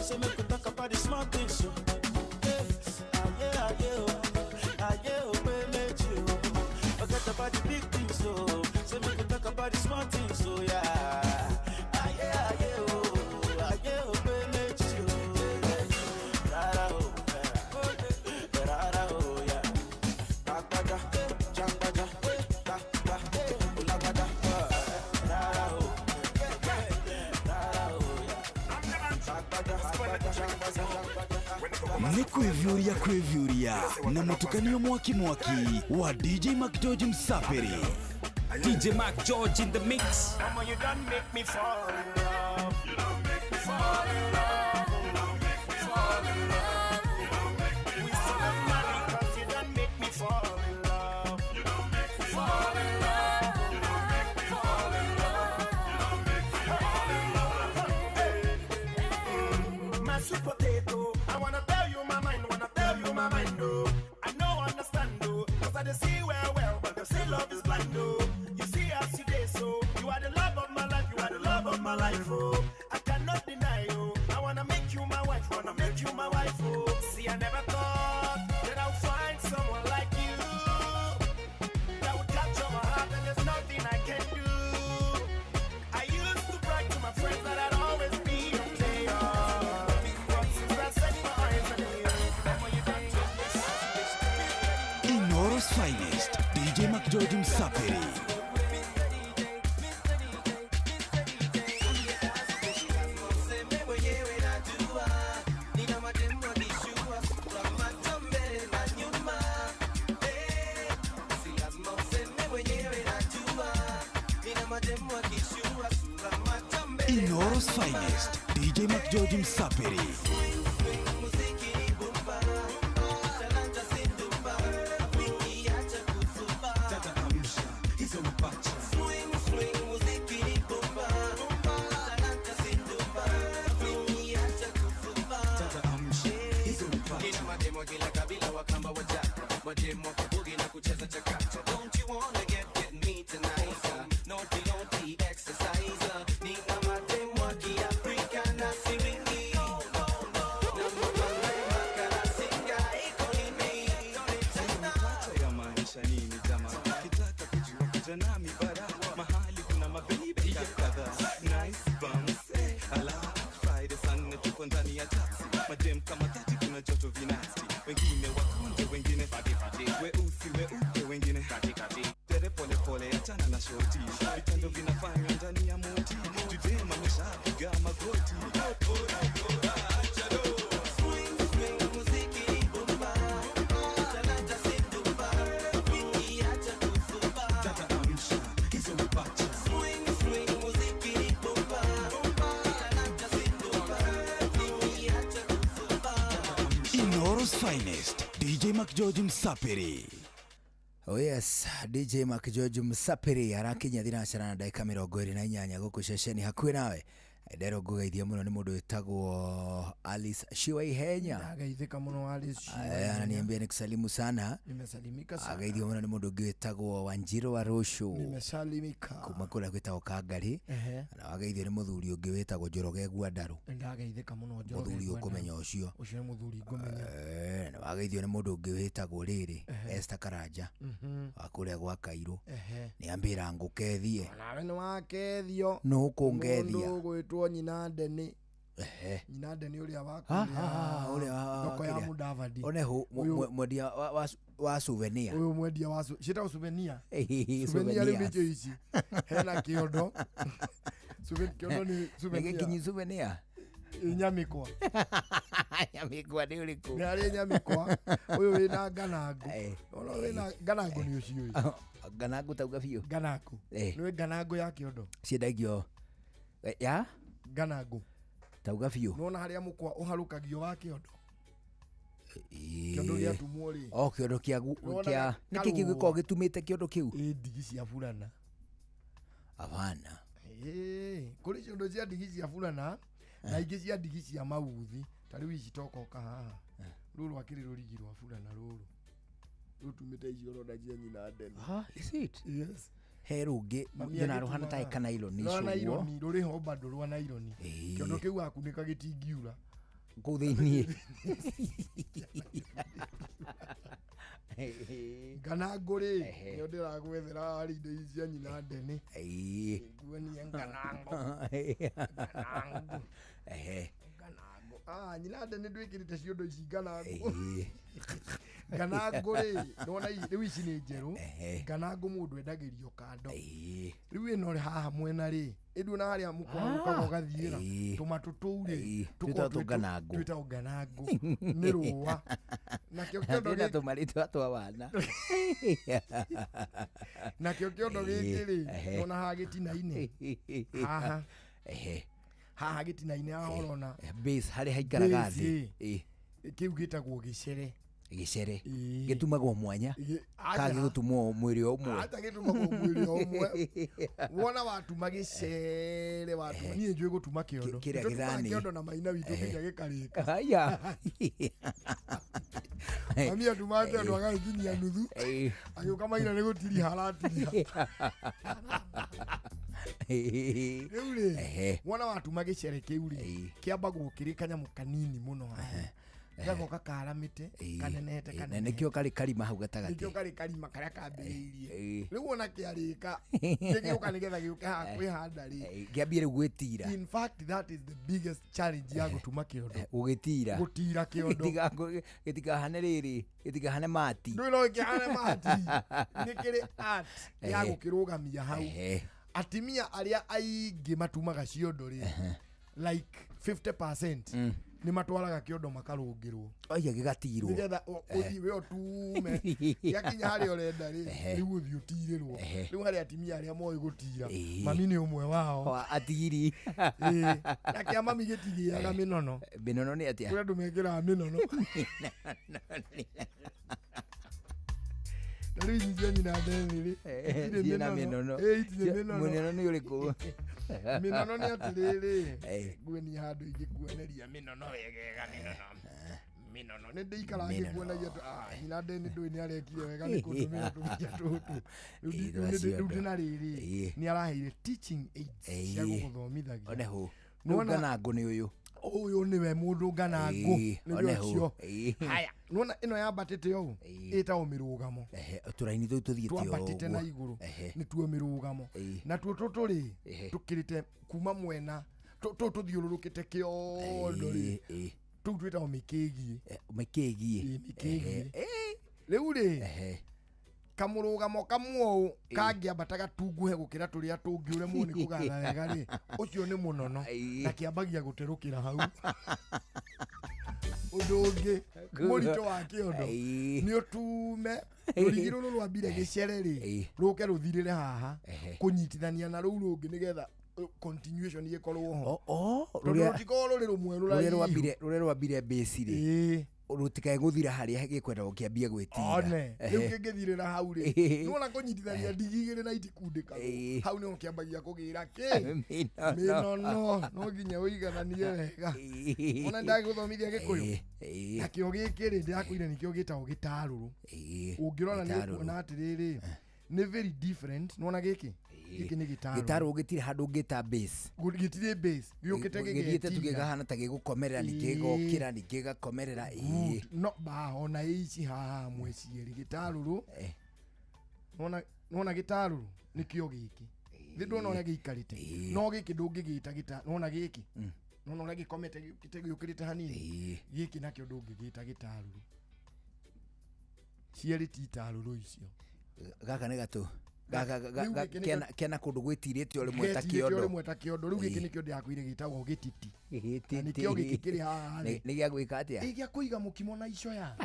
so make we talk about the small things, so. Ni kwivyuria na mutukanio mwaki wa DJ Mac George Msapiri. DJ Mac George in the mix. Mama, you done make me fall in love. You done make me fall in love. You done make me fall in love. You done make me we still have money 'cause you done make me fall in love. You done make me fall in love. You done make me fall in love. You done make me fall in love. My sweet potato, I wanna tell you my mind, oh. I know understand, oh, 'cause I just see well, but they say love is blind, oh. So you are the love of my life, oh. I cannot deny you. I wanna make you my wife, oh. See, I never thought that I'll find someone like you that would capture my heart, and there's nothing I can do. I used to brag to my friends that I'd always be a player, but since I set my eyes on you, then when you done to this. Inoro's finest, DJ Mac George Msapiri. Inoro's finest, DJ Mac George Msapiri. Don't you wanna get me tonight? No, exercise. Madem kama tati kuna joto vinasti. Wengine wakonde, wengine weusi, wengine tere pole pole achana na shoti. Vitendo vinafanywa ndani ya moti. Today mameshapiga magoti. Inoro's finest, DJ Mac George Msapiri. Oh yes, DJ Mac George Msapiri arakinya thinacara na ndagika 28 guku ceceni hakuhi nawe. Ndero ngugeithia muno ni mundu witagwo Alice Shiwaihenya. Ngaithika muno Alice Shiwaihenya. Ananiambia nikusalimu sana. Nimesalimika sana. Agaithia muno ni mundu witagwo Wanjiro wa Rosho. Nimesalimika. Kuma kula gwitagwo Kangari. Na agaithia ni muthuri ungi witagwo Njoroge Gwandaru. Ndagaithika muno Njoroge. Muthuri ukumenya ucio. Ucio ni muthuri ngumenya. Na agaithia ni mundu ungi witagwo Riri Esther Karanja. Akule gwa Kairo. Niambira ngukethie. Nawe ni wakethio. No kungethia. Tuo nyina ndeni. Nyina ndeni uria waku. Ndoko ya Mudavadi. Oneho mwendia wa souvenir. Uyu mwendia wa shita souvenir. Souvenir libicho ici. Hena kiondo. Kiondo ni souvenir. Kinyi souvenir. Nyamikwa. Nyamikwa ni uriku. Ni ari nyamikwa. Uyu wina nganagu. Ono wina nganagu ni ucio uyu. Nganagu tauga biu. Nganagu. Ni nganagu ya kiondo. Ciendagio ya nganagu tauga biu. Nona haria mukwa uharukagio wa kiondo. Kiondo gia tumori. Kiondo kia niki giko gitumite kiondo kiu. Ndigi cia fulana. Abana. Kuri kiondo cia ndigi cia fulana na ingi cia ndigi cia mauthi. Tari wici tokoka haha. Ruru akiri rurigi rwa fulana ruru. Rutumite icioro na cia nyina ndeni. Is it? Yes. Herungi jona ruhana ta kana ironi icio. Rwana ironi ruri ho bado rwana ironi. Kiondo kiu akunika gitingiura. Ngo thiini. Ngana nguri nyo ndiragwethera hari indo icia nyina ndeni. Nguoni nganango. Nganango. Nganango. Nyina ndeni ndwikirite ciondo ici nganango. Nganango rĩ nona rĩu ici nĩ njerũ nganango mũndũ endagĩrio kando rĩu ĩno rĩ haha mwena rĩ ĩndũ na harĩa mũkwaga ũgathiĩra tũmatũ tũu rĩ twĩtagwo nganango nĩ rũa nakĩo kĩondo gĩkĩ tũmarĩtwa twa wana nakĩo kĩondo gĩkĩ rĩ nona haha gĩtina-inĩ haha gĩtina-inĩ haha ũrona base harĩa haikaraga thĩ kĩu gĩtagwo gĩcere gĩtumagwo mwanya kage gũtumwo mwĩrĩ ũmwe hata gĩtumagwo mwĩrĩ ũmwe wona watuma gĩcere watuma niĩ njũĩ gũtuma kĩondo kĩrĩa gĩthani kĩondo na maina witũ kĩrĩa gĩkarĩka haya mami atumate andũ agagĩkinyia nuthu agĩũka maina nĩ gũtiria haratiria rĩu rĩ wona watuma gĩcere kĩu rĩ kĩambagwo kĩrĩ kanyamũ kanini mũno gagoka karamĩte kanenete kanene nĩkĩo karĩ karima hau gatagatĩ nĩkĩo karĩ karima karĩa kambĩrĩirie rĩu ona kĩarĩka gĩgĩũka nĩgetha gĩũke haha kwĩhanda rĩ kĩambie rĩu gwĩtira in fact that is the biggest challenge ya gũtuma kĩondo gũtira kĩondo gĩtikahane rĩrĩ gĩtikahane mati ndũĩ no gĩkĩhane mati nĩ kĩrĩ art ya gũkĩrũgamia hau atimia arĩa aingĩ matumaga ciondo rĩ like 50% nĩ matwaraga kĩondo makarũngĩrwo oya gĩgatirwo nĩgetha ũthiĩ we ũtume gĩakinya harĩa ũrenda rĩ rĩu ũthiĩ ũtirĩrwo rĩu harĩa atimia arĩa moĩ gũtira mami nĩ ũmwe wao atiri na kĩa mami gĩtigĩaga mĩnono nĩ atĩa kũrĩa andũ mekĩraga mĩnono na rĩu ici cia nyina ndeni rĩ itirĩ mĩnono mũneno nĩ ũrĩkũ mĩnono nĩ atĩrĩrĩ ngwĩni handũ ingĩkuoneria mĩnono wegega mĩnono nĩ ndĩikara ngĩkuonagia nyina ndeni ndũĩ nĩ arekire wega nĩ kũndũmĩra tũmĩkia tũtũ rĩu ndĩna rĩrĩ nĩ araheire teaching aids cia gũgũthomithagia nganango nĩ ũyũ nĩwe mũndũ nganango nĩwe ũcio haya nona ĩno yambatĩte ũũ ĩtagwo mĩrũgamo tũraini tũu tũthiĩte twambatĩte na igũrũ nĩtuo mĩrũgamo natuo tũtũ rĩ tũkĩrĩte kuma mwena tũu tũthiũrũrũkĩte kĩondo rĩ tũu twĩtagwo mĩkĩgiĩ rĩu rĩ kamũrũgamo kamwe kangĩambata gatunguhe gũkĩra tũrĩa tũngĩ ũremwo nĩ kũgatha wega rĩ ũcio nĩ mũnono na kĩambagia gũterũkĩra hau ũndũ ũngĩ mũritũ wa kĩondo nĩ ũtume rũrigi rũrũ rwambire gĩcere rĩ rũke rũthirĩre haha kũnyitithania na rũu rũngĩ nĩgetha continuation igĩkorwo ho tondũ rũtikorwo rũrĩ rũmwe rũrĩa rwambire base rĩ rutikae guthira haria gikwenda gukiambia gwitira riu kingithirira hau ri nuona kunyitithania ndigi igiri na itikundika hau ni ukiambagia kugira ki minono no nginya uigananie wega ona ndagi guthomithia gikuyu nakio giki ri ndirakwire nikio gitagwo gitaruru ungirona ni kuona atiriri ni very different nuona giki giki ni gitaru gitire handu ngita base gitire base giukite gigite tugigahana ta gigukomerera nikigokira nikigakomerera no ba ona ici haha mwecieri gitaruru nona gitaruru nikio giki ndona ona giikarite no giki ndungigita gita nona giki nona ona gikomete giukirite hanini giki nakio ndungigita gitaruru cieri titaruru icio gaka ni gato kena kundu gwitirite uri mweta kiondo riu giki nikio ndiakwire gitagwo gititi nikio giki kiri haha ni gya gwika atia gya kuiga mukimo na icoya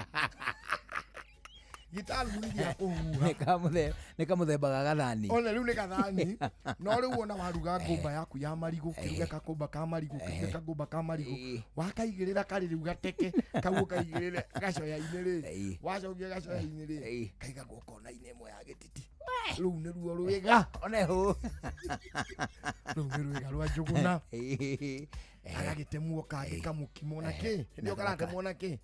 gitaru ni gya kuhuha ni kamuthemba ga gathani ona riu ni gathani no riu ona waruga ngumba yaku ya marigu kiruga kakumba ka marigu kiruga kagumba ka marigu wakaigirira kari riu gateke kau kaigirire gacoya-ini ri wacokia gacoya-ini ri kaiga gukona ine imwe ya gititi riu ni ruo rwiga ona hu riu ni rwiga rwa njuguna agagitemwo kangĩ kamũkimo na kĩ ndio karatemwo na kĩ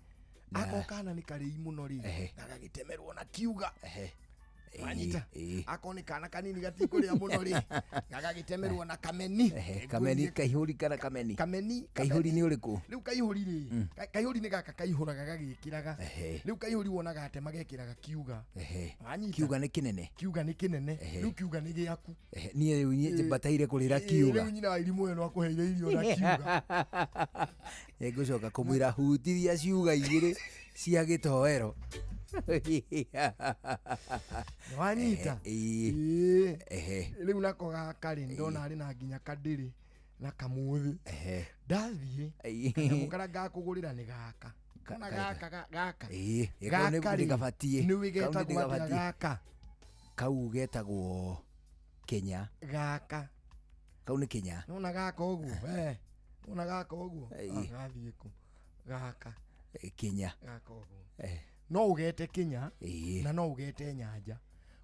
akokana ni karĩ muno ri agagitemerwo na kiuga manyita akoni kana kanini gatikũrĩa muno ri agagitemerwo na kameni kaihũri kana kameni kaihũri ni ũrĩkũ riu kaihũri ri kaihũri ni gaka kaihũraga gagĩkĩraga riu kaihũri wonaga ate magekĩraga kiuga manyita kiuga ni kinene riu kiuga ni gĩaku niĩ rĩu bataire kũrĩra kiuga riu nyina wa irimũ ĩno akũheire irio na kiuga ngũcoka kũmwĩra hutithia ciuga igĩrĩ cia gĩtoero Wanyita riu nako gakari ndona ari na nginya kadiri na kamuthi ndathie kanyamu karia ngakugurira ni gaka kana gaka gaka gabatie ni wigetagwo gaka kau getagwo Kenya gaka kau ni Kenya nona gaka uguo nona gaka uguo gathie ku gaka Kenya gaka uguo no ugete Kenya na no ugete nyanja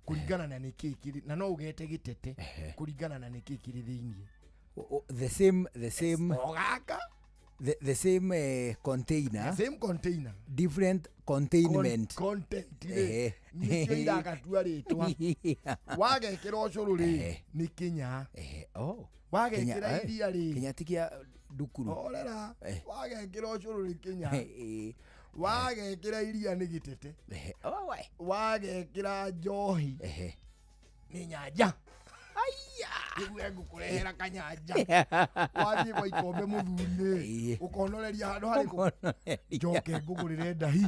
kuringana na niki kiri na no ugete gitete kuringana na niki kiri thiini the same gaka the same container different containment content nikyo iragatua ritwa wagekira ucuru ri ni Kenya wagekira iria ri Kenya tikia dukuru orera wagekira ucuru ri Kenya wagekira iria ni gitete wagekira njohi ni nyanja aya gukurehera kanyanja wathie kwa ikombe muthuri ukonoreria handu hariku njoke ngugurire ndahi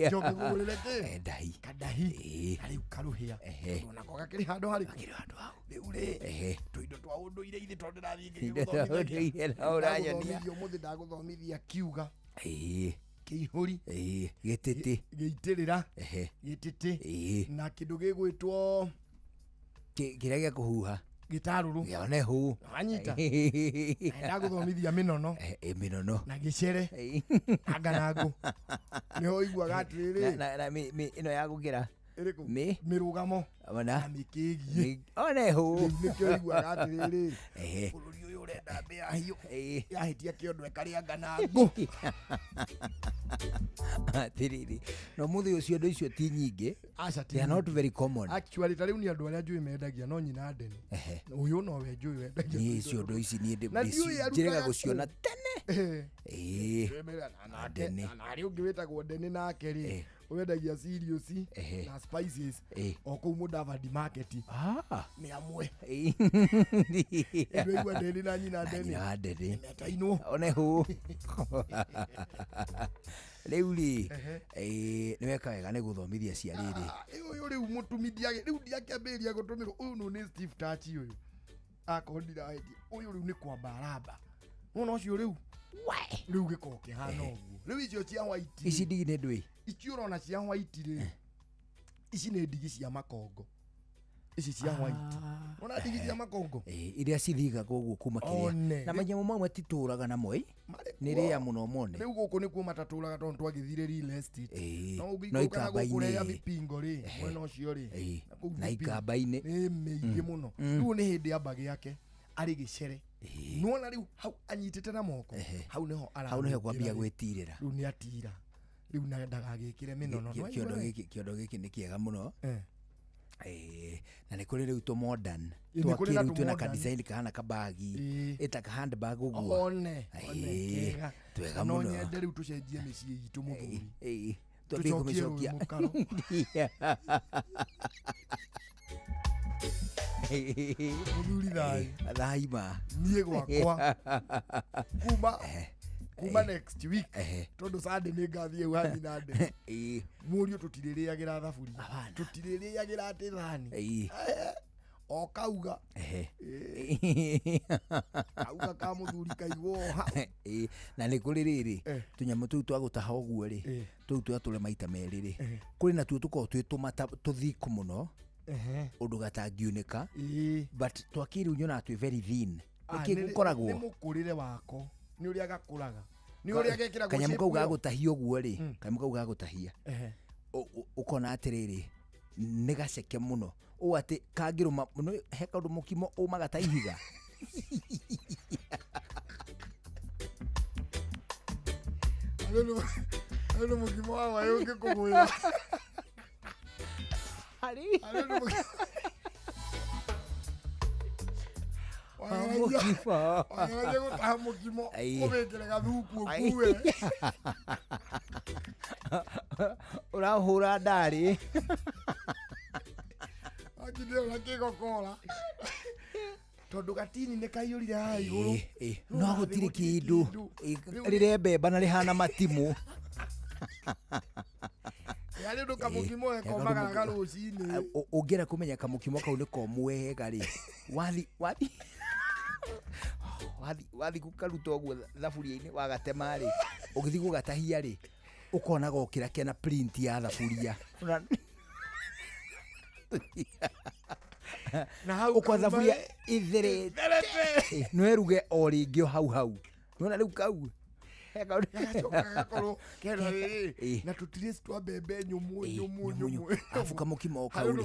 njoke ngugurire ndahi kadahi ari karuhia nako gakiri handu hariku riu ri tuindo twa unduire ithi tondu ndathingire guthomithia umuthi ndaguthomithia kiuga kihuri gitete giitirira gitete na kindu gigwitwo kiria gia kuhuha gitaruru yone hu anyita ndaguthomithia minono minono na gicere aganangu niho igwa gatiriri na ino ya gugira mirugamo ona mikigie one hu nikyo igwa gatiriri bururi uyu urenda mbea hiyo yahitia kiondo ekaria nganangu tiriri no muthi ucio ndo icio ti nyingi they are not very common actually tariu ni andu aria njui mendagia no nyina ndeni uyu no we njui wendagia ni icio ndo ici ni njirega guciona tene na riu ngiwitagwo ndeni nake ri wendagia cereals na spices o kuu Mudavadi market ni amwe ndio igwa ndeni na nyina ndeni metainwo one hu riu ri ni weka wega ni guthomithia cia riri uyu riu mutumithia riu ndiakĩambĩrĩria gũtũmĩrwo uyu no ni Steve Tachi uyu akondira hĩndĩ uyu riu ni kwa baraba nona ucio riu riu gĩko kĩhana ũguo riu icio cia white ici ndigi nĩ ndwĩ icio urona cia white ri ici nĩ ndigi cia makongo ici cia white ona ndigi cia makongo iria cithigagwo guo kuma kiria na manyamũ mamwe titũraga namo nĩ rĩa mũno mone rĩu gũkũ nĩkuo matatũraga tondũ twagĩthire real estate no ikamba-inĩ vipingo ri mwena ũcio ri na ikamba-inĩ nĩ mĩingĩ mũno rĩu nĩ hĩndĩ amba gĩake arĩ gĩcere nuona rĩu hau anyitĩte na moko hau nĩho kwambia gwĩtirĩra rĩu nĩ atira rĩu na ndagagĩkĩre mĩnono kĩondo gĩkĩ nĩ kĩega mũno na nĩ kũrĩ rĩu tũ modern twakĩrĩu twĩna ka design kahana kabagi ĩta ka handbag ũguo one twega mũno no nyende rĩu tũcenjie mĩciĩ itũ mũthuri twambie kũmĩcokia mũthuri thaima niĩ gwakwa kuma next week tondu Sunday ni ngathie uhanyi na nde murio tutiririagira thaburi tutiririagira ati thani o kauga kauga ka muthuri kaigwo na nĩ kũrĩ rĩrĩ tũnyamũ tũu twa gũtaha ũguo rĩ tũu twatũre maita merĩ rĩ kũrĩ natuo tũkoragwo twĩ tũthiku mũno ũndũ gatangiunĩka but twakĩrĩu nyonaga twĩ very thin nĩkĩ gũkoragwo nĩ mũkũrĩre wako ni uria gakuraga ni uria gekira kanyamũ kau gagũtahia ũguo rĩ kanyamũ kau gagũtahia ũkona atĩrĩrĩ nĩ gaceke mũno ũũ atĩ kangĩrũma he kaũndũ mũkimo ũmaga ta ihiga ano mũkimo wa wayo ũngĩkũgwĩra wageragia gũtaha mũkimo ũgĩkĩre gathuku ũkuwe ũrahũra ndarĩ akindĩona kĩgokora tondũ gatini nĩ kaiyũrire haha igũrũ no gũtirĩ kĩndũ rĩrembemba na rĩhana matimũ kamukimo ekomaga garucini ungira kumenya kamukimo kau ni komwega ri wathi gukaruta uguo thaburia-inĩ wagatema rĩ ũgĩthi gũgatahia rĩ ũkona gokĩra kena print ya thaburia na hau ũkwa thaburia ithirĩte no eruge o rĩngĩ hau nona rĩu kau na tutiresi twa mbembe nyumu afu kamukimo kauri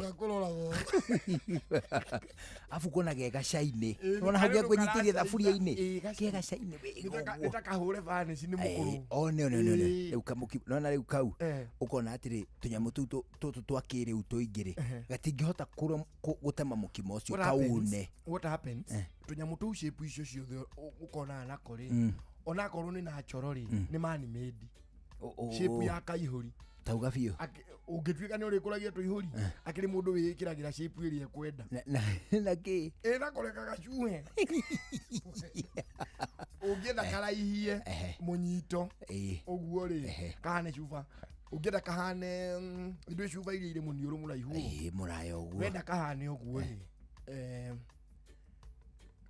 afu kona gega shaine nona hau gya kwenyitirie thaburia-inĩ gega shaine wega nitakahure vanish ni mukuru ne rĩu kamukimo nona rĩu kau ukona atĩrĩ tũnyamũ tũtũ twa kĩrĩu tũingĩrĩ gatingĩhota gũtema mukimo ũcio kaune. What happens tũnyamũ tũu shape icio ciothe ukona na kore ona korwo ni na chorori ni mani made shape ya kaihuri tauga biũ ũngĩtuĩka nĩ ũrĩkũragia tũihũri akĩrĩ mũndũ wĩkĩragĩra shape ĩrĩa ekwenda na kĩ nakoreka gacuhe ũngĩenda karaihie mũnyito ũguo rĩ kahane cuba ũngĩenda kahane indo cuba iria irĩ mũniũrũ mũraihu mũraya ũguo wenda kahane ũguo rĩ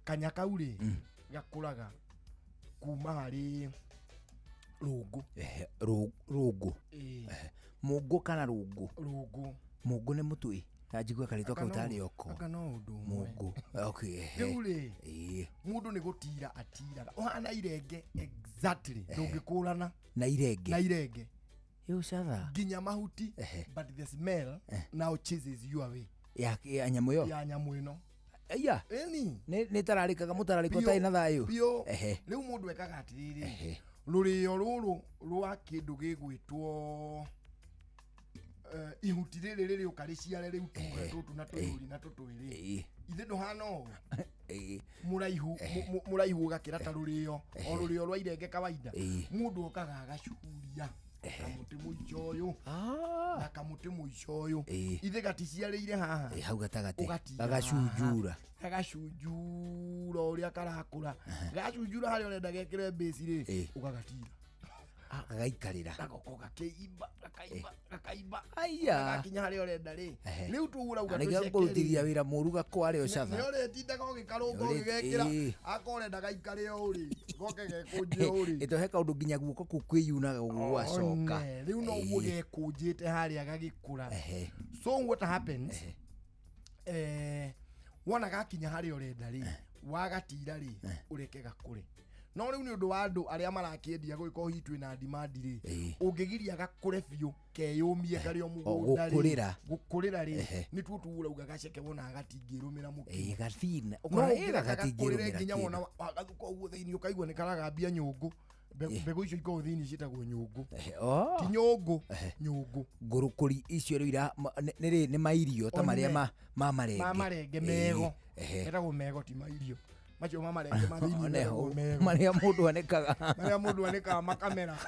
kanyakau rĩ gakũraga kuma harĩ rungu mungu kana rungu mungu nĩ mũtwe ajigwa kalitoka kau tarĩ oko aka no ũndũ mungu okay rĩu mũndũ nĩ gũtira atiraga ũhana irenge exactly ndũngĩkũrana na irenge yo shava nginya mahuti but the smell now chases you away ya nyamũ yo ya nyamũ ĩno aya nĩ tararĩkaga mũtararĩko ũtarĩ na thayũ rĩu mũndũ ekaga atĩrĩrĩ rũrĩo rũrũ rwa kĩndũ gĩgwĩtwo ihuti rĩrĩ rĩrĩ ũkarĩciare rĩu tuga tũtũ na tũihũri na tũtwĩrĩ ithe ndũhana ũũ mũraihu ũgakĩra ta rũrĩo o rũrĩo rwa irenge kawaida mũndũ okaga agacuria kamuti mũico ũyũ na kamuti mũico ũyũ ithe gaticiarĩire haha hau gatagati gagacunjura ũrĩa karakũra gacunjura harĩa ũrenda gekĩre base rĩ ũgagatira agaikarĩra gagoko gakaimba gakinya harĩa ũrenda rĩ rĩu tũgũrauga tũkũrutithia wĩra mũru gakwarĩ ũcatha nĩ ũrĩtindaga ũgĩkarũnga ũgĩgekĩra akorenda gaikare ũrĩ goke gekũnje ũrĩ ĩtohe kaũndũ nginya guoko kũu kwĩyunaga gũgwacoka rĩu no guo gekũnjĩte harĩa gagĩkũra so what happens wona gakinya harĩa ũrenda rĩ wagatira rĩ ũreke gakũre no rĩu nĩ ũndũ wa andũ arĩa marakĩendia gwĩka ũhitwi na demand rĩ ũngĩgiria gakũre biũ keyũmie karĩ o mũgũnda rĩ gũkũrĩra rĩ nĩ tuo tugũrauga gaceke wona gatingĩrũmĩra mũkĩ gathina ũkona gatingĩrũmĩra nginya wona wagathuka ũguo thĩinĩ ũkaigua nĩ karagambia nyũngũ mbegũ icio ikorwo thĩinĩ ciĩtagwo nyũngũ ti nyũngũ ngũrũkũri icio rĩu nĩ mairio ta marĩa ma marenge mego etagwo mego ti mairio macio mamarenge marĩa mũndũ anĩkaga makamera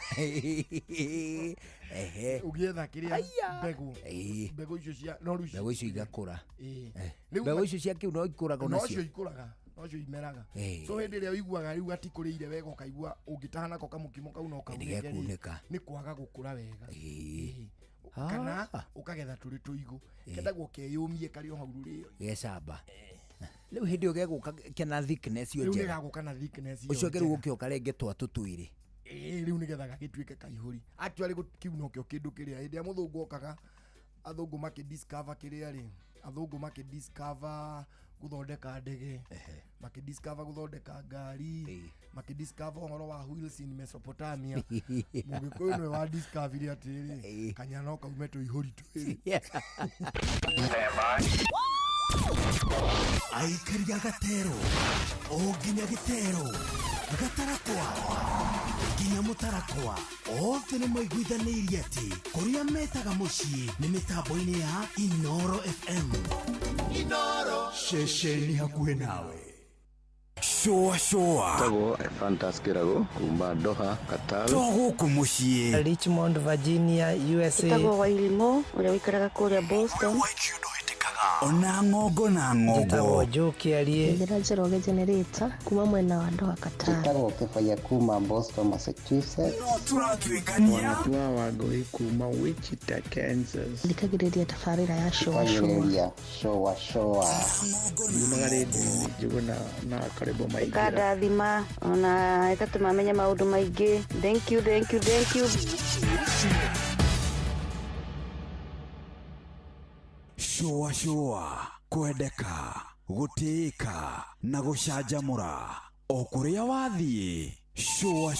ũgĩetha kĩrĩa mbegũ icio cia mbegũ icio igakũra mbegũ icio cia kĩu no ikũraga nocio imeraga so hĩndĩ ĩrĩa ũiguaga rĩu gatikũrĩire wega ũkaigua ũngĩtaha nako kamũkimo kau no kaunĩke nĩ kwaga gũkũra wega kana ũkagetha tũrĩ tũigũ kendagwo keyũmie karĩ o hau rũrĩo gecamba rĩu hĩndĩ ũgegũka kena thickness yo njega ũcio kĩrĩu gũkĩo karenge twa tũtwĩrĩ rĩu nĩgetha gagĩtuĩke kaihũri actually kiu nokĩo kĩndũ kĩrĩa hĩndĩ ya mũthũngũ okaga athũngũ makĩdiscover kĩrĩa rĩ athũngũ makĩdiscover gũthondeka ndege makĩdiscover gũthondeka ngari makĩdiscover ũhoro wa wheels in Mesopotamia mũgĩkũyũ nĩwe wa discovery atĩrĩ kanyana kaume tũihũri twĩrĩ aikaria gatero o nginya gĩtero gatarakwa nginya mũtarakwa othe nĩ maiguithanĩirie atĩ kũrĩa metaga mũciĩ nĩ mĩtambo-inĩ ya Inoro FM ceceni hakuhĩ nawe shoa tago fantaskirago kumba Doha Qatar gũkũ mũciĩ Richmond Virginia USA tago wa ilimo ũrĩa wĩkaraga kũrĩa Boston ona ngongo na ngongo. Njoki alie njira Njoroge generator kuma mwena wa Ndoha Katara. Njitagwo Kibaya kuma Boston, Massachusetts. Turatwikania Wangui kuma Wichita, Kansas. Ndikagiriria tafarira ya showa showa. Yumagaridi njuguna na karibu maigira. Kadathima ona ikatumamenya maundu maingi. Thank you. Showa kwendeka gutiika na gucanjamura o kuria wathie. Showa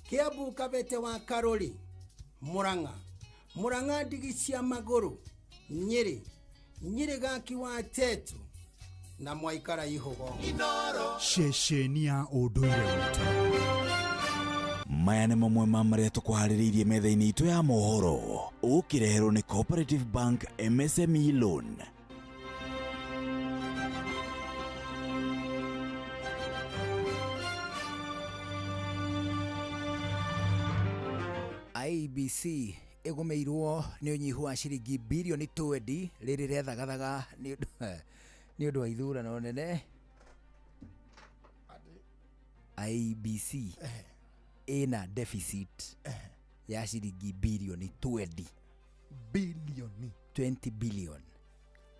Kiabu Kabete wa Karoli, Muranga ndigi cia maguru, Nyeri gaki wa Tetu na Mwaikara Ihogo. Ceceni ya ũndũire witũ. Maya nĩ mamwe ma marĩa tũkũharĩrĩirie metha-inĩ itũ ya mohoro, ũkĩreherwo nĩ Cooperative Bank MSME Loan. IBC igumeirwo ni unyihu wa ciringi bilioni 20 riri rethagathaga ni undu wa ithurano nene IBC ina deficit ya shilingi bilioni 20 billion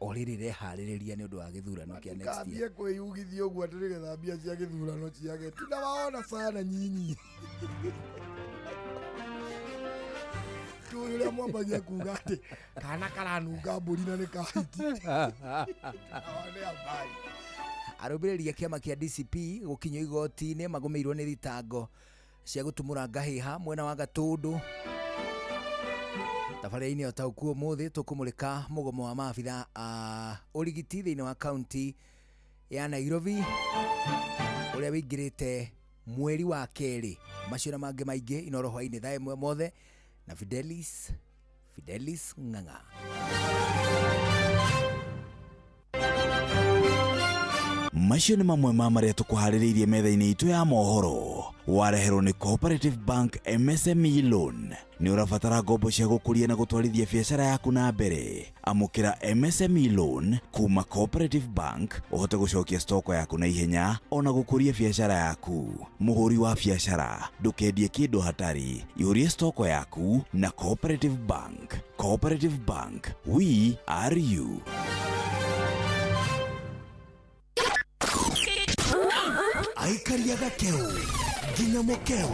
oriri rehaririria ni undu wa githurano kia next year. Kabia kwiyugithio guo atirige thambia cia githurano ciage tunawaona sana nyinyi. Tuuria mwambagia kuga ati kana karanunga mburi na ni kahiti. Aone abai. Arubiriria kiama kia DCP gukinyo igoti-ini magumirwo ni thitango cia gutumura ngahiha mwena wa Gatundu. Tafari-ini otaukuo muthi tukumulika mugomo wa maabitha urigiti thiini wa county ya Nairobi uria wingirite mweri wa keri. Macio na mangi maingi Inoro hwaini thaa imwe mothe na Fidelis Ng'ang'a. Macio ni mamwe ma maria tukuhaririirie metha-ini itu ya mohoro. Wareherwo ni Cooperative Bank MSME Loan. Ni urabatara ngombo cia gukuria na gutwarithia biashara yaku na mbere. Amukira MSME Loan kuma Cooperative Bank uhote gucokia stoko yaku na ihenya ona gukuria biashara yaku. Muhuri wa biashara ndukendie kindu hatari, yurie stoko yaku na Cooperative Bank. Cooperative Bank, we are you. Aikaria gakeu nginya mukeu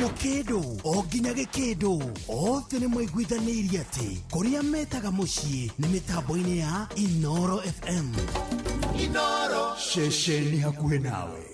mukedo o nginya gikedo othe ni mwaiguithanirie ati kuria metaga mucii ni mitambo-ini ya Inoro FM. Inoro shesheni hakuhe nawe.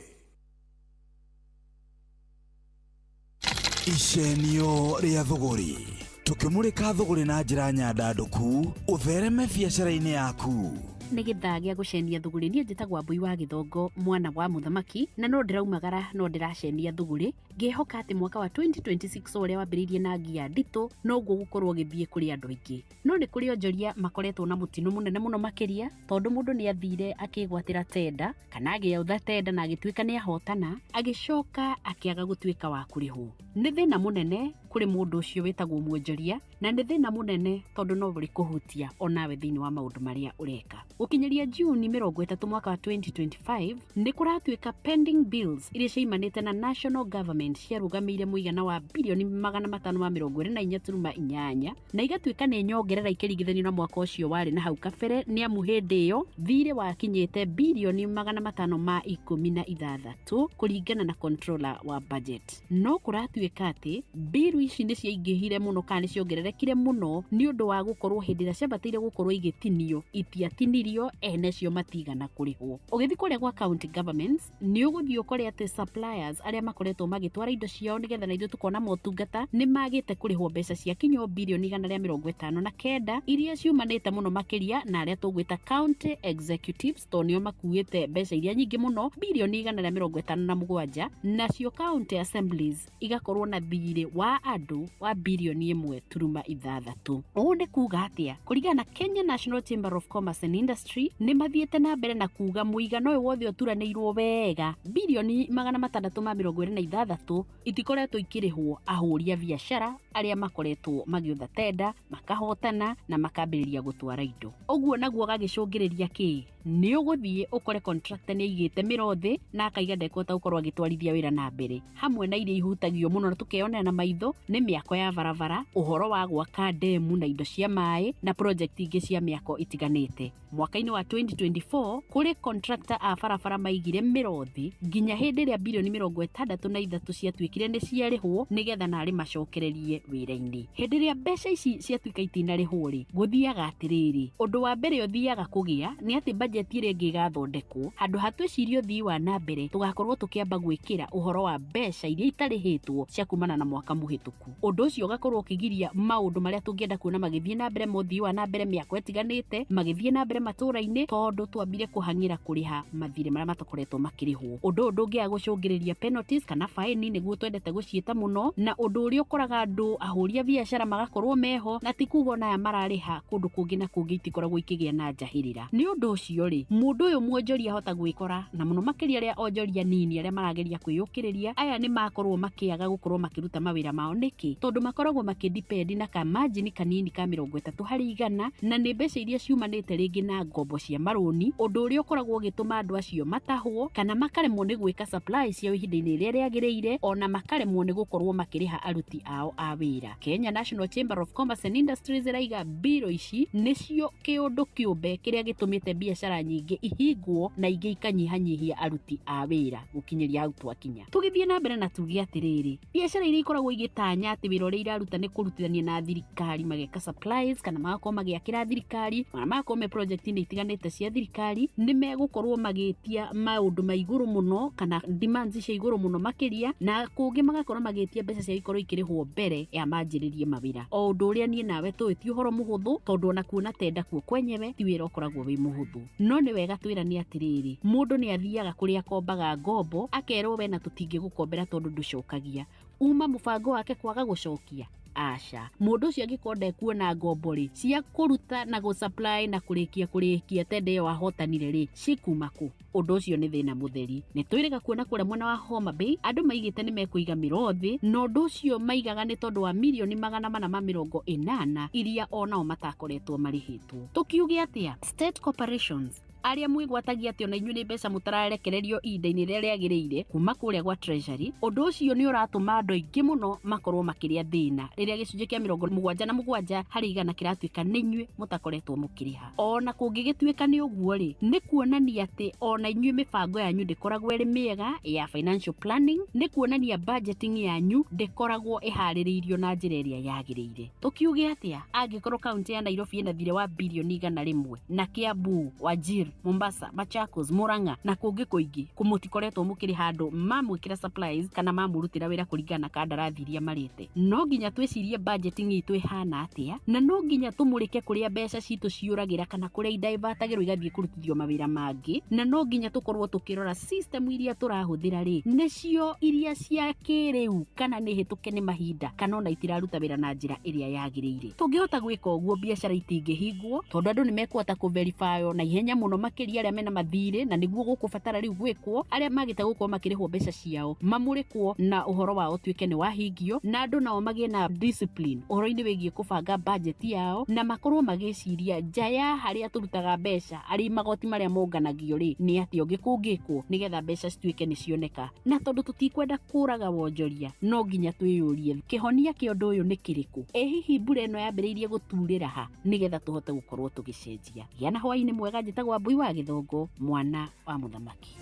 Icenio ria thogori tukimurika thogori na njira nyandanduku uthereme biashara-ini yaku. Nĩ gĩthaa gĩa gũcenia thũgũrĩ. Niĩ njĩtagwo Mbui wa Gĩthongo, mwana wa mũthamaki, na no ndĩraumagara no ndĩracenia thũgũrĩ. Ngĩhoka atĩ mwaka wa 2026 ũrĩa wambĩrĩirie na ngia nditũ noguo gũkorwo gĩthiĩ kũrĩ andũ aingĩ. No nĩ kũrĩ onjoria makoretwo na mũtino mũnene mũno makĩria, tondũ mũndũ nĩ athire akĩgwatĩra tenda kana agĩautha tenda na agĩtuĩka nĩ ahotana, agĩcoka akĩaga gũtuĩka wa kũrĩhwo. Nĩ thĩna mũnene kũrĩ mũndũ ũcio wĩtagwo mwonjoria, na nĩ thĩna mũnene tondũ no bũrĩ kũhutia onawe thĩinĩ wa maũndũ marĩa ũreka. Gũkinyĩria June 30 mwaka wa 2025 nĩ kũratuĩka pending bills iria ciaimanĩte na national government ciarũgamĩire mũigana wa birioni 524.8 na igatuĩka nĩ nyongerera ikĩringithanio na mwaka ũcio warĩ na hau kabere, nĩ amu hĩndĩ ĩyo thirĩ wakinyĩte birioni 516 kũringana na controller wa budget. No kũratuĩka atĩ bill ici nĩ ciaingĩhire mũno kana nĩ ciongererekire mũno nĩ ũndũ wa gũkorwo hĩndĩ ĩrĩa ciabataire gũkorwo igĩtinio itiatinirio ene cio matigana kũrĩhwo. Ũgĩthiĩ kũrĩa gwa county governments nĩ ũgũthiĩ ũkore atĩ suppliers arĩa makoretwo magĩtwara indo ciao nĩgetha na ithuĩ tukona motungata nĩ magĩte kũrĩhwo mbeca cia kinyo birioni 159 iria ciumanĩte mũno makĩria na arĩa tũgwĩta county executives, to nĩo makuĩte mbeca iria nyingĩ mũno birioni 157, nacio county assemblies igakorwo na thirĩ wa andũ wa birioni 1.6. Ũũ nĩ kuga atĩa? Kũringana na Kenya National Chamber of Commerce and Industry nĩ mathiĩte na mbere na kuga mũigana ũyũ wothe ũturanĩirwo wega birioni 626 itikoretwo ikĩrĩhwo ahũri a biacara arĩa makoretwo magĩutha tenda, makahotana na makambĩrĩria gũtwara indo. Ũguo naguo gagĩcũngĩrĩria kĩ? Nĩ ũgũthiĩ ũkore contractor nĩ aigĩte mĩrothĩ na akaiga ndekũhota gũkorwo agĩtwarithia wĩra na mbere. Hamwe na iria ihutagio mũno na tũkeyonera na maitho nĩ mĩako ya barabara, ũhoro wa gwaka ndemu na indo cia maĩ na project ingĩ cia mĩako itiganĩte. Mwaka-inĩ wa 2024 kũrĩ contractor a barabara maigire mĩrothĩ nginya hĩndĩ ĩrĩa birioni 63 ciatuĩkire nĩ ciarĩhwo nĩgetha narĩ macokererie wĩra-inĩ. Hĩndĩ ĩrĩa mbeca ici ciatuĩka itinarĩhwo rĩ, gũthiaga atĩrĩrĩ, ũndũ wa mbere ũthiaga kũgĩa nĩ atĩ budget ĩrĩa ĩngĩ ĩgathondekwo, handũ ha twĩcirie ũthii wa na mbere tũgakorwo tũkĩamba gwĩkĩra ũhoro wa mbeca iria itarĩhĩtwo cia kumana na mwaka mũhĩtũku. Ũndũ ũcio ũgakorwo ũkĩgiria maũndũ marĩa tũngĩenda kuona magĩthiĩ na mbere, mũthii wa na mbere, mĩako ĩtiganĩte magĩthiĩ na mbere matũũra-inĩ, tondũ twambire kũhang'ĩra kũrĩha mathirĩ marĩa matakoretwo makĩrĩhwo. Ũndũ ũndũ ũngĩaga gũcũngĩrĩria penalties kana fine nĩguo twendete gũciĩta mũno, na ũndũ ũrĩa ũkoraga andũ ahũri a biacara magakorwo meho na ti kuga ona aya mararĩha kũndũ kũngĩ na kũngĩ itikoragwo ikĩgĩa na njahĩrĩra. Nĩ ũndũ ũcio rĩ, mũndũ ũyũ mwonjoria ahota gwĩkora, na mũno makĩria arĩa onjoria nini arĩa marageria kwĩyũkĩrĩria, aya nĩ makorwo makĩaga gũkorwo makĩruta mawĩra mao niki tondu makoragwo makidepend na kamajini kanini ka 30 harĩ 100 na nĩ mbeca iria ciumanĩte rĩngĩ na ngombo cia maroni ũndũ ũrĩa ũkoragwo ũgĩtũma andũ acio matahwo kana makaremwo nĩ gwĩka supply cia ihinda-inĩ rĩrĩa rĩagĩrĩire ona makaremwo nĩ gũkorwo makĩrĩha aruti ao a wĩra. Kenya National Chamber of Commerce and Industries raiga biro ici nĩcio kĩũndũ kĩũmbe kĩrĩa gĩtũmĩte biacara nyingĩ ihingwo na ingĩ ikanyihanyihia aruti a wĩra gũkinyĩria hau twakinya. Tũgĩthiĩ na mbere na tuge atĩrĩrĩ, biacara iria ikoragwo igĩtanya atĩ wĩra ũrĩa iraruta nĩ kũrutithania na thirikari mageka supplies kana magakorwo magĩakĩra thirikari kana magakorwo me project-inĩ itiganĩte cia thirikari nĩ megũkorwo magĩtia maũndũ ma igũrũ mũno kana demands cia igũrũ mũno makĩria na kũngĩ magakorwo magĩtia mbeca cia ikorwo ikĩrĩhwo mbere ya manjĩrĩrie mawĩra. O ũndũ ũrĩa niĩ nawe tũĩ ti ũhoro mũhũthũ tondũ ona kuona tenda kuo kwenyewe ti wĩra ũkoragwo wĩ mũhũthũ. No nĩ wega twĩranie atĩrĩrĩ, mũndũ nĩ athiaga kũrĩa akombaga ngombo akerwo we na tũtingĩgũkombera tondũ ndũcokagia. Uma mũbango wake kwaga gũcokia? Aca. Mũndũ ũcio angĩkorwo ndekuona ngombo rĩ cia kũruta na gũsupply na kũrĩkia tende ĩyo ahotanire rĩ cikuma kũ? Ũndũ ũcio nĩ thĩna mũtheri. Nĩ twĩrĩga kuona kũrĩa mwena wa Homa Bay andũ maigĩte nĩ mekũiga mĩrothi na ũndũ ũcio maigaga nĩ tondũ wa mirioni 480 iria onao matakoretwo marĩhĩtwo. Tukiuge atĩa? State corporations aria mwigwatagia atĩ ona inyuĩ nĩ mbeca mũtararekererio ihinda-inĩ rĩrĩa rĩagĩrĩire kuma kũrĩa gwa treasury. Ũndũ ũcio nĩ ũratũma andũ aingĩ mũno makorwo makĩrĩa thĩna rĩrĩa gĩcunjĩ kĩa 77 harĩ 100 kĩratuĩka nĩ inyuĩ mũtakoretwo mũkĩrĩha. Ona kũngĩgĩtuĩka nĩ ũguo rĩ nĩ kuonania atĩ ona inyuĩ mĩbango yanyu ndĩkoragwo ĩrĩ mĩega ya financial planning, nĩ kuonania budgeting yanyu ndĩkoragwo ĩharĩrĩirio na njĩra ĩrĩa yagĩrĩire. Tukiuge atĩa angĩkorwo kaunti ya Nairobi ĩna thirĩ wa birioni 100 na Kiambu, Wajir, Mombasa, Machakos, Murang'a na kũngĩ kũingĩ kũmũtikoretwo mũkĩrĩ handũ mamwĩkĩra supplies kana mamũrutĩra wĩra kũringana na kandarathi iria marĩte. No nginya twĩcirie budgeting itũ ĩhana atĩa na no nginya tũmũrĩke kũrĩa mbeca citũ ciũragĩra kana kũrĩa idaivatagĩrwo igathiĩ kũrutithio mawĩra mangĩ na no nginya tũkorwo tũkĩrora system iria tũrahũthĩra rĩ nĩcio iria cia kĩrĩu kana nĩ hĩtũke nĩ mahinda kana ona itiraruta wĩra na njĩra ĩrĩa yagĩrĩire. Tũngĩhota gwĩka ũguo biacara itingĩhingwo tondũ andũ nĩ mekũhota kũverify na ihenya mũno makĩria arĩa mena mathirĩ na nĩguo gũkũbatara rĩu gwĩkwo arĩa magĩte gũkorwo makĩrĩhwo mbeca ciao mamũrĩkwo na ũhoro wao tuĩke nĩ wahingio na andũ nao magĩe na discipline ũhoro-inĩ wĩgiĩ kũbanga budget yao na makorwo magĩciria nja ya harĩa tũrutaga mbeca arĩ magoti marĩa monganagio rĩ nĩ atĩ ũngĩ kũngĩkwo nĩgetha mbeca cituĩke nĩ cioneka. Na tondũ tũtikwenda kũraga wonjoria no nginya twĩyũrie kĩhonia kĩa ũndũ ũyũ nĩ kĩrĩkũ? Ĩ hihi mbura ĩno yambĩrĩirie gũturĩra ha nĩgetha tũhote gũkorwo tũgĩcenjia? Gĩa na hwaĩ-inĩ mwega njĩtagwo Mbui wa Gĩthongo, mwana wa mũthamaki.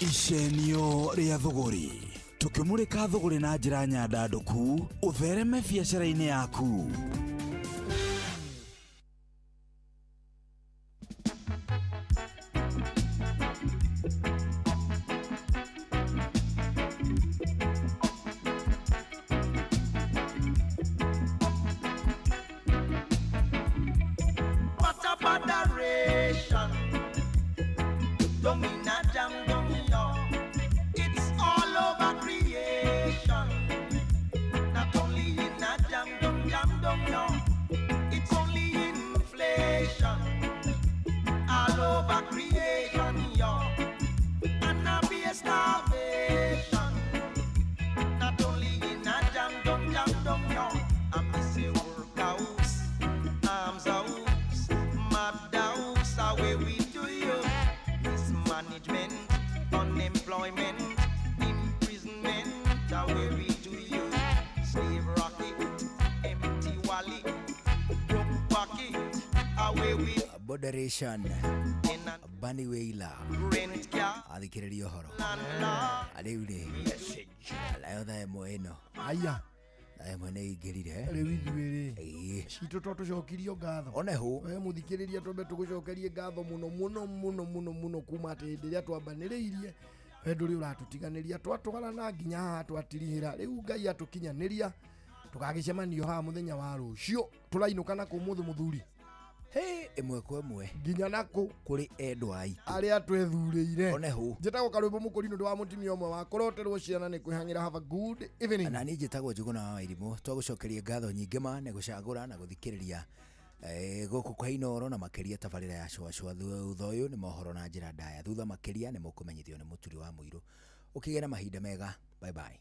Icenio rĩa thũgũri tũkĩmũrĩka thũgũri na njĩra nyandandũku ũthereme biacara-inĩ yaku. Moderation Bunny Wailer athikĩrĩria ũhoro rĩu rĩ layo thaemo ĩno aya thaemo nĩ ingĩrire rĩu ithuĩ citũ tũcokirio ngatho oneho we mũthikĩrĩria twambe tũgũcokerie ngatho mũno kuma atĩ hĩndĩ ĩrĩa twambanĩrĩirie wendo ũrĩa ũratũtiganĩria twatwara na nginya haha twatirihĩra rĩu Ngai atũkinyanĩria tũgagĩcemanio haha mũthenya wa rũciũ tũrainũka na kũmũthũ mũthuri ĩmwe kwa ĩmwe nginya nakũ kũrĩ endwa aitũ arĩa twethurĩire oneho njĩtagwo Karwĩmbo Mũkũrinũ ndĩ wa mũtumia ũmwe wa kũroterwo ciana nĩ kwĩhang'ĩra. Have a good evening. Na niĩ njĩtagwo Njũgũna wa Wairimũ twagũcokeria ngatho nyingĩ ma nĩ gũcagũra na gũthikĩrĩria gũkũ kwa Inooro na makĩria tabarĩra ya cũacũa. Thutha ũyũ nĩ mohoro na njĩra ndaya, thutha makĩria nĩ mũkũmenyithio nĩ mũturi wa mũirũ. Ũkĩgĩa na mahinda mega, bye bye.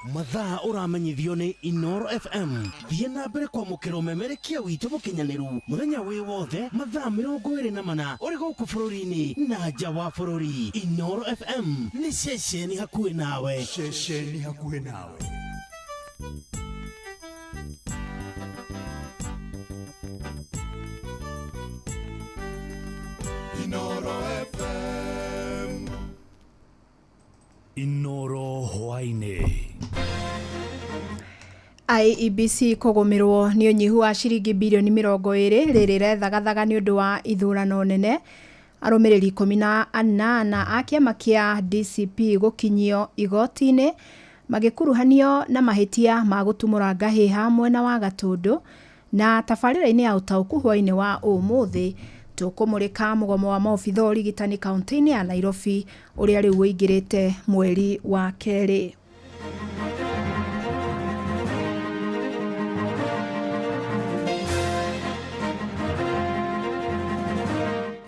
mathaa uramenyithio ni Inoro FM. Thiĩ na mbere kwamũkĩra ũmemerekia witũ mũkinyanĩru mũthenya wĩ wothe mathaa 24 ũrĩ gũkũ bũrũri-inĩ na nja wa bũrũri. Inoro FM nĩ ceceni hakuhĩ nawe. Ceceni hakuhĩ nawe. Inoro FM. Inoro hwainĩ. IEBC kũgũmĩrwo nĩ ũnyihu wa ciringi birioni 20 rĩrĩ rethagathaga nĩ ũndũ wa ithurano nene. Arũmĩrĩri 18 a kĩama kĩa DCP gũkinyio igoti-inĩ magĩkuruhanio na mahĩtia ma gũtumũra ngahĩha mwena wa Gatũndũ na tabarĩra-inĩ ya ũtaũku hwainĩ wa ũmũthĩ. Tũkũmũrĩka mũgomo wa maobitha ũrigitani kaunti-inĩ ya Nairobi ũrĩa rĩu ũingĩrĩte mweri wa kerĩ.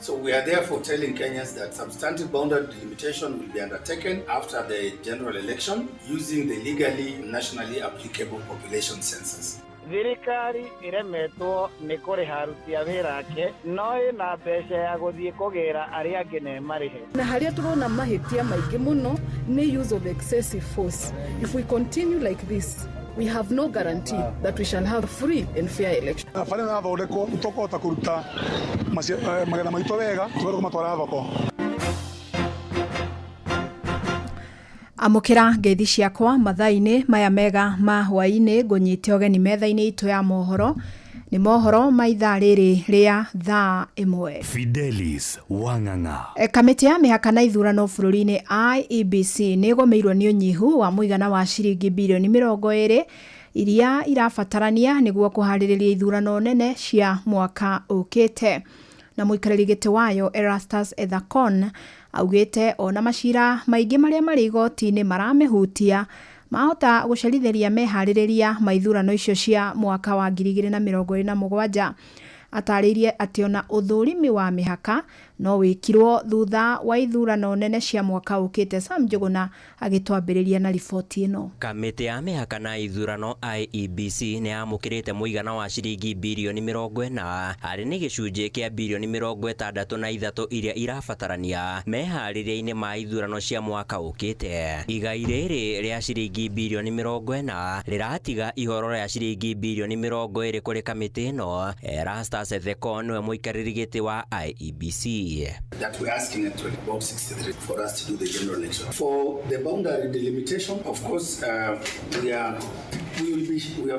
So we are therefore telling Kenyans that substantive boundary delimitation will be undertaken after the general election using the legally nationally applicable population census. Thirikari iremetwo nĩ kũrĩha aruti a wĩra ake no ĩna mbeca ya gũthiĩ kũgĩra arĩa angĩ ne marĩhe. Na harĩa tũrona mahĩtia maingĩ mũno nĩ use of excessive force. If we continue like this, we have no guarantee that we shall have free and fair election. Afanye na thondeko tũkota kũruta magetha maitũ wega tũgere kũmatwara thoko. Amũkĩra ngeithi ciakwa mathaa-inĩ maya mega ma hwainĩ ngũnyite ũgeni metha-inĩ itũ ya mohoro nĩ mohoro ma ithaa rĩrĩ rĩa thaa 1. Fidelis Wang'ang'a. Kamĩtĩ ya mĩhaka na ithurano bũrũri-inĩ IEBC nĩ ĩgũmĩirwo nĩ ũnyihu wa mũigana wa ciringi birioni 20 iria irabatarania nĩguo kũharĩrĩria ithurano nene cia mwaka ũkĩte. Na mũikarĩri gĩtĩ wayo Erastus Ethekon augĩte ona macira maingĩ marĩa marĩ igoti-inĩ maramĩhutia mahota gũcerithĩria meharĩrĩria maithurano icio cia mwaka wa 2027. Atarĩirie atĩ ona ũthũrimi wa mĩhaka no wĩkirwo thutha wa ithurano nene cia mwaka ũkĩte. Sam Njuguna agĩtwambĩrĩria na riboti ĩno. Kamĩtĩ ya mĩhaka na ithurano IEBC nĩ yamũkĩrĩte mũigana wa ciringi birioni 40 harĩ nĩ gĩcunjĩ kĩa birioni 63 iria irabatarania meharĩrĩria-inĩ ma ithurano cia mwaka ũkĩte. Igai rĩrĩ rĩa ciringi birioni 40 rĩratiga ihoro rĩa ciringi birioni 20 kũrĩ kamĩtĩ ĩno. Erastus Ethekon nĩwe mũikarĩri gĩtĩ wa IEBC. That we're asking actually about 63 for us to do the general election. For the boundary delimitation, of course, we have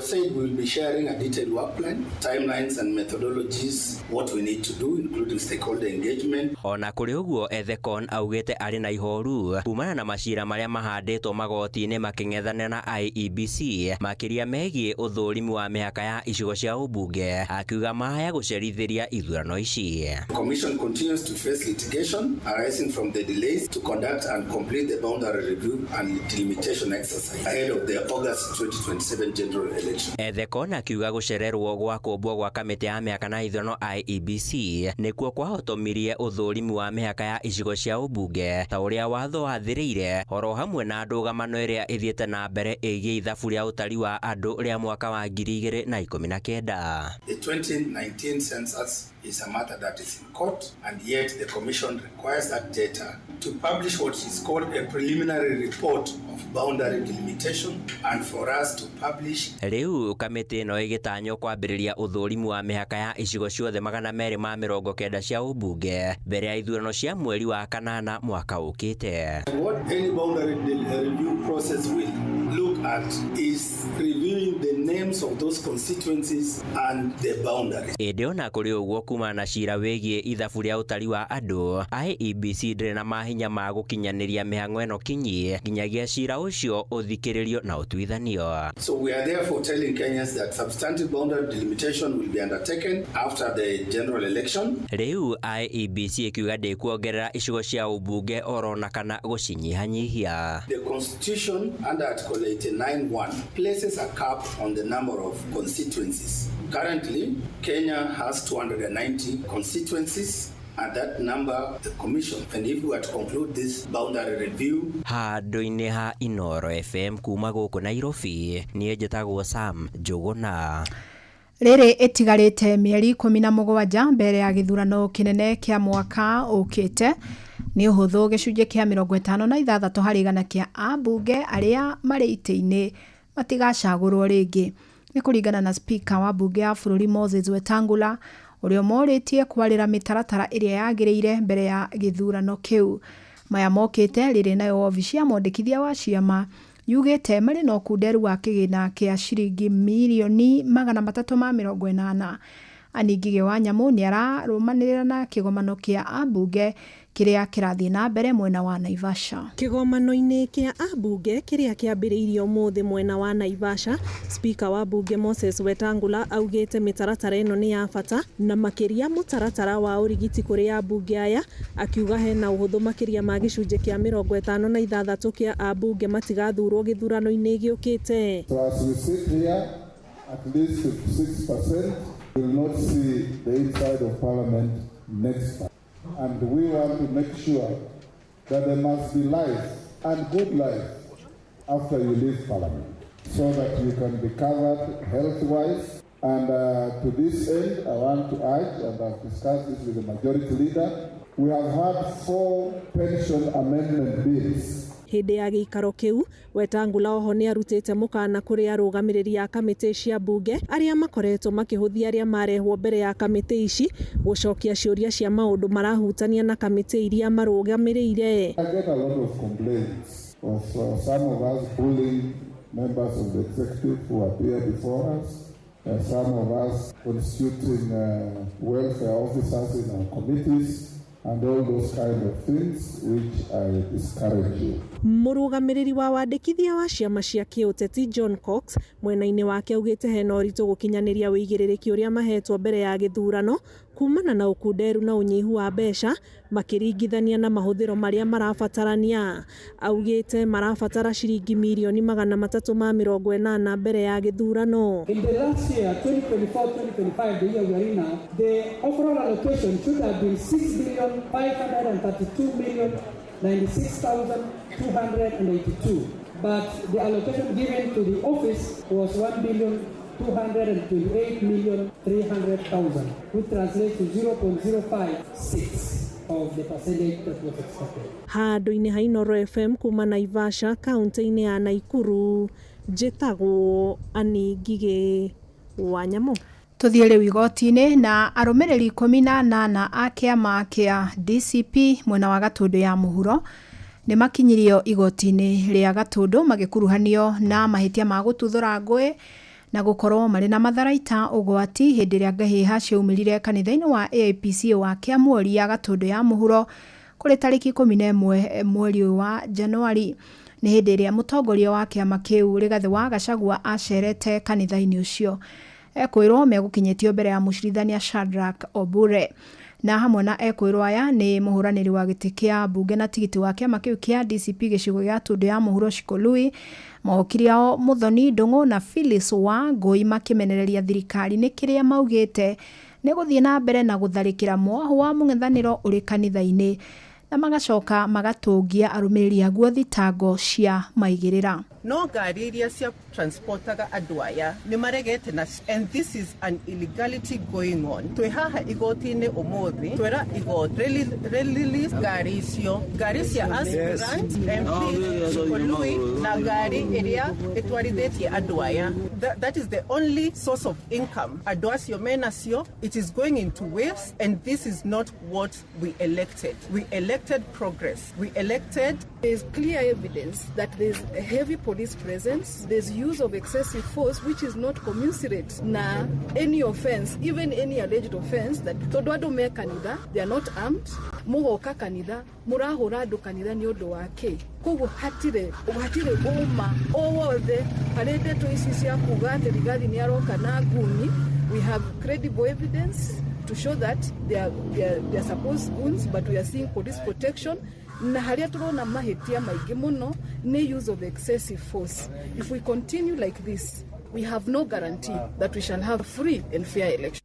said we will be sharing a detailed work plan, timelines and methodologies, what we need to do, including stakeholder engagement. Ona kũrĩ ũguo Ethekon augĩte arĩ na ihoru kumana na macira marĩa mahandĩtwo magoti-inĩ makĩng'ethanĩra na IEBC makĩria megiĩ ũthũrimi wa mĩhaka ya icigo cia ũmbunge, akiuga mahaya gũcerithĩria ithurano ici. Commission continues to face litigation arising from the delays to conduct and complete the boundary review and delimitation exercise ahead of the August 2027 general election. Ethekon akiuga gũcererwo gwa kũmbwo gwa kamĩtĩ ya mĩhaka na ithurano IEBC nĩkuo kwahotomirie ũthũrimi wa mĩhaka ya icigo cia ũmbunge ta ũrĩa watho wathĩrĩire, oro hamwe na ndũgamano ĩrĩa ĩthiĩte na mbere ĩgiĩ ithabu rĩa ũtari wa andũ rĩa mwaka wa 2019. The 2019 census is a matter that is in court, and yet the Commission requires that data to publish what is called a preliminary report of boundary delimitation and for us to publish. Rĩu kamĩtĩ ĩno ĩgĩtanywo kwambĩrĩria ũthũrimi wa mĩhaka ya icigo ciothe 290 cia ũmbunge mbere ya ithurano cia mweri wa kanana mwaka ũkĩte. What any boundary review process will look at is reviewing the names of those constituencies and the boundaries. Ĩndĩ ona kũrĩ ũguo kuma na cira wĩgiĩ ithabu rĩa ũtari wa andũ, IEBC ndĩrĩ na mahinya ma gũkinyanĩria mĩhang'o ĩno kinyi nginyagia cira ũcio ũthikĩrĩrio na ũtuithanio. So we are therefore telling Kenyans that substantive boundary delimitation will be undertaken after the general election. Rĩu IEBC ĩkiuga ndĩkuongerera icigo cia ũmbunge orona kana gũcinyihanyihia. The constitution under article 89(1) places a cap on the number of constituencies. Currently, Kenya has 290 constituencies at that number the commission. And if we were to conclude this boundary review, handu-ini ha Inoro FM kuma guku Nairobi nie njitagwo Sam Njuguna. Riri itigarite mieri 17 mbere ya githurano kinene kia mwaka ukite ni uhuthu gicunje kia 56 hari igana kia ambunge aria mari ite-ini matigacagurwo ringi ni kuringana na speaker wa bunge ya bururi Moses Wetangula uria moritie kwarira mitaratara iria yagiriire mbere ya githurano kiu. Maya mokite riri nayo ofici ya mwandikithia wa ciama yugite mari no kunderu wa kigina kia ciringi milioni 380. Aningige wa Nyamu ni ararumanirira na kigomano kia ambunge kiria kirathie na mbere mwena wa Naivasha. Kigomano-ini kia ambunge kiria kiambiriirio muthi mwena wa Naivasha, speaker wa bunge Moses Wetangula augite mitaratara ino ni ya bata na makiria mutaratara wa urigiti kuri ambunge aya, akiuga hena uhuthu makiria ma gicunje kia 56 kia ambunge matigathurwo githurano-ini giukite. So as we sit here, at least 56% will not see the inside of parliament next time. And we want to make sure that there must be life and good life after you leave parliament, so that you can be covered health-wise. And to this end, I want to urge, and I've discussed this with the majority leader, we have had 4 pension amendment bills. Hindi ya giikaro kiu Wetangula oho ni arutite mukana kuri arugamiriri ya kamiti cia bunge aria makoretwo makihuthia aria marehwo mbere ya kamiti ici gucokia ciuria cia maundu marahutania na kamiti iria marugamirire. I get a lot of complaints of some of us bullying members of the executive who appear before us, some of us constituting welfare officers in our committees, and all those kind of things which I discourage you. Murugamiriri wa wandikithia wa ciama cia kiuteti John Cox mwena-ini wake augite hena uritu gukinyaniria wigiririki uria mahetwo mbere ya githurano kumana na ukunderu na unyihu wa mbeca makiringithania na mahuthiro maria marabatarania. Augite marabatara ciringi milioni 380 mbere ya githurano. In the last year, 2024-2025, the year we are in now, the overall allocation should have been 6,532,096,282, but the allocation given to the office was 1,228,300,000, which translates to 0.056 of the percentage that was expected. Handu-ini ha Inoro FM kuma Naivasha, kaunti-ini ya Naikuru, njitagwo Ani Ngige wa Nyamu. Tuthie riu igoti-ini na arumiriri 18 a kiama kia DCP mwena wa Gatundu ya muhuro ni makinyirio igoti-ini ria Gatundu magikuruhanio na mahitia ma gututhura ngui na gukorwo mari na matharaita ugwati hindi ria ngahiha ciumirire kanitha-ini wa AIPC wa Kiamuri ya Gatundu ya muhuro kuri tariki 11 mweri wa Januari. Ni hindi ria mutongoria wa kiama kiu Rigathi wa Gachagua acerete kanitha-ini ucio ekwirwo megukinyitio mbere ya mucirithania Shadrack Obure. Na hamwe na ekwirwo aya ni muhuraniri wa giti kia bunge na tigiti wa kiama kiu kia DCP gicigo gia Gatundu ya muhuro Shikolui mawakiri ao Muthoni Ndungu na Phyllis Wangui makimenereria thirikari ni kiria maugite ni guthie na mbere na gutharikira mwahu wa mung'ethaniro uri kanitha-ini na magacoka magatungia arumiriri aguo thitango cia maigirira. No ngari iria cia transportaga andu aya ni maregete na, and this is an illegality going on. Twe haha igoti-ini umuthi twera igoti release ngari icio, ngari cia aspirant MP Shikolui na ngari iria itwarithitie andu aya. That is the only source of income andu acio menacio. It is going into waste, and this is not what we elected. We elected progress. We elected. There is clear evidence that there is a heavy police presence, there's use of excessive force which is not commensurate na any offense, even any alleged offense, that tondu andu me kanitha, they are not armed, mugoka kanitha, murahura andu kanitha ni undu wake. Koguo hatire uma o wothe hari ndeto ici cia kuga ati Rigathi ni aroka na nguni. We have credible evidence to show that they are supposed goons, but we are seeing police protection. Na haria turona mahitia maingi muno ni use of excessive force. If we continue like this, we have no guarantee that we shall have free and fair elections.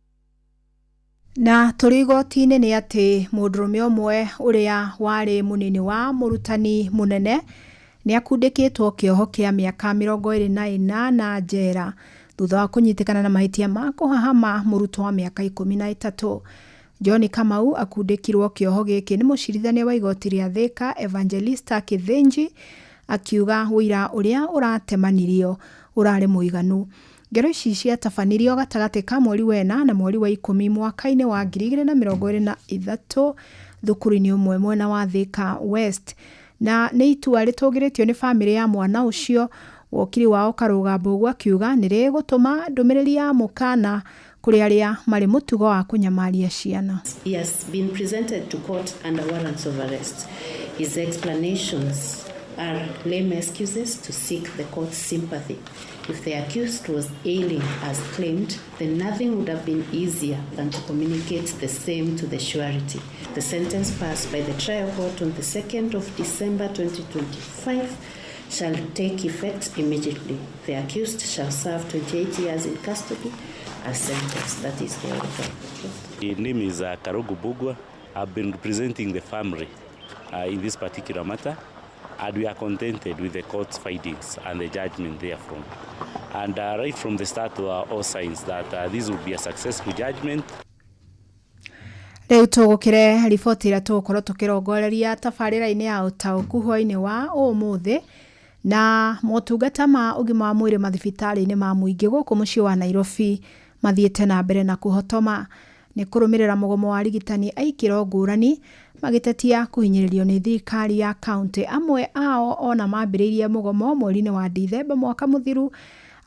Na turi igoti-inĩ nĩ atĩ mũndũrũme ũmwe ũrĩa warĩ mũnini wa mũrutani mũnene nĩ akundĩkĩtwo kĩoho kĩa mĩaka 24 na njera thutha wa kũnyitĩkana na mahĩtia ma kũhahama mũrutwo wa mĩaka 13. John Kamau akundĩkirwo kĩoho gĩkĩ nĩ mũcirithania wa igoti rĩa Thika Evangelista Kithenji akiuga wĩra ũrĩa ũratemanirio ũrarĩ mũiganu. Ngero ici ciatabanirio gatagatĩ ka mweri wena na mweri wa 10 mwaka-inĩ wa 2023 thukuru-inĩ ũmwe mwena wa Thika West, na nĩ itua rĩtũgĩrĩtio nĩ famĩlĩ ya mwana ũcio. Wokiri wao Karũgamba ũguo akiuga nĩ rĩgũtũma ndũmĩrĩri ya mũkana kũrĩ arĩa marĩ mũtugo wa kũnyamaria ciana. He has been presented to court under warrants of arrest. His explanations are lame excuses to seek the court's sympathy. If the accused was ailing as claimed, then nothing would have been easier than to communicate the same to the surety. The sentence passed by the trial court on the 2nd of December 2025 shall take effect immediately. The accused shall serve 28 years in custody as sentenced. That is the order. My name is Karugu Bugwa. I've been representing the family in this particular matter, and we are contented with the court's findings and the judgment therefrom. And right from the start, there are all signs that this will be a successful judgment. Rĩu tũgũkĩre riboti ĩrĩa tũgũkorwo tũkĩrongoreria tabarĩra-inĩ ya ũtaũku hwaĩ-inĩ wa ũmũthĩ na motungata ma ũgima wa mwĩrĩ mathibitarĩ-inĩ ma mũingĩ gũkũ mũciĩ wa Nairobi mathiĩte na mbere na kũhotoma. Nĩ kũrũmĩrĩra mũgomo wa arigitani a ikĩro ngũrani magĩtetia kũhinyĩrĩrio nĩ thirikari ya kaunti. Amwe ao ona mambĩrĩirie mũgomo mweri-inĩ wa Dithemba mwaka mũthiru,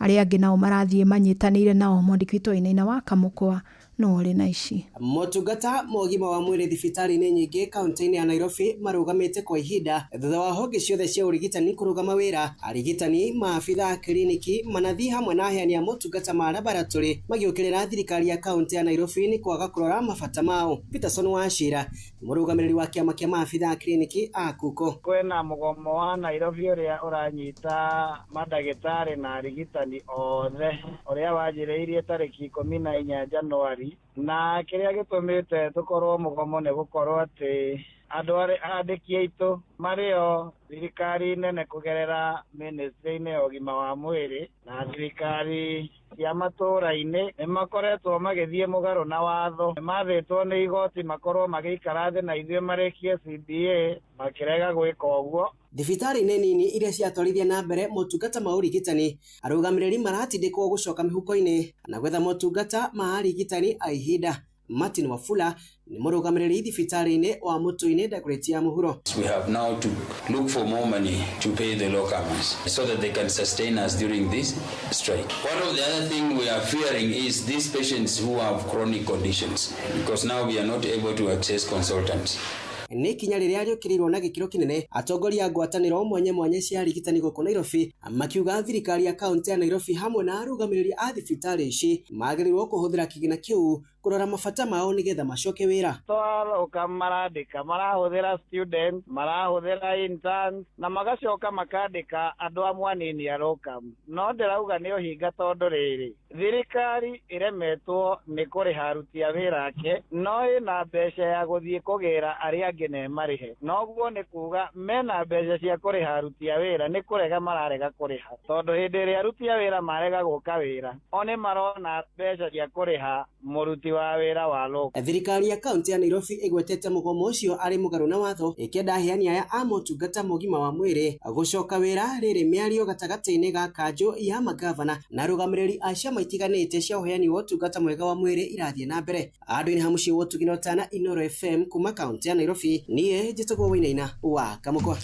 arĩa angĩ nao marathiĩ manyitanĩire nao. Mwandĩki witũ Wainaina wa Kamũkwa no ũrĩ na ici. Motungata ma ũgima wa mwĩrĩ thibitarĩ-inĩ nyingĩ kaunti-inĩ ya Nairobi marũgamĩte kwa ihinda thutha wa honge ciothe cia ũrigitani kũrũgama wĩra. Arigitani, maabitha kliniki, manathi hamwe na aheani a motungata ma laboratory magĩũkĩrĩra thirikari ya kaunti ya Nairobi nĩ kwaga kũrora mabata mao. Peterson Wachira mũrũgamĩrĩri wa kĩama kĩa maabitha kliniki a Kuko. Kwĩna mũgomo wa Nairobi ũrĩa ũranyita madagĩtarĩ na arigitani othe ũrĩa wanjĩrĩirie tarĩki 14 Januari, na kĩrĩa gĩtũmĩte tũkorwo mũgomo nĩ gũkorwo atĩ andũ andĩki aitũ marĩo thirikari nene kũgerera ministry-inĩ ya ũgima wa mwĩrĩ na thirikari cia matũũra-inĩ nĩ makoretwo magĩthiĩ mũgarũ na watho. Nĩ mathĩtwo nĩ igoti makorwo magĩikara thĩ na ithuĩ marĩkie CBA makĩrega gwĩka ũguo. Thibitarĩ-inĩ nini iria ciatwarithia na mbere motungata ma ũrigitani, arũgamĩrĩri maratindĩkwo gũcoka mĩhuko-inĩ na gwetha motungata ma arigitani a ihinda. Martin Wafula ni mũrũgamĩrĩri thibitarĩ-inĩ wa Mũtũ-inĩ Dagoretti ya Mũhuro. We have now to look for more money to pay the locums so that they can sustain us during this strike. One of the other thing we are fearing is these patients who have chronic conditions, because now we are not able to access consultants. Nĩ kinya rĩrĩa rĩũkĩrĩirwo na gĩkĩro kĩnene, atongoria ngwatanĩro mwanya cia arigitani gũkũ Nairobi makiuga thirikari ya kaunti ya Nairobi hamwe na arũgamĩrĩri a thibitarĩ ici magĩrĩirwo kũhũthĩra kĩgĩna kĩu kũrora mabata mao nĩgetha macoke wĩra. Twaroka marandĩka, marahũthĩra students, marahũthĩra interns na magacoka makandĩka andũ amwe anini aroka. No ndĩrauga nĩ ũhinga tondũ rĩrĩ, thirikari ĩremetwo nĩ kũrĩha aruti a wĩra ake, no ĩna mbeca ya gũthiĩ kũgĩra arĩa angĩ ne marĩhe. Noguo nĩ kuga mena mbeca cia kũrĩha aruti a wĩra, nĩ kũrega mararega kũrĩha, tondũ hĩndĩ ĩrĩa aruti a wĩra marega gũka wĩra, o nĩ marona mbeca cia kũrĩha mũruti wa wĩra wa loko. Thirikari ya kaunti ya Nairobi ĩgwetete mũgomo ũcio arĩ mũgarũ na watho, ĩkĩenda aheani aya a motungata ma ũgima wa mwĩrĩ gũcoka wĩra. Rĩrĩ mĩario gatagatĩ-inĩ ga kanjũ ya magavana na arũgamĩrĩri a ciama itiganĩte cia ũheani wa ũtungata mwega wa mwĩrĩ irathiĩ na mbere. Andũ-inĩ ha mũciĩ wa ũtugĩ na ũtana Inooro FM kuma kaunti ya Nairobi, niĩ njĩtagwo Wainaina wa Kamũkwa.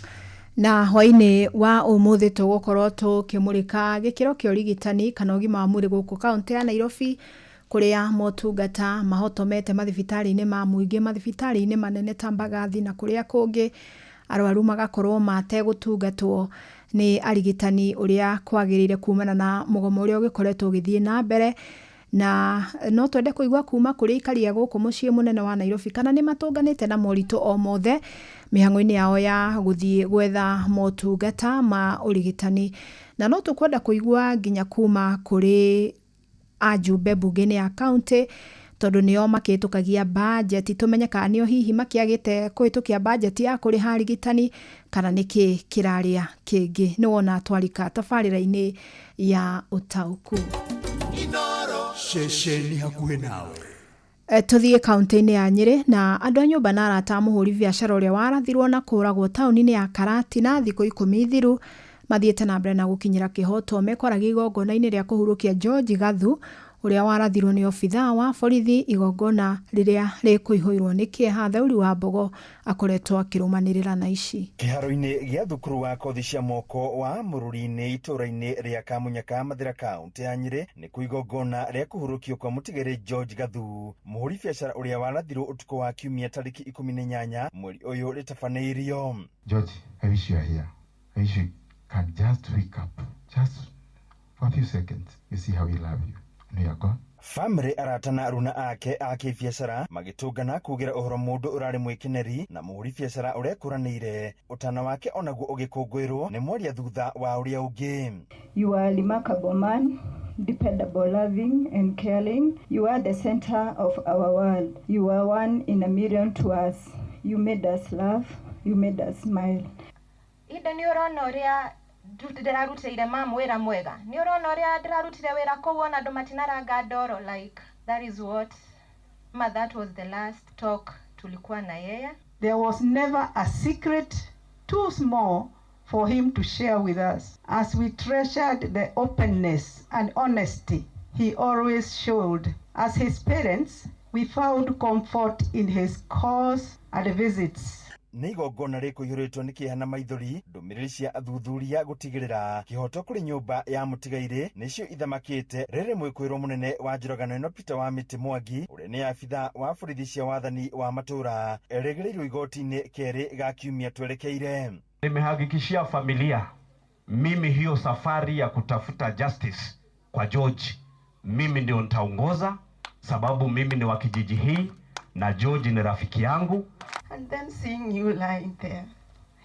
Na hwaĩ-inĩ wa ũmũthĩ tũgũkorwo tũkĩmũrĩka gĩkĩro kĩa ũrigitani kana ũgima wa mwĩrĩ gũkũ kaunti ya Nairobi, kũrĩa motungata mahotomete mathibitarĩ-inĩ ma mũingĩ, mathibitarĩ-inĩ manene ta Mbagathi na kũrĩa kũngĩ arwaru magakorwo mategũtungatwo nĩ arigitani ũrĩa kwagĩrĩire kumana na mũgomo ũrĩa ũgĩkoretwo ũgĩthiĩ na mbere. Na no twende kũigua kuma kũrĩ ikaria gũkũ mũciĩ mũnene wa Nairobi kana nĩ matũnganĩte na moritũ o mothe mĩhang'o-inĩ yao ya gũthiĩ gwetha motungata ma ũrigitani. Na no tũkwenda kũigua nginya kuma kũrĩ ajumbe mbunge-inĩ ya kaunti tondu nio makitukagia budget tumenyeka nio hihi makiagite kuitukia budget ya kuri harigitani kana niki kiraria kingi ni wona twarika tafarira-ini ya utauku Inoro shesheni hakuhe nawe. Tuthie kaunti-ini ya Nyeri na andu a nyumba na arata a muhuri biacara uria warathirwo na kuragwo tauni-ini ya Karatina thikũ 10 thiru mathiete na mbere na gukinyira kihoto mekoraga igongona-ini ria kuhurukia George Gathu uria warathirwo ni obitha wa borithi igongona riria rikuihoirwo ni kieha Thauri wa Mbogo akoretwo akirumanirira na ici kiharo-ini gia thukuru wa kothi cia moko wa Mururi-ini itura-ini ria Kamunyaka Mathira kaunti ya Nyeri ni kuigongona ria kuhurukio kwa mutigiri George Gathu muhuri biacara uria warathirwo utuku wa kiumia tariki 18 mweri uyu ritafaneirio. George, I wish you are here. I wish you can just wake up just for a few seconds. You see how we love you. No, you're gone. Family aratana aruna ake biacara magitungana kugira uhoro mundu urari mwikeneri na muhuri biacara urekuranire utana wake onaguo ugikungwirwo ni mwaria thutha wa uria ungi. You are a remarkable man, dependable, loving and caring. You are the center of our world. You are one in a million to us. You made us laugh. You made us smile. Ida ni urona uria ndirarutire mamu wira mwega. Ni urona uria ndirarutire wira kuwona andu matinaranga ndoro like that is what that was the last talk tulikuwa na yeye. There was never a secret too small for him to share with us. As we treasured the openness and honesty he always showed. As his parents, we found comfort in his calls and visits. Ni igongona rikuihuritwo ni kihana maithori ndumiriri cia athuthuria gutigirira kihoto kuri nyumba ya mutigaire nicio ithamakite riri mwikwiro munene wa njuragano ino Peter wa Miti Mwangi uria ni afitha wa borithi cia wathani wa matura eregereirwo igoti-ini keri ga kiumia twerekeire. Nimehakikishia familia mimi hiyo safari ya kutafuta justice kwa George mimi ndio nitaongoza, sababu mimi ni wa kijiji hii na George ni rafiki yangu. And then seeing you lying there,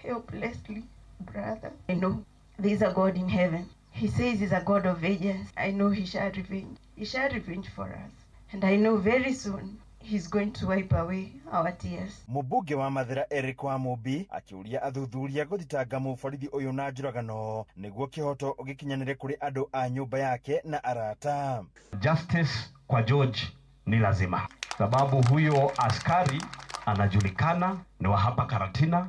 helplessly, brother. I know there is a God in heaven. He says he's a God of vengeance. I know he shall revenge. He shall revenge for us. And I know very soon he's going to wipe away our tears. Mubunge wa Mathira Eric wa Mumbi akiuria athuthuria guthitanga muborithi uyu na njuragano niguo kihoto gikinyanire kuri andu a nyumba yake na arata. Justice kwa George ni lazima, sababu huyo askari anajulikana ni wa hapa Karatina,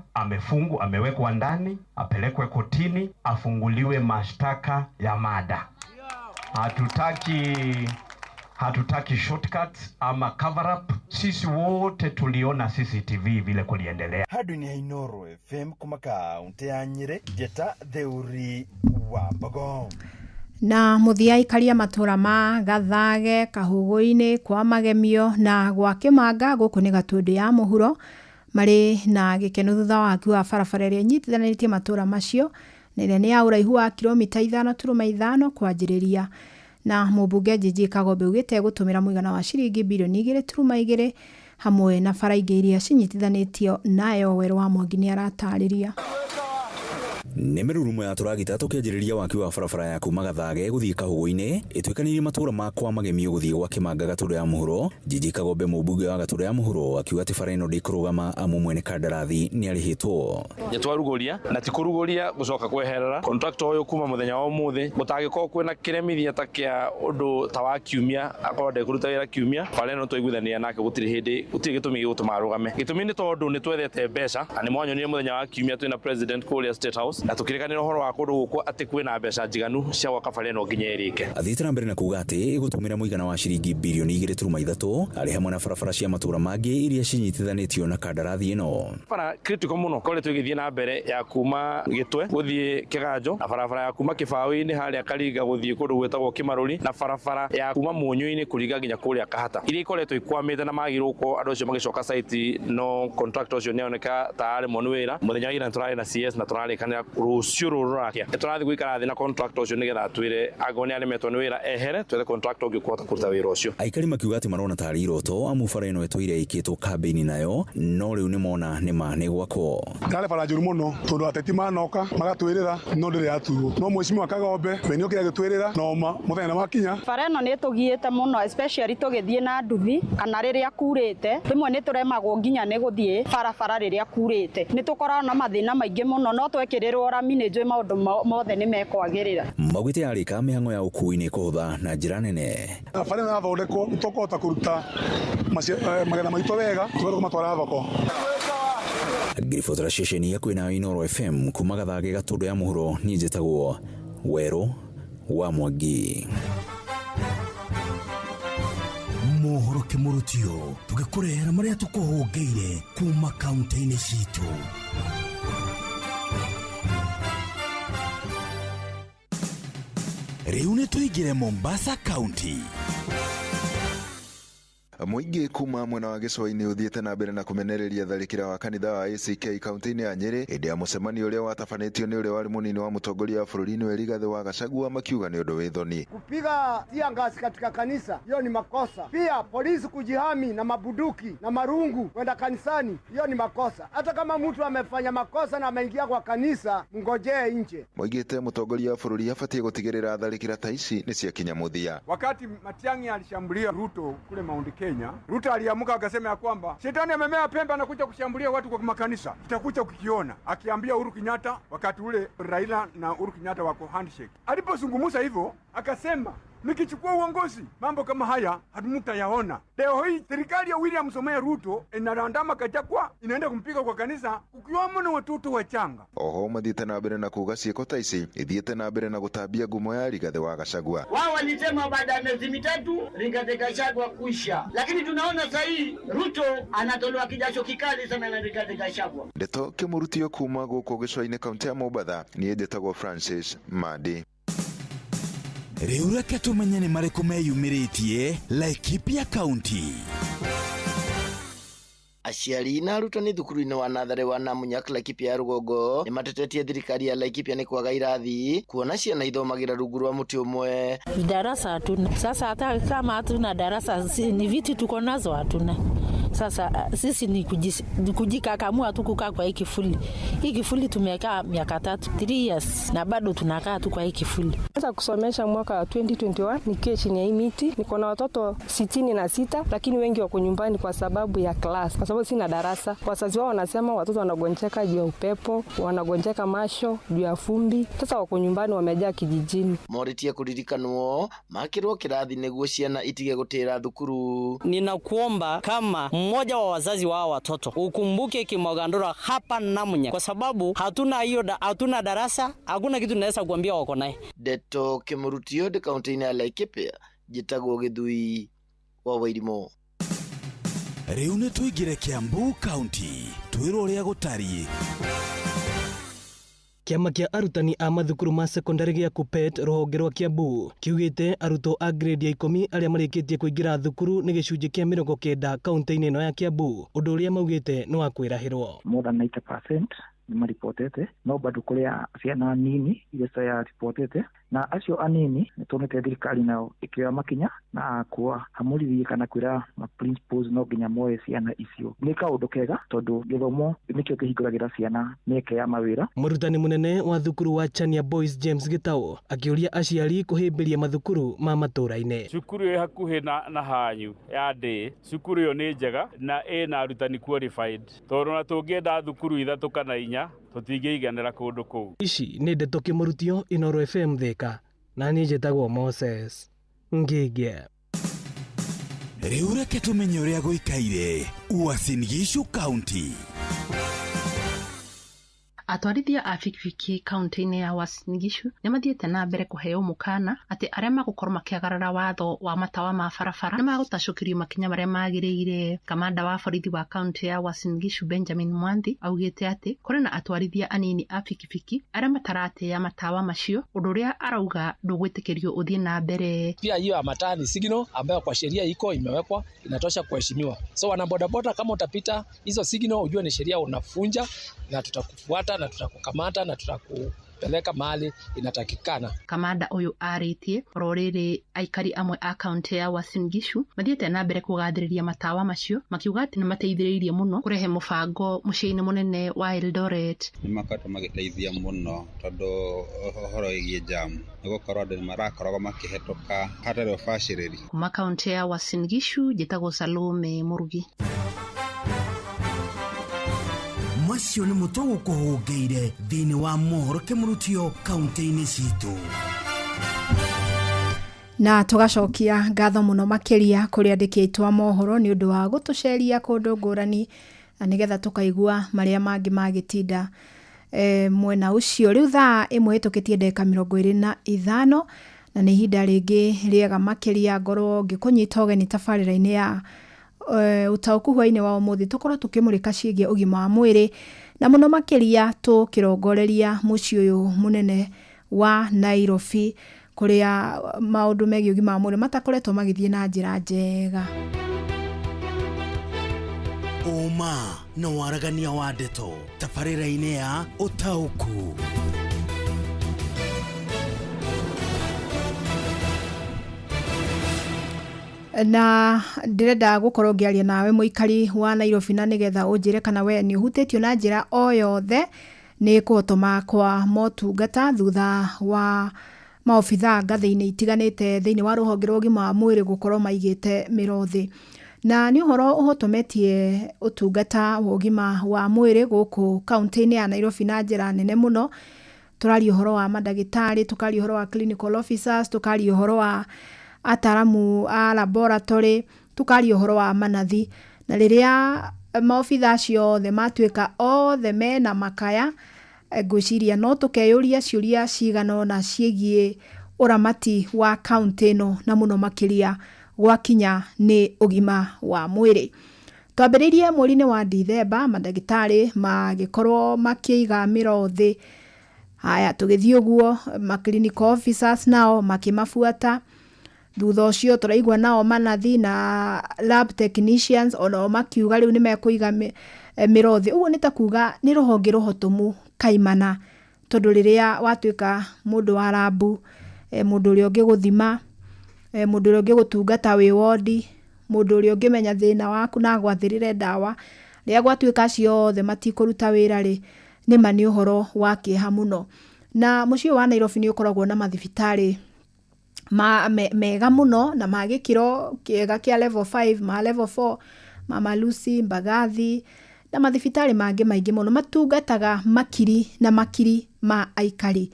amewekwa ndani, apelekwe kotini, afunguliwe mashtaka ya mada. Hatutaki shortcuts ama cover up. Sisi wote tuliona CCTV vile kuliendelea. Hadu ni Inoro FM kumaka unte ya Nyeri Jeta Thauri wa Mbogo. Na muthia ikaria matura ma Gathage Kahugu-ini kwa magemio na gwa Kimanga guku ni Gatundu ya muhuro mari na gikeno thutha wa kiwa barabara iria nyitithanitie matura macio nire ni ya uraihu wa kilomita 5.5 kwanjiriria na mubunge Jiji Kagombe ugite gutumira muigana wa ciringi bilioni 2.2 hamwe na bara ingĩ iria cinyitithanĩtio nayo Werũ wa Mwangi nĩ aratariria. Nĩ mĩrurumo ya tũragita tũkĩanjĩrĩria waki wa barabara ya kuma Gathage gũthiĩ Kahugu-ini ĩtuĩkanĩirie matura ma kwa magemio gũthiĩ gwa Kimanga Gatundu ya muhuro. Jiji Kagombe mũmbunge wa Gatundu ya muhuro akiuga atĩ bara ĩno ndĩkũrũgama amu mwene kandarathi nĩ arĩhĩtwo. Twaruguria na ti kuruguria gucoka kweherera contractor uyu kuma muthenya wa umuthi gutagĩkorwo kwĩna kĩremithia ta kĩa ũndũ ta wa kiumia akorwo ndekuruta wĩra kiumia bara ĩno twaiguithania nake gũtirĩ gĩtũmi gĩgũtũma arũgame. Gĩtũmi nĩ tondũ nĩ twethete mbeca na nĩ mwanyonire muthenya wa kiumia twĩna president kũrĩa State House na tukirikanira horo wa kundu gukwo ati kwina mbeca njiganu cia gwaka bara ĩno nginya ĩrĩke. Athiĩte na mbere na kuuga atĩ ĩgũtũmĩra mũigana wa ciringi bilioni 2.3 arĩ hamwe na barabara cia matũra mangĩ iria cinyitithanĩtio na kandarathi ĩno. Bara critical mũno koretwo igĩthiĩ na mbere ya kuma Gĩtwe gũthiĩ Kĩganjo na barabara ya kuma Kĩbaũ-inĩ harĩa Karinga gũthiĩ kũndũ gwĩtagwo Kĩmarũri na barabara ya kuma Mũnyũ-inĩ kũringa nginya kũrĩa Kahata iria ikoretwo ikwamĩte na magĩrĩirwo gũkorwo andũ acio magĩcoka site no contractor ũcio nĩoneka ta arĩ mũnu wĩra. Mũthenya wa ira tũrarĩ na CS na tũrarĩkanĩra rucio rurakia turathi gwikara thi na contractor ucio nigetha atwire agoni ari metwo ni wira ehere twethe contractor ngikuota kuruta wira ucio. Aikari makiuga ati marona tari iroto amubara ino etwire ikitwo kambini nayo no riu ni mona ni mane gwako ndale bara njuru muno tondu ateti manoka magatwirira no ndire atuo no mweshimiwa Kagombe benio kire gitwirira no muthenya makinya bara ino ni tugiite muno especially tugithie na nduthi kana riria kurite rimwe ni turemagwo nginya ni guthie bara riria kurite ni tukorana na mathina maingi muno no twekirirwo rami ni njui maundu mothe ni mekwagirira magwite arika mihango ya ukui ni kuhutha na njira nene bara na thondeko tukota kuruta magana maito wega tuko matwara thoko. Grifotra shesheni ya kwina Inoro FM kumagatha gatundo ya muhuro ni njitagwo Wero wa Mwangi. Mohoro kimurutio tugikurehera maria tukuhongeire kuma kaunti-ini citu. Riu ni tuigire Mombasa County. Muingi kuma mwena wa Gicua-ini uthiete na mbere na kumenereria tharikira wa kanitha wa ACK kaunti-ini ya Nyeri indi ya mucemanio uria watafanitio ni uria wari munini wa mutongoria wa bururi-ini Rigathi wa Gachagua makiuga ni undu wi thoni. Kupiga tia ngasi katika kanisa hiyo ni makosa. Pia polisi kujihami na mabuduki na marungu kwenda kanisani hiyo ni makosa. Hata kama mtu amefanya makosa na ameingia kwa kanisa mngojee nje. Moigite mutongoria wa bururi afatie gutigirira tharikira ta ici ni cia kinya muthia. Wakati Matiang'i alishambulia Ruto kule Mount Kenya, Ruto aliamuka akasema ya kwamba shetani amemea pembe anakuja kushambulia watu kwa makanisa. Tutakuja kukiona. Akiambia Uhuru Kenyatta wakati ule Raila na Uhuru Kenyatta wako handshake. Alipozungumza hivyo akasema nikichukua uongozi mambo kama haya hatutayaona. Leo hii serikali ya William Samoei Ruto inarandama Gachagua inaenda kumpiga kwa kanisa ukiwamo na watoto wachanga. Oho mathiete na mbere na kuga ciiko ta ici ithiete na mbere na gutambia ngumo ya Rigathi wa Gachagua. Wao walisema baada ya miezi mitatu Rigathi Gachagua kuisha, lakini tunaona sasa hii Ruto anatolewa kijasho kikali sana na Rigathi Gachagua. Ndeto kimurutio kuma guku Gicua-ini kaunti ya Mombasa ni ndetagwo Francis Madi. Riu reke tumenye ni mariku meyumiritie Laikipia County. Aciari na arutani thukuru-ini wa Natharĩ wa Namunyak Laikipia ya Rugongo ni matetetie thirikari ya Laikipia ni kwaga irathi kuona ciana ithomagira rungu rwa muti umwe. Darasa hatuna. Sasa hata kama hatuna darasa ni viti tuko nazo hatuna. Sasa sisi ni kujikakamua tu kukaa kwa hii kifuli. Hii kifuli tumekaa miaka 3 years na bado tunakaa tu kwa hii kifuli. Sasa kusomesha mwaka wa 2021 nikiwa chini ya hii miti, niko na watoto 66 lakini wengi wako nyumbani kwa sababu ya class. Kwa sababu sina darasa. Wazazi wao wanasema watoto wanagonjeka juu ya upepo, wanagonjeka masho juu ya fumbi. Sasa wako nyumbani wamejaa kijijini. Moritie kuririkanwo makirwo kirathi niguo ciana itige gutira thukuru. Ninakuomba kama mmoja wa wazazi wao watoto ukumbuke Kimwagandura hapa Namunyak kwa sababu hatuna darasa, hakuna kitu naweza kuambia wako naye. Ndeto kimurutio de kaunti-ini ya Laikipia jitagwo Githui wa Wairimo. Riu ni tuigire Kiambu County twiro uria gutari. Kiama kia arutani a mathukuru ma secondary gia Kuppet ruhonge rwa Kiambu kiugite arutwo a grade ya 10 aria marikitie kuingira thukuru ni gicunji kia 90 kaunti-ini ino ya Kiambu, undu uria maugite ni wa kwirahirwo. More than 90% ni maripotete no bado kuria ciana nini ile cia ripotete na acio anini nitonete thirikari nao ikioya makinya na kuwa hamurithie kana kwira ma principals no ginya moe ciana icio ni kaundu kega tondu githomo nikio kihinguragira ciana mieke ya mawira. Murutani munene wa thukuru wa Chania Boys James Gitao akiuria aciari kuhimbiria mathukuru ma matura-ini. Cukuru yo hakuhi na hanyu ya ndi cukuru yo ni njega na ina arutani qualified tondu na tungienda thukuru ithatu kana inya tutingeiganira kundu kuu. Ici ni ndeto kimurutio Inoro FM Thika na ni njitagwo Moses Ngige. Riu reke tumenye uria guikaire Uasin Gishu County. Atwarithia a bikibiki kaunti-ini ya Uasin Gishu ni mathiete na mbere kuheo mukana ati aria magukorwo makiagarara watho wa matawa ma barabara ni magutacukirio makinya maria magiriire. Kamanda wa borithi wa kaunti ya Uasin Gishu Benjamin Mwanthi augite ati kuri na atwarithia anini a bikibiki aria matarateya matawa macio, undu uria arauga ndugwitikirio uthie na mbere. Pia hiyo mataa ni signal ambayo kwa sheria iko imewekwa, inatosha kuheshimiwa. So wana bodaboda, kama utapita hizo signal ujue ni sheria unafunja na tutakufuata tutakufuata na tutakukamata na tutakupeleka mahali inatakikana. Kamanda uyu aritie roriri aikari amwe a kaunti ya Uasin Gishu mathiete na mbere kugathiriria matawa macio makiuga ati ni mateithiriirie muno kurehe mubango muciini munene wa Eldoret. Ni makata magiteithia muno tondu horo igie jam nigukorwo andu marakoragwo makihetoka hatari ubaciriri. Kuma kaunti ya Uasin Gishu njitagwo Salome Murugi. Macio nĩ mũtugo kũhũngĩire thĩinĩ wa mohoro kĩmurutio kaunti-inĩ citũ. Na tugacokia ngatho muno makiria kuri andiki aitwa mohoro ni undu wa gutuceria kundu ngurani na nigetha tukaigua maria mangi magitinda mwena ucio. Riu thaa imwe tukitie ndeka 25 na ni hinda ringi riega makiria ngorwo ngikunyita ugeni tabarira-ini ya utaukuhwa-ini wa umuthi tukorwo tukimurika ciĩgie ugima wa mwiri na muno makiria tukirongoreria muci uyu munene wa Nairobi kuria maundu megie ugima wa mwiri matakoretwo magithie na njira njega. Uma na waragania wa ndeto tabarira-ini ya utauku. Na ndirenda gukorwo ngiaria nawe muikari wa Nairobi na nigetha unjire kana we ni uhutitio na njira o yothe ni kuhotoma kwa motungata thutha wa maofitha ngathĩ-inĩ itiganĩte thĩinĩ wa rũhonge rwa ũgima wa mwĩrĩ gukorwo maigĩte mĩrothi. Na nĩ ũhoro ũhotometie ũtungata wa ũgima wa mwĩrĩ gũkũ kaunti-inĩ ya Nairobi na njĩra nene mũno. Tũraria ũhoro wa mandagĩtarĩ, tukaria ũhoro wa clinical officers, tukaria ũhoro wa ataramu a laboratory, tukaria ũhoro wa manathi. Na rĩrĩa maofitha acio othe matuĩka othe mena makaya, ngwĩciria no tũkeyũria ciũria cigana na ciĩgie ũramati wa kaunti ĩno na mũno makĩria gwakinya nĩ ũgima wa mwĩrĩ. Twambĩrĩirie mweri-inĩ wa Dithemba mandagĩtarĩ magĩkorwo makĩiga mĩrothi. Haya tũgĩthiĩ ũguo ma clinical officers nao makĩmabuata. Thutha ũcio tũraigua nao manathi na lab technicians onao makiuga rĩu nĩ mekũiga mĩrothi. Ũguo nĩ ta kuga nĩ rũhonge rũhotomu kaimana tondũ rĩrĩa watuĩka mũndũ wa labu, mũndũ ũrĩa ũngĩgũthima, mũndũ ũrĩa ũngĩgũtungata wĩ wodi, mũndũ ũrĩa ũngĩmenya thĩna waku na gwathĩrĩre ndawa, rĩrĩa gwatuĩka acio othe matikũruta wĩra rĩ, nĩma nĩ ũhoro wa kĩeha mũno. Na mũciĩ wa Nairobi nĩ ũkoragwo na mathibitarĩ mega mũno na magĩkĩro kĩega kĩa level 5, ma level 4, Mama Lucy, Mbagathi na mathibitarĩ mangĩ maingĩ mũno matungataga makiri na makiri ma aikari.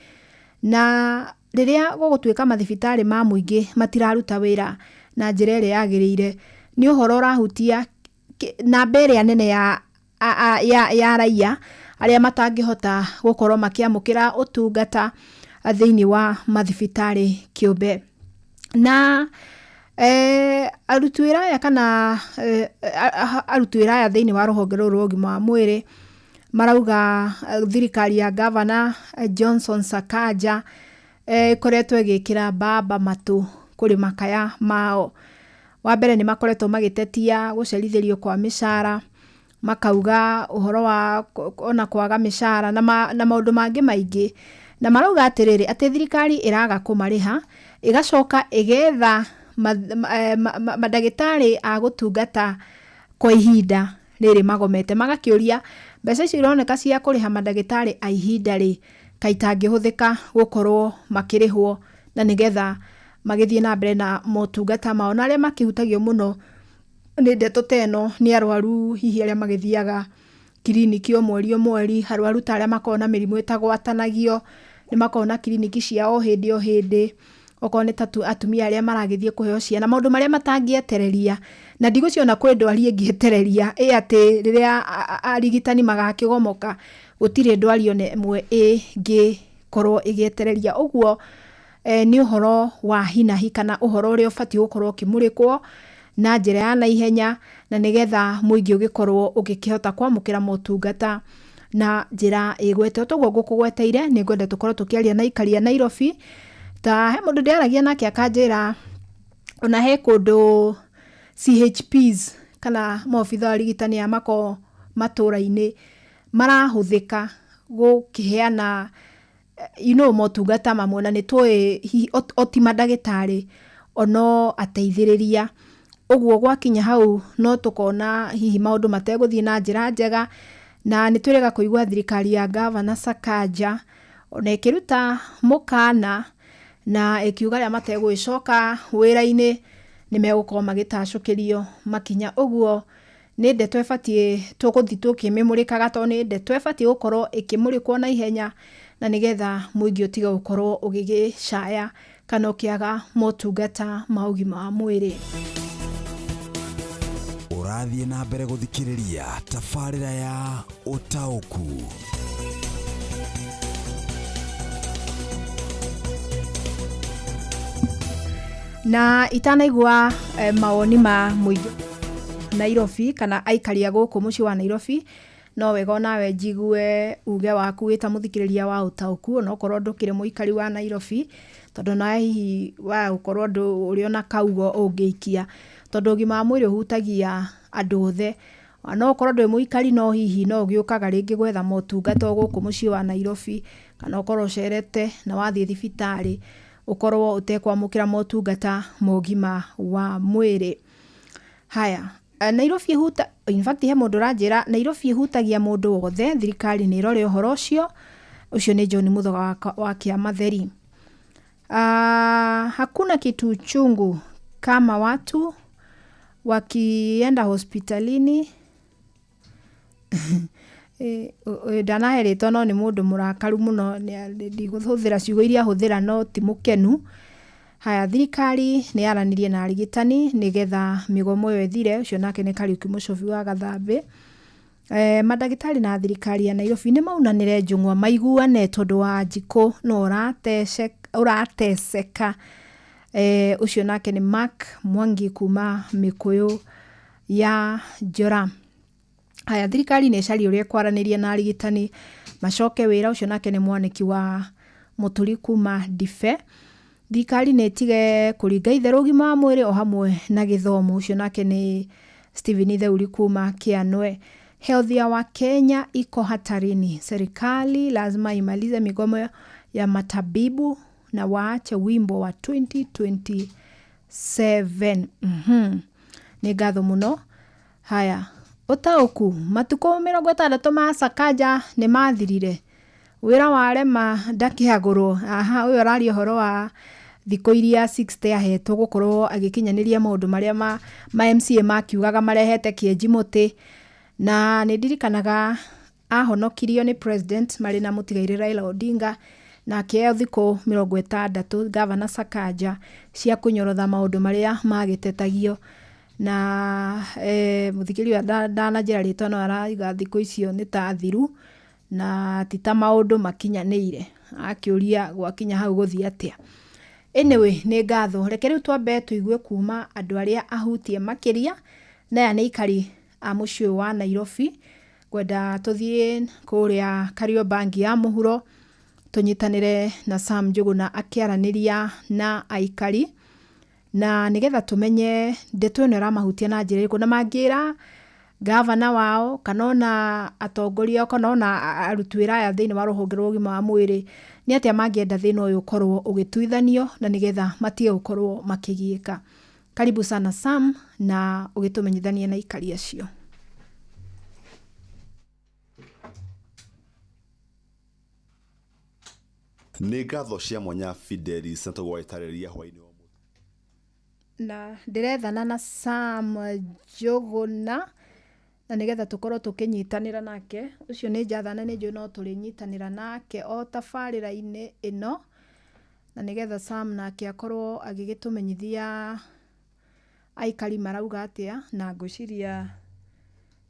Na rĩrĩa gũgũtuĩka mathibitarĩ ma mũingĩ matiraruta wĩra na njĩra ĩrĩa yagĩrĩire, nĩ ũhoro ũrahutia namba ĩrĩa nene ya raia arĩa matangĩhota gũkorwo makĩamũkĩra ũtungata thĩinĩ wa mathibitarĩ kĩũmbe. Na aruti wĩra aya kana aruti wĩra aya thĩinĩ wa rũhonge rũrũ rwa ũgima wa mwĩrĩ marauga thirikari ya Governor Johnson Sakaja ĩkoretwo ĩgĩkĩra mbamba matũ kũrĩ makaya mao. Wa mbere nĩ makoretwo magĩtetia gũcerithĩrio kwa mĩcara, makauga ũhoro wa ona kwaga mĩcara na maũndũ mangĩ maingĩ. Na marauga atĩrĩrĩ atĩ thirikari ĩraga kũmarĩha, ĩgacoka ĩgetha mandagĩtarĩ a gũtungata kwa ihinda rĩrĩ magomete. Magakĩũria mbeca icio ironeka cia kũrĩha mandagĩtarĩ a ihinda rĩ kaĩ itangĩhũthĩka gũkorwo makĩrĩhwo na nĩgetha magĩthiĩ na mbere na motungata mao. Na arĩa makĩhutagio mũno nĩ ndeto ta ĩno nĩ arwaru hihi arĩa magĩthiaga kiriniki o mweri, arwaru ta arĩa makoragwo na mĩrimũ ĩtagwatanagio, nĩ makoragwo na kiriniki ciao hĩndĩ o hĩndĩ, okorwo nĩ ta atumia arĩa maragĩthiĩ kũheo ciana, maũndũ marĩa matangĩetereria. Na ndigũciona kwĩ ndwari ĩngĩetereria atĩ rĩrĩa arigitani magakĩgomoka gũtirĩ ndwari ona ĩmwe ĩngĩkorwo ĩgĩetereria. Ũguo nĩ ũhoro wa hinahi kana ũhoro ũrĩa ũbatiĩ gũkorwo ũkĩmũrĩkwo na njĩra ya naihenya na nĩgetha mũingĩ ũgĩkorwo ũgĩkĩhota kwamũkĩra motungata na njĩra ĩgwete. Toguo ngũkũgweteire nĩ ngwenda tũkorwo tũkĩaria na aikari a Nairobi. Ta he mũndũ ndĩaragia nake akanjĩra ona he kũndũ CHPs kana maobitha wa rigitani ya mako matũra-inĩ marahũthĩka gukiheana motungata mamwe na nitwe otima ndagitari ono ateithiriria uguo gwakinya hau no tukona hihi maundu mateguthii na njira njega na nitwirega kuigua thirikari ya Gavana Sakaja ona ikiruta mukana na ikiuga ria mategwicoka wira-ini nimegukorwo magitacukirio makinya uguo ni ndeto ibatie tuguthi tukimimurikaga to ni ndeto ibatie gukorwo ikimurikwo na ihenya na nigetha muingi utiga gukorwo ugigicaya kana ukiaga motungata ma ugima wa mwiri. Urathie na mbere guthikiriria tafarira ya Utauku. Na itanaigua maoni ma muingi Nairobi kana aikaria guku muci wa Nairobi no wega nawe njigue uge waku wita muthikiriria wa Utauku no korwo ndukire muikari wa Nairobi tondu na hihi wa ukorwo ndu uri ona kaugo ungiikia tondu gima wa mwiri hutagia andu othe no korwo ndu muikari no hihi no giukaga ringi gwetha motungata guku muci wa Nairobi kana ukorwo cerete na wathie thibitari ukorwo utekwamukira motungata mogima wa mwiri. Haya, Nairobi in fact he mundu ranjira Nairobi hutagia mundu wothe thirikari ni rore uhoro ucio ni John Muthoga wa Kiama Theri. Hakuna kitu chungu kama watu wakienda hospitalini ndanaheretwo no ni mundu murakaru muno ni guthira ciugo iria huthira no ti mukenu. Haya, thirikari ni yaranirie na arigitani nigetha migomo yo ethire ucio nake ni Kariuki Mucovi wa Gathambi. Madagitari na thirikari ya Nairobi ni maunanire njung'wa maiguane tondu wa Njiko no urateseka. Ucio nake ni Mark Mwangi kuma Mikuyu ya Njora. Haya, thirikari ni cari uria kwaranirie na arigitani macoke wira ucio nake ni mwaniki wa Muturi kuma Dife. Thirikari ni tige kuringa ithe ugima wa mwiri o hamwe na githomo ucio nake ni Stephen Theuri kuma Kianwe. Health ya wa Kenya iko hatarini. Serikali lazima imalize migomo ya matabibu na waache wimbo wa 2027. Ni gatho muno. Haya, Utauku matuko 60 ma Sakaja ni mathirire. Wira warema ndakihagurwo. Uyu arari uhoro wa thiko iria 60 ahetwo gukorwo agikinyaniria maundu maria ma MCA makiugaga marehete kieji muti na nidirikanaga ahonokirio ni president mari na mutigaire Raila Odinga na kio thiko 60 Gavana Sakaja cia kunyorotha maundu maria magitetagio na muthikirio ndanajira ritwa no araiga thiko icio ni ta thiru na tita maundu makinyanire akiuria gwakinya hau guthia atia. Anyway, ni ngatho reke riu twambe tuigue kuma andu aria ahutie makiria na ya ni ikari a muci wa Nairobi gwenda tuthie kuria Kariobangi ya muhuro tunyitanire na Sam Njuguna akiaraniria na aikari na nigetha tumenye ndeto ino ramahutia na njira iriku na mangira gavana wao kanona atongoria kanona arutwira ya thini wa ruhonge rwa ugima wa mwiri ni atia mangienda thina uyu ukorwo ugituithanio na nigetha matie ukorwo makigiika. Karibu sana Sam na ugitumenyithania na ikari acio. Nĩ ngatho cia mwanya Fidelis natũgwetariria hwainĩ wa na ndirethana na Sam Njuguna na nigetha tukorwo tukinyitanira nake ucio ni njathana ni njuno turinyitanira nake o tafarira-ini ino na nigetha Sam nake akorwo agigitumenyithia aikari marauga atia na ngwiciria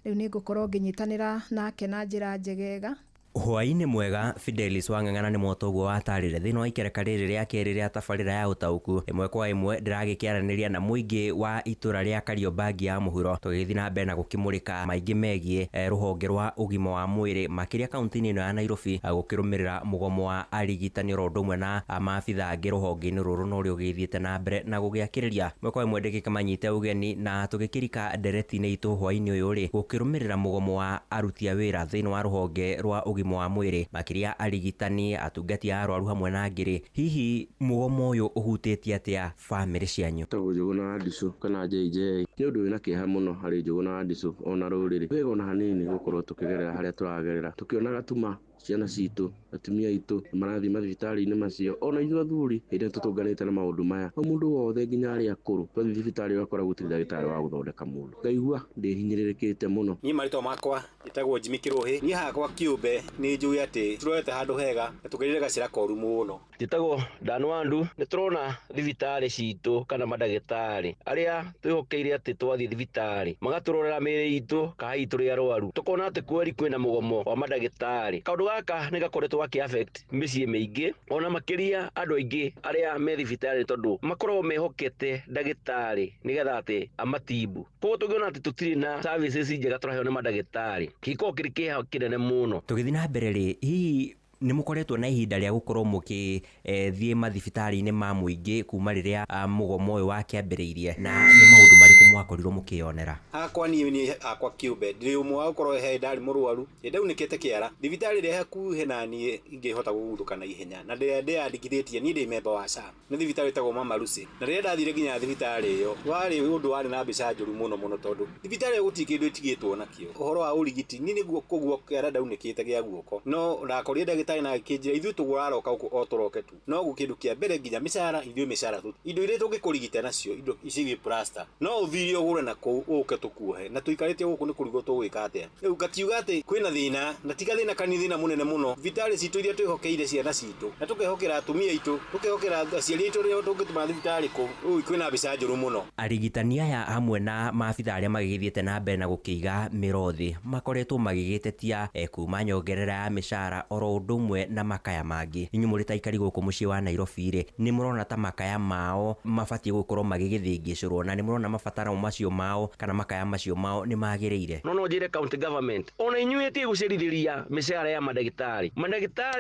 riu ni ngukorwo nginyitanira nake na njira njegega. Hwainĩ mwega. Fidelis Wang'ang'ana nĩ mũtoguo watarire thĩinĩ wa ikereka rĩrĩ rĩa kerĩ rĩa tabarĩra ya Utauku. Ĩmwe kwa ĩmwe ndĩragĩkĩaranĩria na mũingĩ wa itũra rĩa Kariobangi ya mũhuro tũgĩthiĩ na mbere na gũkĩmũrĩka maingĩ megiĩ rũhonge rwa ũgima wa mwĩrĩ makĩria kaunti-inĩ ĩno ya Nairobi gũkĩrũmĩrĩra mũgomo wa arigitani oro ũndũ ũmwe na maabitha angĩ rũhonge-inĩ rũrũ no ũrĩa ũgĩthiĩte na mbere na gũgĩakĩrĩria. Ĩmwe kwa ĩmwe ndĩgĩkamanyite ũgeni na tũgĩkĩrika ndereti-inĩ itũ hwainĩ ũyũ rĩ gũkĩrũmĩrĩra mũgomo wa aruti a wĩra thĩinĩ wa rũhonge rwa ũgima ũgima wa mwĩrĩ makiria arigitani atungati a arwaru hamwe na ngiri. Hihi mugomo ũyũ ũhutĩtie atĩa bamĩrĩ cianyu? Tagwo Njũgũna Ndicũ kana JJ nĩ ũndũ wĩna kĩeha mũno harĩ Njũgũna Ndicũ ona rũrĩrĩ wega ona hanini gũkorwo tũkĩgerera harĩa tũragerera tũkĩona gatuma ciana citũ atumia aitũ marathi mathibitarĩ-inĩ macio ona ithuĩ athuri hĩndĩ tũtũnganĩte na maũndũ maya o mũndũ wothe nginya arĩa akũrũ twathi thibitarĩ ũgakora gũtirĩ ndagĩtarĩ wa gũthondeka mũndũ. Ngaigua ndĩhinyĩrĩrĩkĩte mũno. Niĩ marĩtwa makwa njĩtagwo Jimmy Kĩrũhĩ. Niĩ hakwa kĩũmbe nĩ njũĩ atĩ tũrorete handũ hega na tũgerire gacĩra koru mũno. Njĩtagwo Dan Wandu. Nĩ tũrona thibitarĩ citũ kana mandagĩtarĩ arĩa twĩhokeire atĩ twathiĩ thibitarĩ magatũrorera mĩĩrĩ itũ kana hihi tũrĩ arwaru tũkona atĩ kweri kwĩna mũgomo wa mandagĩtarĩ. Kaũndũ gaka nĩ gakoretwo gakĩ-affect mĩciĩ mĩingĩ ona makĩria andũ aingĩ arĩa me thibitarĩ tondũ makoragwo mehokete ndagĩtarĩ nĩgetha atĩ amatibu. Koguo tũngĩona atĩ tũtirĩ na services njega tũraheo nĩ mandagĩtarĩ gĩkoragwo kĩrĩ kĩeha kĩnene mũno. Tũgĩthiĩ na mbere rĩ, hihi nĩ mũkoretwo na ihinda rĩa gũkorwo mũgĩthiĩ mathibitarĩ-inĩ ma mũingĩ kuma rĩrĩa mũgomo ũyũ wakĩambĩrĩirie, na nĩ maũndũ marĩkũ mwakorirwo mũkĩonera? Hakwa niĩ hakwa kĩũmbe ndĩ ũmwe wa gũkorwo he ndarĩ mũrwaru ndaunĩkĩte kĩara thibitarĩ ĩrĩa hakuhĩ na niĩ ingĩhota gũguthũka na ihenya na ndĩyandĩkithĩtie niĩ ndĩ memba wa SHA nĩ thibitarĩ ĩtagwo Mama Lucy, na rĩrĩa ndathire nginya thibitarĩ ĩyo warĩ ũndũ warĩ na mbica njũru mũno tondũ thibitarĩ ĩyo gũtirĩ kĩndũ ĩtigĩtwo nakĩo. Ũhoro wa ũrigiti niĩ nĩguo koguo kĩara ndaunĩkĩte gĩa guoko no ndakorire ndagĩtarĩ na kĩnjĩra ithuĩ tũgũraroka o tũroke tu no gũkĩndũ kĩa mbere nginya mĩcara ithuĩ mĩcara tu indo iria tũngĩkũrigita nacio indo icigĩ plaster no ũthiire ũgũre na kũu ũke tũkuohe na tũikarĩte gũkũ nĩ kũrigwo tũgwĩka atĩa. Rĩu gatiuga atĩ kwĩna thĩna na tiga thĩna kanitha thĩna mũnene mũno thibitarĩ citũ iria twĩhokeire ciana citũ na tũkehokera atumia aitũ tũkehokera aciari aitũ rĩo tũngĩtũma thibitarĩ kũ rĩu kwĩna mbica njũru mũno. Arigitani aya hamwe na maabitha arĩa magĩgĩthiĩte na mbere na gũkĩiga mĩro thĩ makoretwo magĩgĩtetia kuma nyongerera ya mĩcara oro ũndũ ũmwe na makaya mangĩ. Inyuĩ mũrĩ ta aikari gũkũ mũciĩ wa Nairobi rĩ, nĩ mũrona ta makaya mao mabatiĩ gũkorwo magĩgĩthĩngĩcĩrwo na nĩ mũrona mabataro macio mao kana makaya macio mao nĩ magĩrĩire? No njĩre county government ona inyuĩ ĩtige gũcerithĩria mĩcara ya mandagĩtarĩ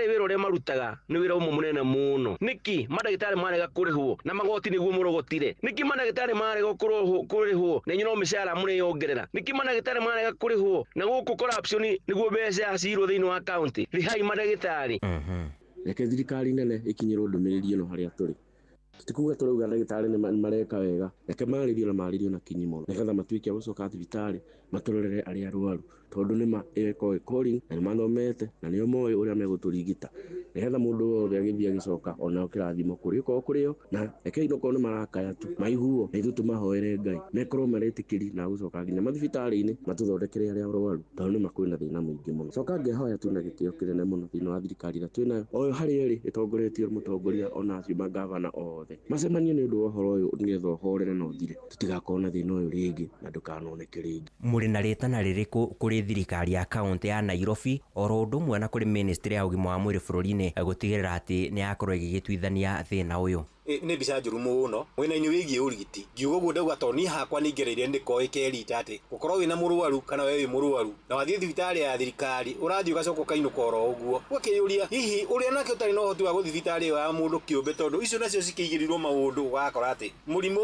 wĩra ũrĩa marutaga nĩ wĩra ũmwe mũnene mũno. Nĩki mandagĩtarĩ marega kũrĩhwo na magoti nĩguo mũrogotire? Nĩki mandagĩtarĩ marega kũrĩhwo na inyuĩ no mĩcara mũrĩyongerera? Nĩki mandagĩtarĩ marega kũrĩhwo na gũkũ corruption nĩguo mbeca cirwo thĩinĩ wa county? Rĩhai mandagĩtarĩ. Reke thirikari nene ĩkinyĩrwo ndũmĩrĩri ĩno harĩa tũrĩ. Tũtikuga tũrauga ndagĩtarĩ nĩ mareka wega, reke marĩrio na marĩrio na kinyi mũno nĩgetha matuĩke a gũcoka thibitarĩ matũrorere arĩa arwaru tondũ nĩma ĩko calling na nĩ mathomete na nĩo moĩ ũrĩa megũtũrigita nĩgetha mũndũ wothe agĩthiĩ agĩcoka onao kĩrathimo kũrĩo na reke inokorwo nĩ marakaya tu maiguo na ithuĩ tũmahoere Ngai mekorwo maretĩkĩri na gũcoka nginya mathibitarĩ-inĩ matũthondekere arĩa arwaru tondũ nĩma kwĩna thĩna mũingĩ mũno. Coka ngĩhoya tu na gĩtĩo kĩnene mũno thĩinĩ wa thirikari ĩrĩa twĩnayo o harĩa ĩrĩ ĩtongoretio mũtongoria ona acio magavana othe macemanie nĩ ũndũ wa ũhoro ũyũ nĩgetha ũhorere na ũthire tũtigakorwo na thĩna ũyũ rĩngĩ na ndũkanoneke rĩngĩ. Mũrĩ na rĩtana rĩrĩkũ kũrĩ thirikari ya kaunti ya Nairobi oro ũndũ ũmwe na kũrĩ ministry ya ũgima wa mwĩrĩ bũrũri-inĩ gũtigĩrĩra atĩ nĩ yakorwo ĩgĩgĩtuithania thĩna ũyũ? Nĩ mbica njũru mũno mwena-inĩ wĩgiĩ ũrigiti. Ngiuga ũguo ndauga tondũ niĩ hakwa nĩ ingereire ndĩkoĩ kerita atĩ gũkorwo wĩna mũrwaru kana we wĩ mũrwaru na wathiĩ thibitarĩ ya thirikari ũrathiĩ ũgacoka ũkainũka oro ũguo ũgakĩyũria hihi ũrĩa nake ũtarĩ na ũhoti wa gũthiĩ thibitarĩ ĩyo ya mũndũ kĩũmbe tondũ icio nacio cikĩigĩrĩirwo maũndũ ũgakora atĩ mũrimũ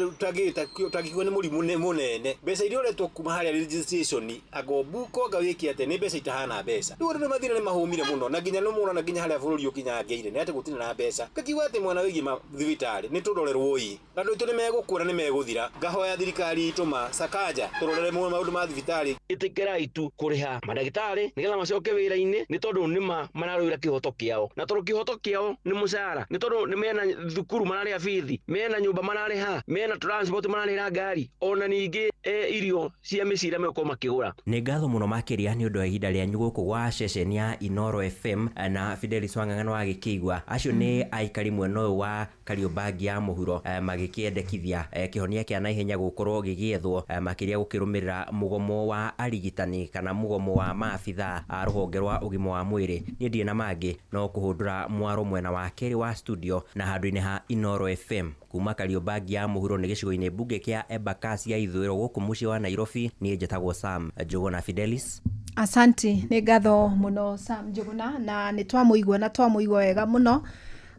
ũtangĩkiuga nĩ mũrimũ mũnene mbeca iria ũretwo kuma harĩa registration agombuko ngawĩkie atĩ nĩ mbeca itahana mbeca. Rĩu andũ nĩ mathire nĩ mahũmire mũno na nginya nĩ mũrona nginya harĩa bũrũri ũkinyangeire nĩ atĩ gũtirĩ na mbeca. Ngakiuga atĩ mwana wĩgiĩ thibitarĩ nĩ tũrorerwo ii andũ aitũ nĩ megũkũra nĩ megũthira. Ngahoya thirikari itũma Sakaja tũrorere maũndũ ma thibitarĩ. Ĩtĩkĩrai tu kũrĩha mandagĩtarĩ nĩgetha macoke wĩra-inĩ nĩ tondũ nĩma mararũĩra kĩhoto kĩao na tondũ kĩhoto kĩao nĩ mũcara nĩ tondũ nĩ mena thukuru mararĩha bithi mena nyũmba mararĩha mena transport mararĩha ngari ona ningĩ irio cia mĩcira megũkorwo makĩgũra. Nĩ ngatho mũno makĩria nĩ ũndũ wa ihinda rĩanyu gũkũ gwa cecen ya Inoro FM na Fidelis Wang'ang'a wa gĩkĩigua. Acio nĩ aikari mwena ũyũ wa Kariobangi ya mũhuro magĩkĩendekithia kĩhonia kĩa naihenya gũkorwo gĩgĩethwo makĩria gũkĩrũmĩrĩra mũgomo wa arigitani kana mũgomo wa maabitha a rũhonge rwa ũgima wa mwĩrĩ. Niĩ ndirĩ na mangĩ no kũhũndũra mwaro mwena wa kerĩ wa studio na handũ-inĩ ha Inoro FM kuma Kariobangi ya mũhuro nĩ gĩcigo-inĩ mbunge kĩa Embakasi ya ithũĩro gũkũ mũciĩ wa Nairobi. Niĩ njĩtagwo Sam Njũgũna Fidelis. Asanti, nĩ ngatho mũno Sam Njũgũna na nĩ twamũigua wega mũno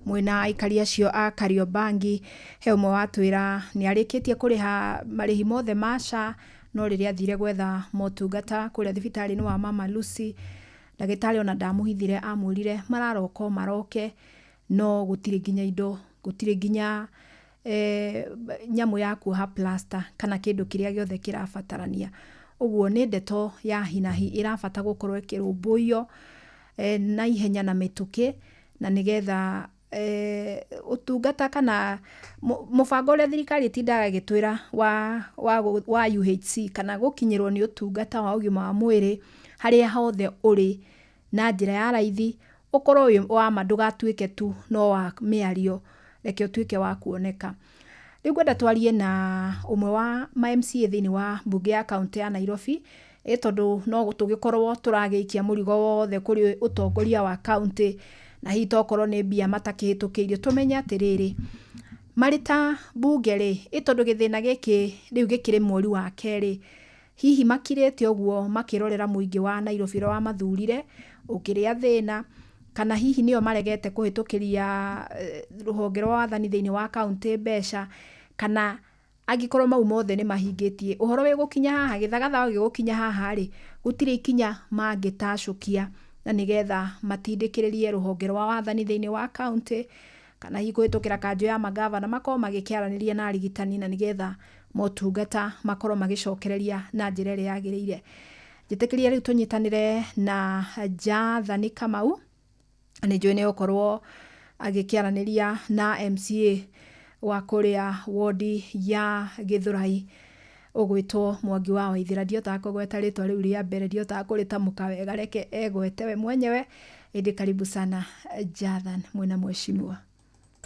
mwena aikari acio a Kariobangi. He ũmwe watwĩra nĩ arĩkĩtie kũrĩha marĩhi mothe ma SHA no rĩrĩa athire gwetha motungata kũrĩa thibitarĩ-inĩ wa Mama Lucy ndagĩtarĩ ona ndamuhithire amwĩrire mararoko maroke no gũtirĩ nginya indo gũtirĩ nginya nyamũ ya kuoha plaster kana kĩndũ kĩrĩa gĩothe kĩrabatarania. Ũguo nĩ ndeto ya hinahi ĩrabata gũkorwo ĩkĩrũmbũiyo na ihenya na mĩtũkĩ na nĩgetha ũtungata kana mũbango ũrĩa thirikari ĩtindaga ĩgĩtwĩra wa UHC kana gũkinyĩrwo nĩ ũtungata wa ũgima wa mwĩrĩ harĩa hothe ũrĩ na njĩra ya raithi ũkorwo wa ma ndũgatuĩke tu no wa mĩario, reke ũtuĩke wa kuoneka. Rĩu ngwenda twarie na ũmwe wa MCA thĩinĩ wa mbunge ya kaunti ya Nairobi tondũ no tũgĩkorwo tũragĩikia mũrigo wothe kũrĩ ũtongoria wa kaunti na hihi tokorwo nĩ mbia matakĩhĩtũkĩirio. Tũmenye atĩrĩrĩ marĩ ta mbunge rĩ tondũ gĩthĩna gĩkĩ rĩu gĩkĩrĩ mweri wa kerĩ, hihi makirĩte ũguo makĩrorera mũingĩ wa Nairobi wa mathurire ũkĩrĩa thĩna kana hihi nĩo maregete kũhĩtũkĩria rũhonge rwa wathani thĩinĩ wa kaunti mbeca kana angĩkorwo mau mothe nĩ mahingĩtie ũhoro wĩ gũkinya haha gĩthagatha gĩgũkinya haha rĩ gũtirĩ ikinya mangĩtacũkia na nĩgetha matindĩkĩrĩrie rũhonge rwa wathani thĩinĩ wa kaunti kana hihi kũhĩtũkĩra kanjũ ya magavana makorwo magĩkĩaranĩria na arigitani na nĩgetha motungata makorwo magĩcokereria na njĩra ĩrĩa yagĩrĩire. Njĩtĩkĩria rĩu tũnyitanĩre na Jathani Kamau nĩ njũĩ nĩ gũkorwo agĩkĩaranĩria na MCA wa kũrĩa wodi ya Gĩthũrai ũgwĩtwo Mwangi wa Waithĩra. Ndiotaga kũgweta rĩtwa rĩu rĩa mbere, ndiotaga kũrĩtamũka wega, reke egwete we mwenyewe. Ĩndĩ karibu sana Jathan mwena mheshimiwa.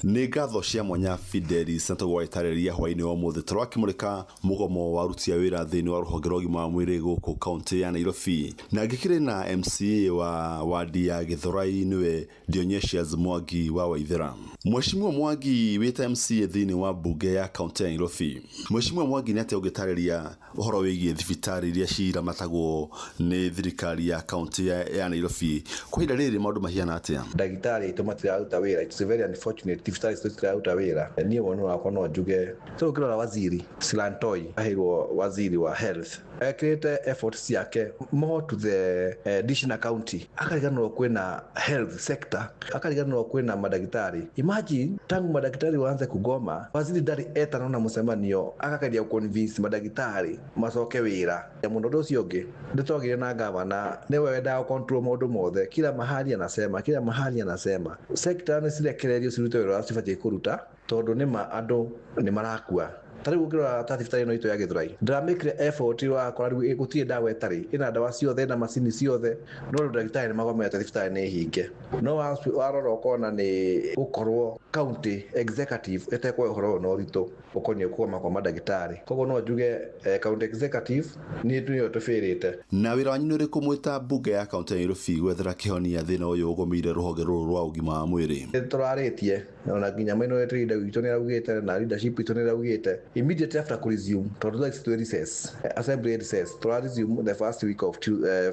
Nĩ ngatho cia mwanya Fidelis Ntagwa itarĩria hwainĩ wa mũthĩ tũrakĩmũrĩka mũgomo wa aruti a wĩra thĩinĩ wa rũhonge rwa ũgima wa mwĩrĩ gũkũ kaunti ya Nairobi, na ngĩkĩrĩ na MCA wa wadi ya Gĩthũrai nĩwe Dionysius Mwangi wa Waithĩra. Mheshimiwa Mwangi wĩta MCA thĩinĩ wa mbunge ya kaunti ya Nairobi, Mheshimiwa Mwangi nĩ atĩa ũngĩtarĩria ũhoro wĩgiĩ thibitarĩ iria ciramatagwo nĩ thirikari ya kaunti ya Nairobi kwa ihinda rĩrĩ maũndũ mahiana atĩa? Ndagĩtarĩ aitũ matiraruta wĩra, it's very unfortunate. Thibitarĩ citiraruta wĩra. Niĩ wonu wakwa no njuge tũ ũkĩrora waziri Silantoi aheirwo waziri wa health ekĩrĩte efforts ciake more to the additional county, akariganĩrwo kwĩna health sector, akariganĩrwo kwĩna madagĩtarĩ. Imagine tangu madagĩtarĩ waanze kugoma waziri ndari etana na mũcemanio akageria convince madagĩtarĩ macoke wĩra. Mũndũ ũcio ũngĩ ndĩtogire na gavana nĩwe wendaga control maũndũ mothe, kila mahali anasema sector nĩ cirekererio cirute wĩra cibatiĩ kũruta tondũ nĩma andũ nĩ marakua. Tariũ ngĩrora ta thibitarĩ ĩno itũ ya Gĩthũrai ndĩramĩkire effort wa kora rĩu gũtirĩ ndawa ĩtarĩ, ĩna ndawa ciothe na macini ciothe, no ndagĩtarĩ nĩ magomete thibitarĩ nĩ hinge. No warora ũkona nĩ gũkorwo county executive ĩtekũoya ũhoro na ũritũ ũkoniĩ kũgoma kwa mandagĩtarĩ. Koguo no njuge county executive nĩ nĩyo tũbĩrĩte. Na wĩra wanyu nĩ ũrĩkũ mwĩta mbunge ya kaunti ya Nairobi gwethera kĩhonia thĩna ũyũ ũgũmĩire rũhonge rũrũ rwa ũgima wa mwĩrĩ? Tũrarĩtie na nginya minority leader witũ nĩ araugĩte na leadership itũ nĩ araugĩte immediately after resume to recess, assembly recess, to resume the first week of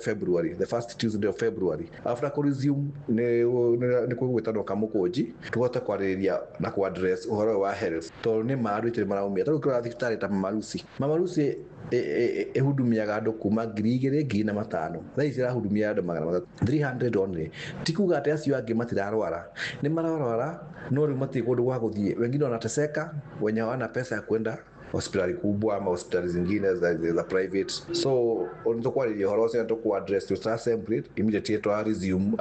February, the first Tuesday of February. After resume nĩ kũgwĩtanwo kamũkũnji tũgote kwarĩrĩria na ku address ũhoro wa health tondũ nĩ maandũ itarĩ maraumia. Tarĩu kĩrora thibitarĩ ta Mamarusi ehudumiaga andũ kuma 2,500, thaa ici irahudumia andũ 300 only. Ti kuga atĩ acio angĩ matirarwara, nĩ mararwara no rĩu matirĩ kũndũ gwa gũthiĩ, wengine wanateseka wenye hawana pesa ya kwenda hospitali kubwa ama hospitali zingine za private. So nitokwarĩria ũhoro ũcio nitokwa address to assembly immediately to resume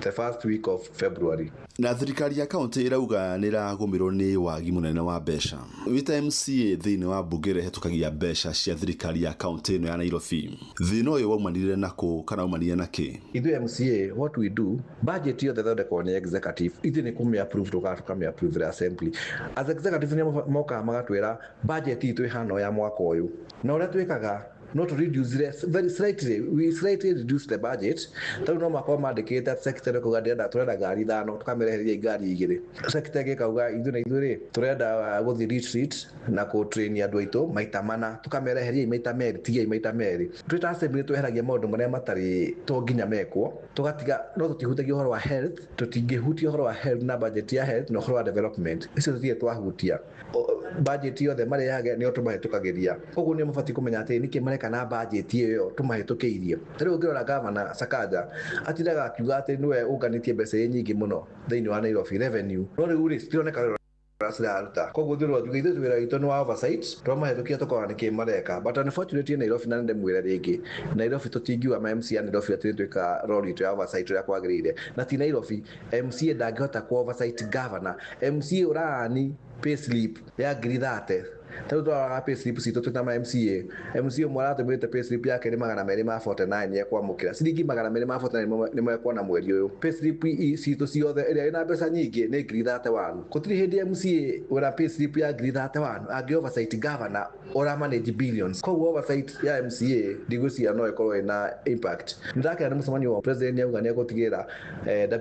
the first week of February. Na thirikari ya kaunti irauga nĩ ĩragũmĩrwo nĩ wagi mũnene wa mbeca. Wĩta MCA thĩinĩ wa mbunge ĩrĩa mbeca cia thirikari ya kaunti ĩno ya Nairobi, thĩna ũyũ waumanire nakũ kana waumanire nakĩ? Ithuĩ MCA what we do, budget yothe thondekwo nĩ executive, ithuĩ nĩ kũmĩ-approve tũkamĩ-approve the assembly. As executive nĩ mokaga magatwĩra budget itũ ĩhana ya mwaka ũyũ, na ũrĩa twĩkaga not to reduce very slightly, we slightly reduce the budget. Tau no makorwo mandĩkĩte secretary kuga tũrenda ngari 5 tũkamĩreheria ngari 2. Secretary gĩkauga ithuĩ tũrenda gũthiĩ retreat na train andũ aitũ maita 4 tũkamĩreheria maita 2, tigai maita 2. Twĩta assembly tweheragia maũndũ marĩa matarĩ to nginya mekwo, tũgatiga no tũtihutagia ũhoro wa health, tũtingĩhutia ũhoro wa health na budget ya health na ũhoro wa development. Icio tũtige twahutia budget yothe marehage nĩo tũmahĩtũkagĩria. Koguo nĩ mabatiĩ kũmenya atĩ nĩkĩ mareka kana budget iyo tumahitukiirie riu ngirora governor Sakaja atiraga akiuga ati niwe unganitie mbeca nyingi muno thiini wa Nairobi revenue no riu ri cioneka rasiraruta koguo thirwa thugiithe wira witũ nĩ wa oversight twamahĩtũkia tũkorwo nĩkĩ mareka but unfortunately Nairobi na ndemwĩra rĩngĩ Nairobi tũtingiuga ma MCA Nairobi atĩ twĩka role ya oversight ũrĩa kwagĩrĩire na ti Nairobi MCA ndangĩhota ku oversight governor MCA ũrani payslip ya 30 tatu twa payslip citũ twĩta ma MCA mwaratũmĩte payslip yake nĩ 249 kwamũkĩra ciringi 249 nĩ mwekuona mweri ũyũ payslip citũ ciothe ĩrĩa ĩna mbeca nyingĩ nĩ 31 gũtirĩ hĩndĩ MCA ũra payslip ya 31 angĩ oversight governor ũra manage billions koguo oversight ya MCA ndigũcia no ĩkorwo ĩna impact ndakĩra nĩ mũcemanio wa president auga nĩ egũtigĩra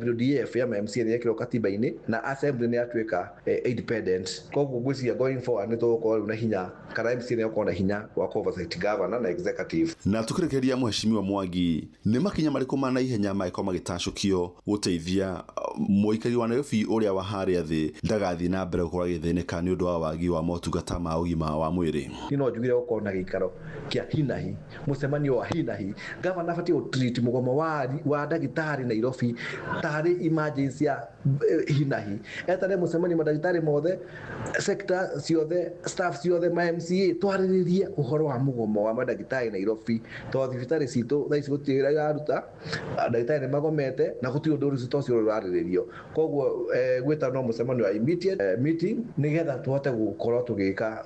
WDF ya MCA nĩ yekĩrwo katiba-inĩ na assembly nĩ yatuĩka independent koguo ngwĩciria going forward nĩ tũgũkorwo na hinya kana MCA nĩ ũkorwo na hinya wa oversight governor na executive. Na tukirekeria Mheshimiwa Mwangi nĩ makinya marĩkũ ma naihenya mangĩkorwo magĩtacũkio gũteithia mũikari wa Nairobi ũrĩa wa harĩa thĩ ndagathiĩ na mbere gũkorwo agĩthĩnĩka nĩ ũndũ wa wagi wa motungata ma ũgima wa mwĩrĩ. No njugire gũkorwo na gĩikaro kĩa hinahi mũcemanio wa hinahi governor abatie gũtreat mũgomo wa ndagĩtarĩ Nairobi tarĩ emergency ya hinahi etare mũcemanio mandagĩtarĩ mothe sector ciothe staff ciothe ma MCA twarĩrĩrie ũhoro wa mũgomo wa mandagĩtarĩ Nairobi tondũ thibitarĩ citũ thaa ici gũtirĩ iraruta ndagĩtarĩ magomete na gũtirĩ ũndũ ũcio tũcio ũrarĩrĩrio koguo gwĩta no mũcemanio wa immediate meeting nĩgetha tũhote gũkorwo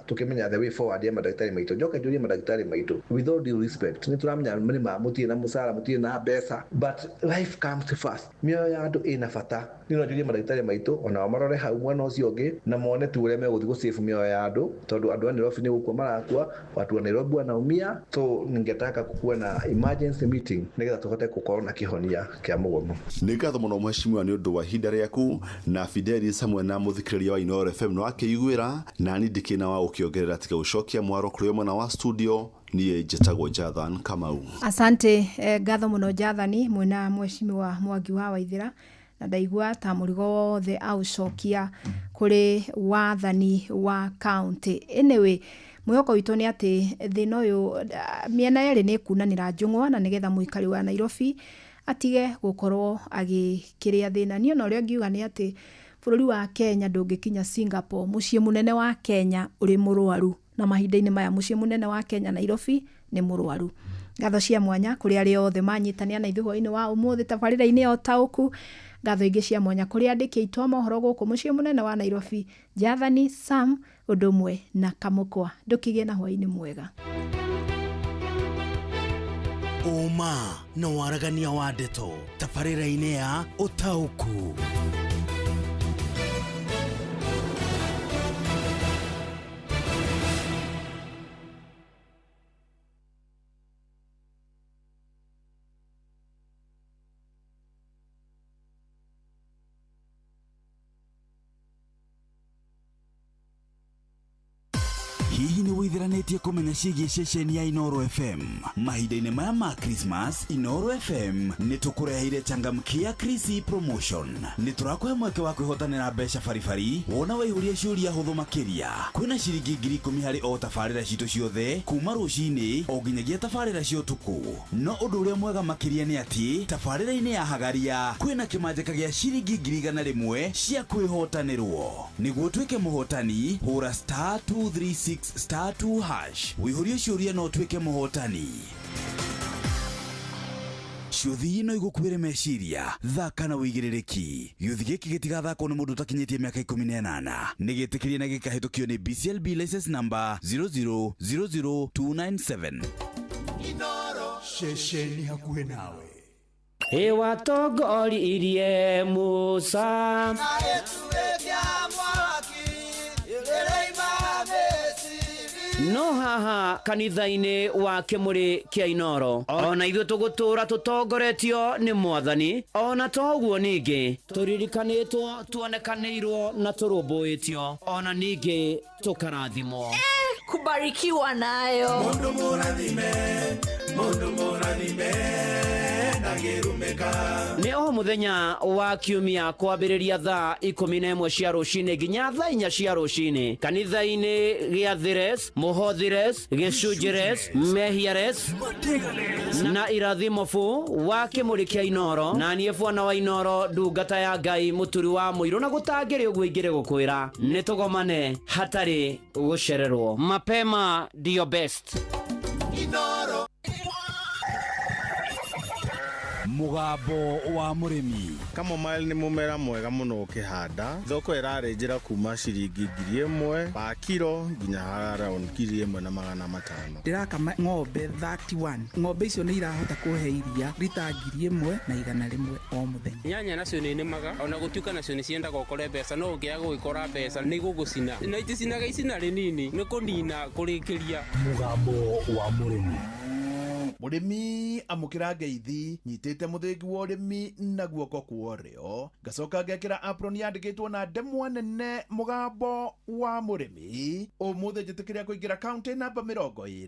tũkĩmenya the way forward ya mandagĩtarĩ maitũ njoke njũrie mandagĩtarĩ maitũ with all due respect nĩ tũramenya mũtirĩ na mũcara mũtirĩ na mbeca but life comes first mĩoyo ya andũ ĩna bata nĩ njũrie mandagĩtarĩ maitũ ona marore hau mwena ũcio ũngĩ na mone tu ũrĩa megũthiĩ gũsave mĩoyo ya andũ tondũ andũ a Nairobi nĩ gũkua marakua watu wa Nairobi wanaumia so ningetaka kukuwa na emergency meeting nĩgetha tũhote gũkorwo na kĩhonia kĩa mũgomo. Nĩ ngatho mũno Mheshimiwa nĩ ũndũ wa ihinda rĩaku na Fidelis hamwe na mũthikĩrĩria wa Inooro FM no akĩiguĩra na nindikĩna wa ũkĩongerera tiga gũcokia mwaro kũrĩ mwena wa studio niĩ njĩtagwo Jathan Kamau. Asante ngatho mũno Jathani mwena Mheshimiwa Mwangi wa Waithĩra na ndaigua ta mũrigo wothe aucokia kũrĩ wathani wa county. Anyway mwĩhoko witũ nĩ atĩ thĩna ũyũ mĩena yerĩ nĩ kunanĩra njũng'wa na nĩgetha mũikari wa Nairobi atige gũkorwo agĩkĩrĩa thĩna. Niĩ ona ũrĩa ngiuga nĩ atĩ bũrũri wa Kenya ndũngĩkinya Singapore mũciĩ mũnene wa Kenya ũrĩ mũrwaru na mahinda-inĩ maya mũciĩ mũnene wa Kenya Nairobi nĩ mũrwaru. Ngatho cia mwanya kũrĩ arĩa othe manyitania na ithuĩ-inĩ wa ũmũthĩ tabarĩra-inĩ ya ũtaũku. Ngatho ingĩ cia mwanya kũrĩ andĩki aitũ a mohoro gũkũ mũciĩ mũnene wa Nairobi Jathani Sam ũndũ ũmwe na Kamũkwa. Ndũkĩgĩe na hwaĩ-inĩ mwega. Uma na waragania wa ndeto tabarĩra-inĩ ya ũtaũku. Hihi nĩ wĩtheranĩtie kũmenya ciĩgiĩ ceceni ya Inooro FM mahinda-inĩ maya ma Christmas? Inooro FM nĩ tũkũreheire changamkia Chrissy promotion. Nĩ tũrakũhe mweke wa kwĩhotanĩra mbeca baribari wona waihũria ciũria hũthũ makĩria. Kwĩna ciringi 10,000 harĩ o tabarĩra citũ ciothe kuma rũcinĩ o nginyagia tabarĩra cia ũtukũ. No ũndũ ũrĩa mwega makĩria nĩ atĩ tabarĩra-inĩ ya Hagaria kwĩna kĩmanjĩka gĩa ciringi 100,000 cia kwĩhotanĩrwo. Nĩguo ũtuĩke mũhotani hũra *236*2# wĩihũrie ciũria no ũtuĩke mũhotani. Ciũthi ino igũkuĩre meciria thaka na wĩigĩrĩrĩki. Gĩũthi gĩkĩ gĩtigathakwo nĩ mũndũ ũtakinyĩtie mĩaka 18 nĩ gĩtĩkĩrie na gĩkahĩtũkio nĩ BCLB license number 0000297. Inooro ceceni hakuhĩ nawe. Watongoririe Musa no haha kanitha-inĩ wa Kĩmũrĩ kĩa Inooro ona ithuĩ tũgũtũra tũtongoretio nĩ Mwathani ona toguo ningĩ tũririkanĩtwo tuonekanĩirwo na tũrũmbũĩtio ona ningĩ tũkarathimwo kubarikiwa nayo mundu mũrathime nĩ o mũthenya wa kiumia kwambĩrĩria thaa 11 cia rũcinĩ nginya thaa 4 cia rũcinĩ kanitha-inĩ gĩa Thires, Mũhothires, Gĩcunjĩres, Mehiares na Irathimofu wa kĩmũrĩ kĩa Inoro, na niĩ Bwana wa Inoro ndungata ya Ngai mũturi wa mũirũ, na gũtangĩrĩ ũguo ingĩrĩ gũkwĩra nĩ tũgomane hatarĩ gũcererwo. Mapema ndio best. Inoro mugambo wa murimi. Kamomile ni mumera mwega muno ukihanda. Thoko irarenjera kuma ciringi 1,000 pa kilo nginya around 1,500. Ndirakama ng'ombe 31. Ng'ombe icio nĩ irahota kuhe iria rita 1,100 o muthenya. Nyanya nacio nĩ nĩmaga, ona gũtuĩka nacio nĩ ciendaga gũkore mbeca, no ũngĩaga gũgĩkora mbeca nĩ gũgũcina. Na iticinaga icina rĩnini nĩ kũnina kũrĩkĩria. Mugambo wa murimi. Murimi amukira ngeithi nyitite muthingi wa urimi na guoko kuorio ngacoka ngekira apron yandikitwo na ndemwa nene mugambo wa murimi umuthi njitikiria kuingira county namba 20